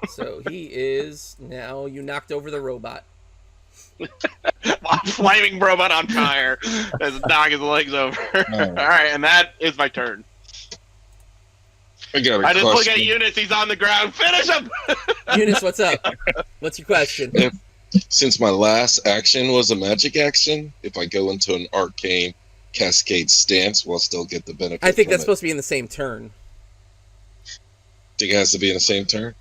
So he is now. You knocked over the robot. Flaming robot on fire as knock his legs over. All right, and that is my turn. I got a I just look question. at Eunice. He's on the ground. Finish him. Eunice, what's up? What's your question? Since my last action was a magic action, if I go into an arcane cascade stance, will I still get the benefit? I think from that's it? supposed to be in the same turn. Think it has to be in the same turn.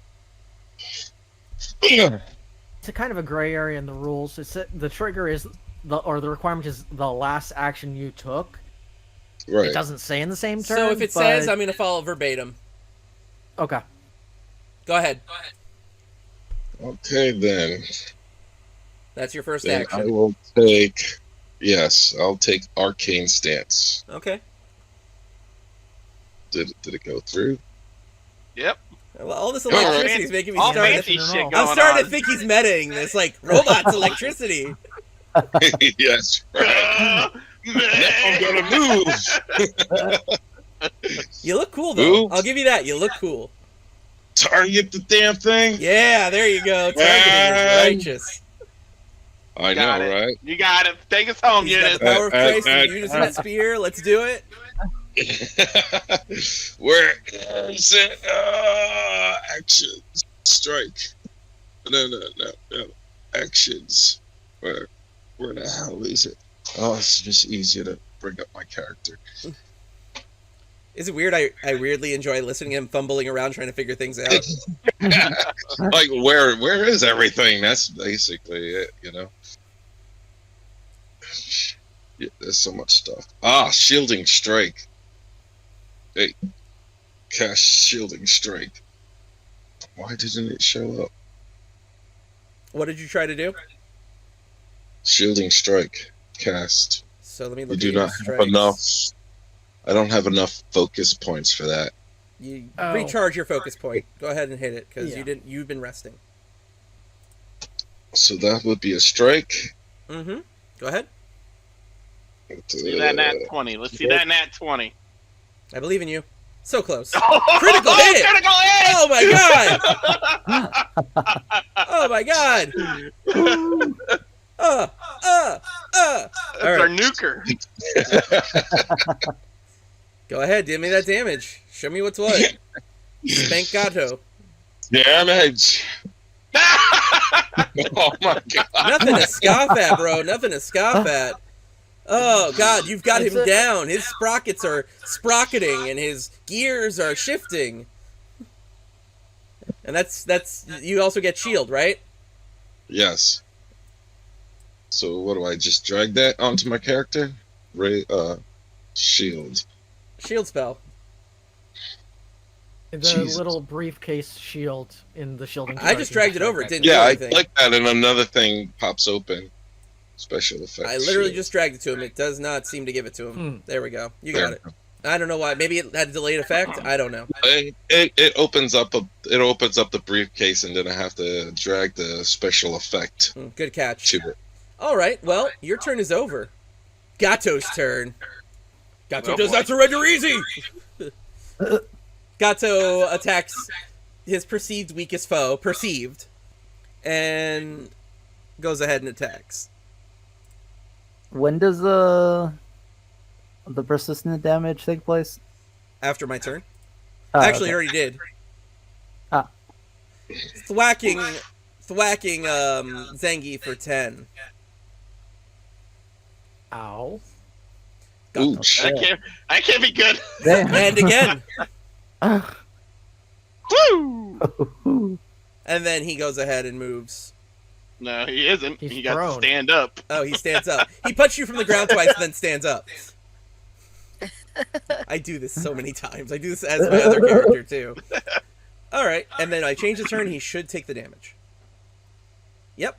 It's a kind of a gray area in the rules. It's the trigger is the requirement is the last action you took. Right. It doesn't say in the same turn. So if it but... says, I'm going to follow verbatim. Okay. Go ahead. Okay then. That's your first Then I action. will take. Yes, I'll take arcane stance. Okay. Did it go through? Yep. Well, all this All right. electricity is making me All start. fancy to- shit going I'm starting on. to think he's metaing this, like robots, electricity. Yes. Right. I'm gonna move. You look cool though. Move. I'll give you that. You look cool. Target the damn thing. Yeah, there you go. Targeting is righteous. I Got know, it. right? You got it. Take us home, He's got Eunice. the power of Christ and uh, using a spear. Let's do it. Where is it? Actions. Strike. No. Actions. Where the hell is it? Oh, it's just easier to bring up my character. Is it weird? I weirdly enjoy listening to him fumbling around trying to figure things out. Like, where is everything? That's basically it, you know? Yeah, there's so much stuff. Shielding strike. Hey, cast shielding strike. Why didn't it show up? What did you try to do? Shielding strike. Cast. So let me You look do at your not have strikes. enough. I don't have enough focus points for that. You Oh. recharge your focus point. Go ahead and hit it because Yeah. you've been resting. So that would be a strike. Mm-hmm. Go ahead. See that nat 20. Let's see that nat 20. I believe in you. So close. Critical Critical hit! Critical hit! Oh my god! Oh my god! That's All our right. nuker. Go ahead, give me that damage. Show me what's what. Spank gato. Damage. Oh my god. Nothing to scoff at, bro. Nothing to scoff at. Oh god, you've got him down. His sprockets are sprocketing and his gears are shifting. And that's you also get shield, right? Yes. So what do I just drag that onto my character? Shield. Shield spell. The Jesus. little briefcase shield in the shielding. I just dragged it over. It didn't Yeah, do I anything. click that and another thing pops open. Special effects. I literally shield. just dragged it to him. It does not seem to give it to him. There we go. You got it. I don't know why. Maybe it had a delayed effect. I don't know. It opens up the briefcase, and then I have to drag the special effect Good catch. to it. All right. Well, your turn is over. Gato's turn. Gato Oh, does boy. not surrender easy. Gato attacks his perceived weakest foe, and goes ahead and attacks. When does the persistent damage take place? After my turn. Oh, Actually, okay. it already did. Ah. Thwacking Zengi for 10. Ow. Ouch. I can't be good. Damn. And again. Woo! And then he goes ahead and moves. No, he isn't. He's He got prone. to stand up. Oh, he stands up. He punched you from the ground twice and then stands up. I do this so many times. I do this as my other character, too. Alright, and then I change the turn. He should take the damage. Yep.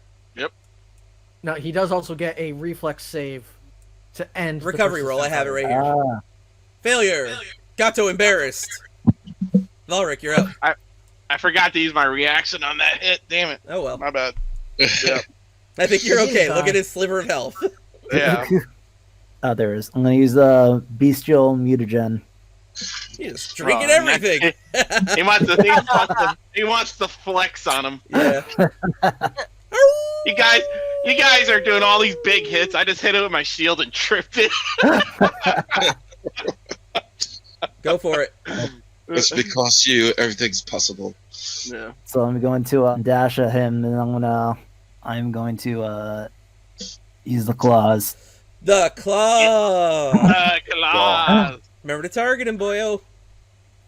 Now, he does also get a reflex save to end the Recovery roll. I have it right here. Ah, Failure. Gato embarrassed. Valric, you're up. I forgot to use my reaction on that hit. Damn it. Oh, well. My bad. Yeah. I think you're okay. He's Look at his sliver of health. Yeah. there is. I'm gonna use bestial mutagen. He's just drinking Oh, everything. He wants to flex on him. Yeah. You guys are doing all these big hits. I just hit it with my shield and tripped it. Go for it. It's because everything's possible. Yeah. So I'm going to dash at him, and I'm going to use the claws. The claw. Claws. Remember to target him, boyo.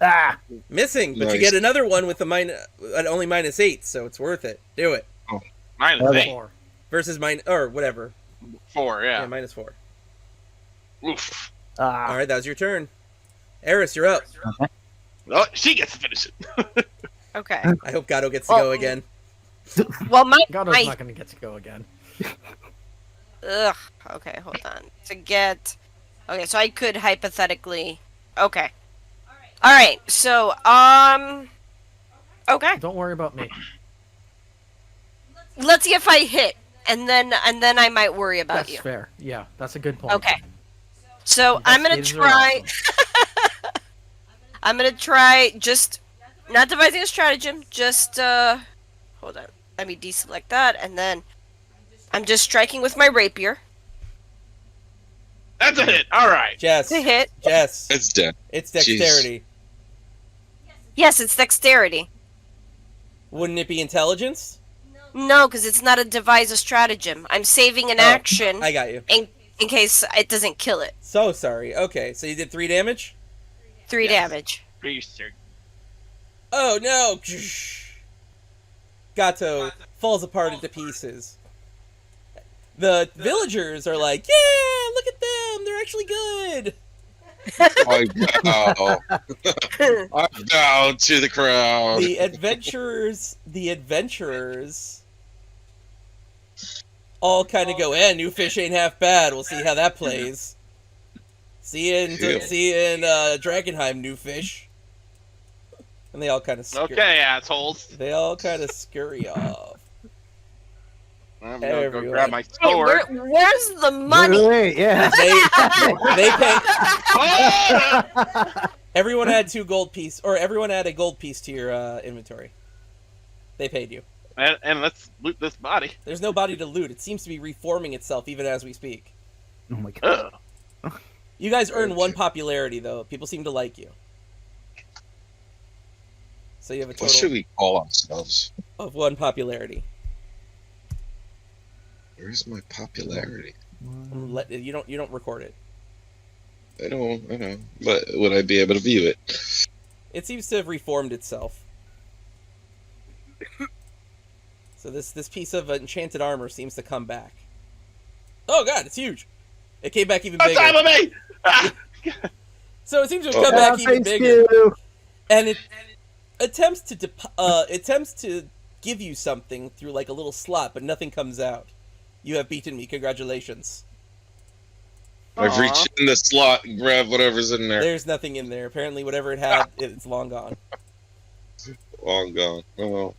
Ah! Missing, but you Nice. get another one with only -8, so it's worth it. Do it. Minus Okay. 8. 4. Versus or whatever. 4, Yeah, yeah. -4. Oof. Ah! All right, that was your turn. Eris, you're up. Oh, she gets to finish it. Okay. I hope Gato gets to go again. Well, Gado's my not going to get to go again. ugh. Okay, hold on. To get. Okay, so I could hypothetically. Okay. All right. So Okay. Don't worry about me. Let's see if I hit, and then I might worry about That's you. fair. Yeah, that's a good point. Okay. So I'm gonna Investigators are try. awesome. I'm gonna try just not devising a stratagem. Just hold on. Let me deselect that, and then I'm just striking with my rapier That's a hit. All right. Jess. to hit. Jess. It's dead. It's dexterity. Yes, it's dexterity. Wouldn't it be intelligence? No, because it's not a devise a stratagem. I'm saving an Oh, action I got you. in case it doesn't kill it. So sorry. Okay, so you did 3 damage? 3 damage. Research. Oh no! Gato falls apart into pieces. The villagers are like, yeah, look at them, they're actually good. I bow. I bow to the crowd. The adventurers all kind of go, new fish ain't half bad. We'll see how that plays. See you in Drakkenheim, new fish. And they all kind of Okay, assholes. They all kind of scurry off. I'm gonna go Everyone. grab my Wait, sword. where's the money? Wait, yeah. They pay. Oh! Everyone add 2 gold piece, or everyone add a gold piece to your inventory. They paid you. And let's loot this body. There's no body to loot. It seems to be reforming itself even as we speak. Oh my god. Ugh. You guys earned 1 popularity though. People seem to like you. So you have a What should total we call ourselves? of 1 popularity. Where's my popularity? You don't record it. I know. But would I be able to view it? It seems to have reformed itself. So this piece of enchanted armor seems to come back. Oh god, it's huge. It came back even On bigger. top of me! Ah! So it seems to have come back even thanks, bigger. you. And it attempts to give you something through like a little slot, but nothing comes out. You have beaten me. Congratulations. I've reached in the slot and grabbed whatever's in there. There's nothing in there. Apparently, whatever it had, it's long gone. Long gone. Oh,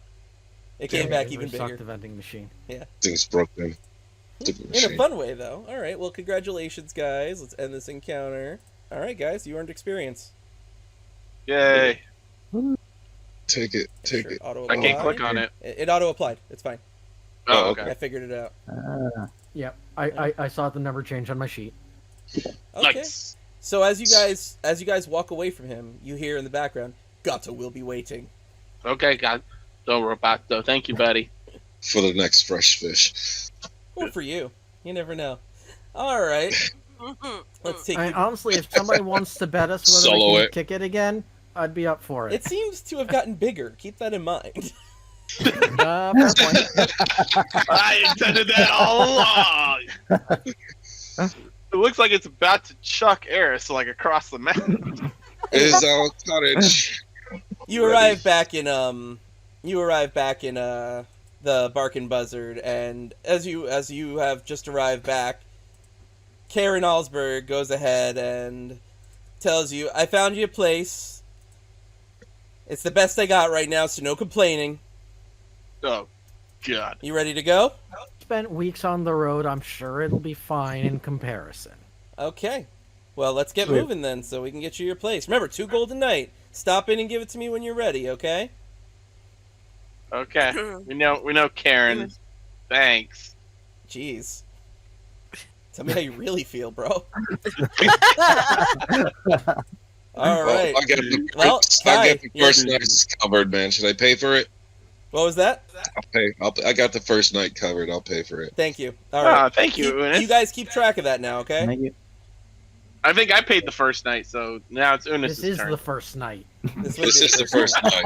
It came back even Restock bigger. the vending machine. thing's broken. In a fun way, though. All right. Well, congratulations, guys. Let's end this encounter. All right, guys. You earned experience. Yay. Take it. Take it. I can't click on it. It auto-applied. It's fine. Oh, I okay. figured it out. Yep. I saw the number change on my sheet. Okay. Nice. So as you guys walk away from him, you hear in the background, Gato will be waiting. Okay, God. Don't Roboto. Thank you, buddy. For the next fresh fish. Or for you. You never know. All right. Let's take you. Honestly, if somebody wants to bet us whether Solo we can it. kick it again, I'd be up for it. It seems to have gotten bigger. Keep that in mind. Fair point. I intended that all along. It looks like it's about to chuck Eris like across the map. Is our cottage. You arrive back in the Barkin Buzzard, and as you have just arrived back, Karen Alsberg goes ahead and tells you, I found you a place. It's the best I got right now, so no complaining. Oh, God. You ready to go? Spent weeks on the road. I'm sure it'll be fine in comparison. Okay. Well, let's get Sweet. moving then, so we can get you your place. Remember, 2 gold a night. Stop in and give it to me when you're ready, okay? Okay. We know Karen. Thanks. Jeez. Tell me how you really feel, bro. All right. I got the, Well, I got the Kai, first night's covered, man. Should I pay for it? What was that? I'll pay. I got the first night covered. I'll pay for it. Thank you. All right. Thank you, Unis. You guys keep track of that now, okay? Thank you. I think I paid the first night, so now it's Unis' This is turn. the first night. This This is the first night.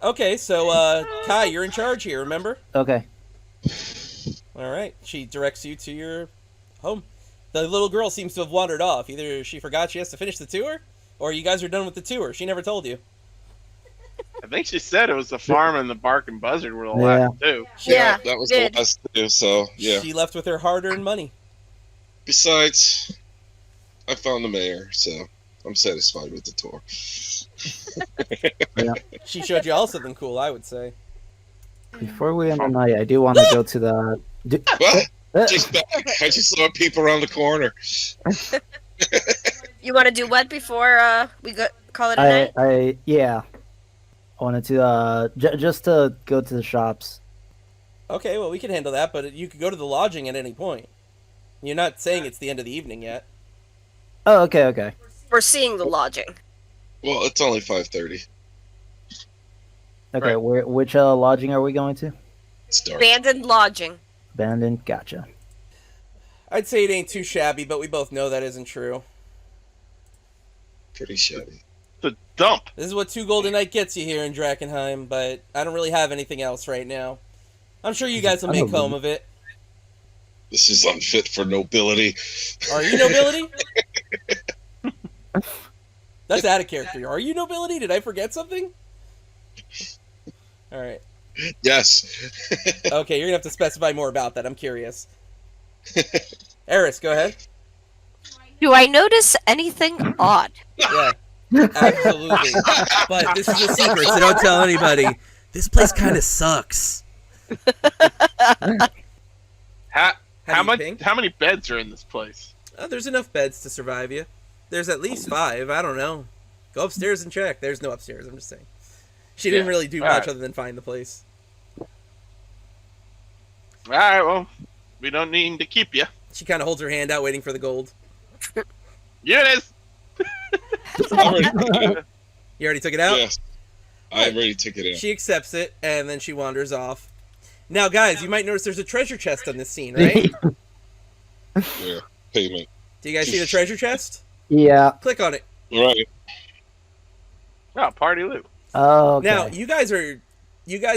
Okay, so Kai, you're in charge here, remember? Okay. All right. She directs you to your home. The little girl seems to have wandered off. Either she forgot she has to finish the tour, or you guys are done with the tour. She never told you. I think she said it was the farm and the Bark and Buzzard were the Yeah. last two. Yeah, that was did. the last two. So yeah. She left with her hard-earned money. Besides, I found the mayor, so I'm satisfied with the tour. She showed you all something cool, I would say. Before we end the night, I do want to go to the. What? Just back. I just saw a peep around the corner. You want to do what before we call it a night? I wanted to just to go to the shops. Okay, well, we can handle that, but you could go to the lodging at any point. You're not saying it's the end of the evening yet. Oh, okay. We're seeing the lodging. Well, it's only 5:30. Okay, Right. which lodging are we going to? It's dark. Abandoned lodging. Abandoned. Gotcha. I'd say it ain't too shabby, but we both know that isn't true. Pretty shabby. The dump. This is what 2 gold a night gets you here in Drakkenheim, but I don't really have anything else right now. I'm sure you guys will make home of it. This is unfit for nobility. Are you nobility? That's out of character. Are you nobility? Did I forget something? All right. Yes. Okay, you're gonna have to specify more about that. I'm curious. Eris, go ahead. Do I notice anything odd? Yeah, absolutely. But this is a secret, so don't tell anybody. This place kind of sucks. How do you ping? many beds are in this place? There's enough beds to survive you. There's at least 5. I don't know. Go upstairs and check. There's no upstairs. I'm just saying. She didn't really do much Alright. other than find the place. All right, well, we don't need to keep you. She kind of holds her hand out, waiting for the gold. Eunice! I'm ready to take it out. You already took it out? Yes. I already took it out. She accepts it, and then she wanders off. Now, guys, you might notice there's a treasure chest on this scene, right? Yeah. Payment. Do you guys see the treasure chest? Yeah. Click on it. Right. Oh, party loot. Oh, okay. Now, you guys,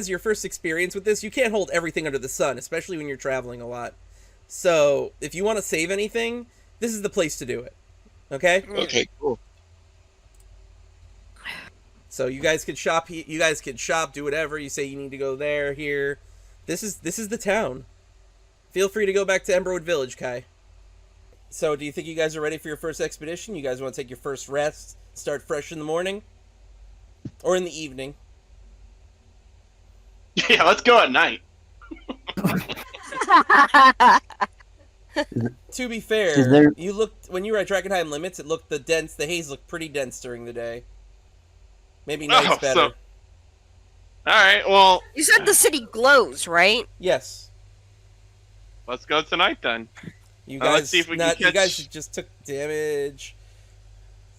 your first experience with this, you can't hold everything under the sun, especially when you're traveling a lot. So, if you want to save anything, this is the place to do it. Okay? Okay, cool. So you guys could shop. You guys could shop, do whatever. You say you need to go there, here. This is the town. Feel free to go back to Emberwood Village, Kai. So, do you think you guys are ready for your first expedition? You guys want to take your first rest, start fresh in the morning? Or in the evening? Yeah, let's go at night. To be fair, there- you looked when you were at Drakkenheim Limits. It looked the haze looked pretty dense during the day. Maybe night's better. All right, well, You said the city glows, right? Yes, let's go tonight then. you guys. Let's see if we can You guys catch- just took damage.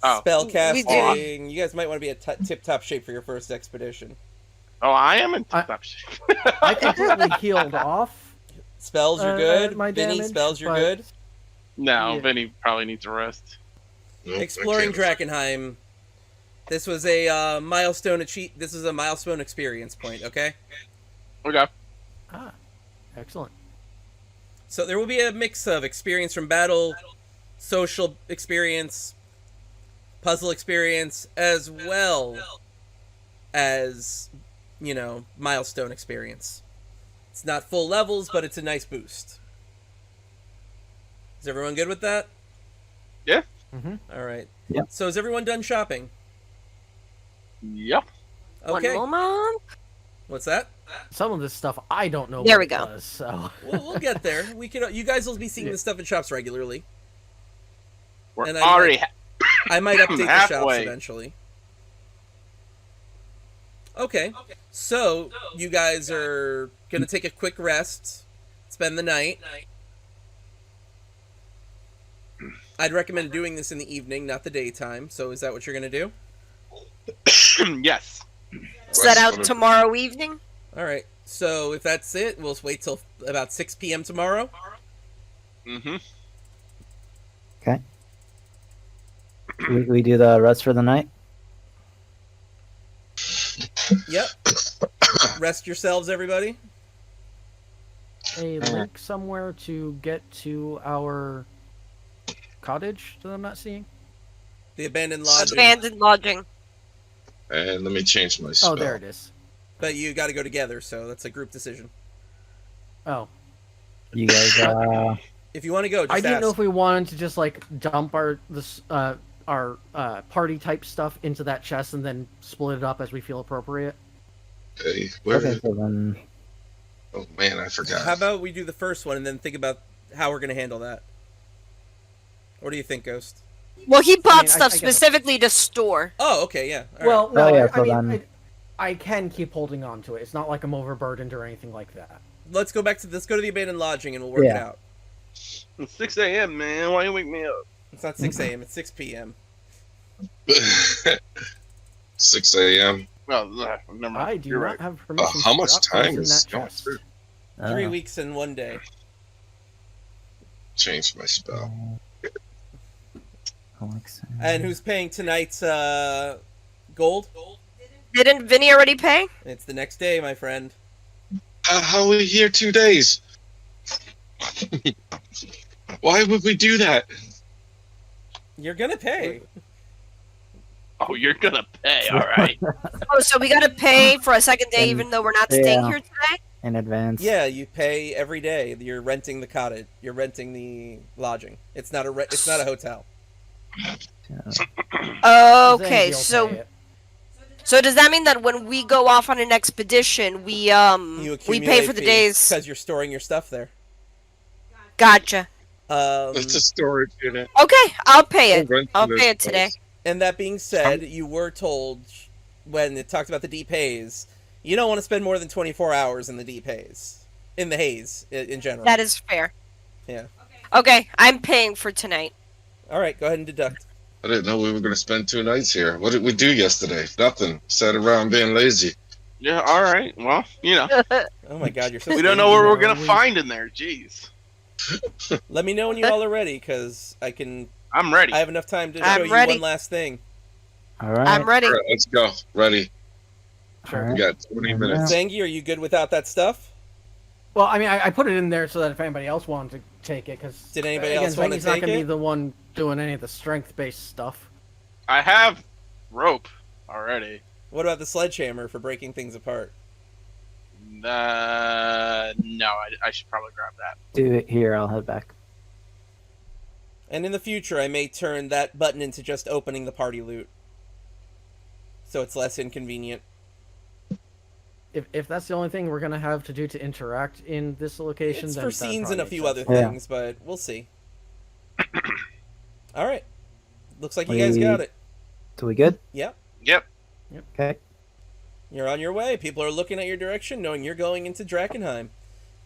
Oh. Spell We casting. You guys might want to be in tip-top shape for your first expedition. Oh, I am in top shape. I completely healed off. Spells, you're good. my Vinny, damage, spells, you're but- good. No, Yeah. Vinny probably needs a rest. Nope, I Exploring can't. Drakkenheim. This was a milestone This is a milestone experience point. Okay. Okay. Ah, excellent. So there will be a mix of experience from battle, social experience, puzzle experience, as well as, milestone experience. It's not full levels, but it's a nice boost. Is everyone good with that? Yeah. Mm-hmm. All right. Yep. So is everyone done shopping? Yep. Okay. One moment. What's that? Some of this stuff I don't know. There what we it go. does, so We'll get there. We can. You guys will be seeing this stuff in shops regularly. We're And I already. I might update the shops Halfway. eventually. Okay. So, you guys are gonna take a quick rest, spend the night. I'd recommend doing this in the evening, not the daytime. So, is that what you're gonna do? Yes. Set out tomorrow evening. All right. So, if that's it, we'll wait till about 6 p.m. tomorrow. Mm-hmm. Okay. We do the rest for the night. Yep. Rest yourselves, everybody. a link somewhere to get to our cottage that I'm not seeing. The abandoned lodging. Abandoned lodging. And let me change my spell. Oh, there it is. But you got to go together, so that's a group decision. Oh, You guys, If you want to go, just I didn't ask. know if we wanted to just like dump our party type stuff into that chest and then split it up as we feel appropriate. Okay, where? okay, so then Oh man, I forgot. How about we do the first one and then think about how we're going to handle that? What do you think, Ghost? Well, he bought I stuff get it. specifically to store. Oh, okay, yeah. All right. Well, no, Oh, yeah, I so mean, then- I can keep holding on to it. It's not like I'm overburdened or anything like that. let's go to the abandoned lodging and we'll work it Yeah. out. It's 6 a.m., man. Why you wake me up? It's not 6 a.m., it's 6 p.m. 6 a.m. Well, never mind. I do You're not right. have permission. How to much drop things time in is that going chest. through? 3 weeks and 1 day. Change my spell. Alexa. And who's paying tonight's gold? Didn't Vinny already pay? It's the next day, my friend. How are we here 2 days? Why would we do that? You're gonna pay. Oh, you're gonna pay, all right. Oh, so we gotta pay for a second day, And- even though we're not staying yeah. here today? In advance. Yeah, you pay every day. You're renting the cottage. You're renting the lodging. It's not a hotel. Okay, Then you'll so pay it. so does that mean that when we go off on an expedition, we pay for the days? because you're storing your stuff there. Gotcha. It's a storage unit. Okay, I'll pay it. Rent I'll this pay it today. place. And that being said, you were told when it talked about the deep haze, you don't want to spend more than 24 hours in the deep haze, in the haze in general. That is fair. Yeah. Okay, I'm paying for tonight. All right, go ahead and deduct. I didn't know we were going to spend 2 nights here. What did we do yesterday? Nothing. Sat around being lazy. Yeah, all right. Well, Oh my God, you're so. we don't know what we're No, gonna we- find in there. Jeez. Let me know when you all are ready, because I'm ready. I have enough time to I'm show you ready. one last thing. All right. I'm ready. All right, let's go. Ready. All We right. got 20 minutes. Zangi, are you good without that stuff? Well, I mean, I put it in there so that if anybody else wanted to take it, because Did anybody else wanna Zangi's not take gonna it? be the one doing any of the strength-based stuff. I have rope already. What about the sledgehammer for breaking things apart? No, I should probably grab that. Do it here. I'll head back. And in the future, I may turn that button into just opening the party loot, so it's less inconvenient. If that's the only thing we're gonna have to do to interact in this location, It's then for that scenes probably and a makes few sense. other things, but we'll see. All right. Looks like you guys got it. So we good? Yep. Yep. Okay. You're on your way. People are looking at your direction, knowing you're going into Drakkenheim.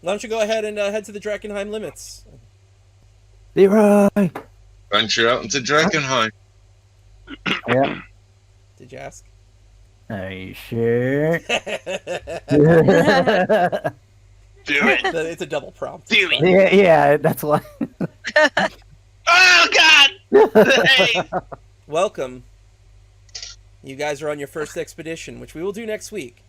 Why don't you go ahead and head to the Drakkenheim limits? Leroy! Venture out into Drakkenheim. Yeah. Did you ask? Are you sure? Do it. It's a double prompt. Do it. yeah, that's why. Oh God! Hey. Welcome. You guys are on your first expedition, which we will do next week.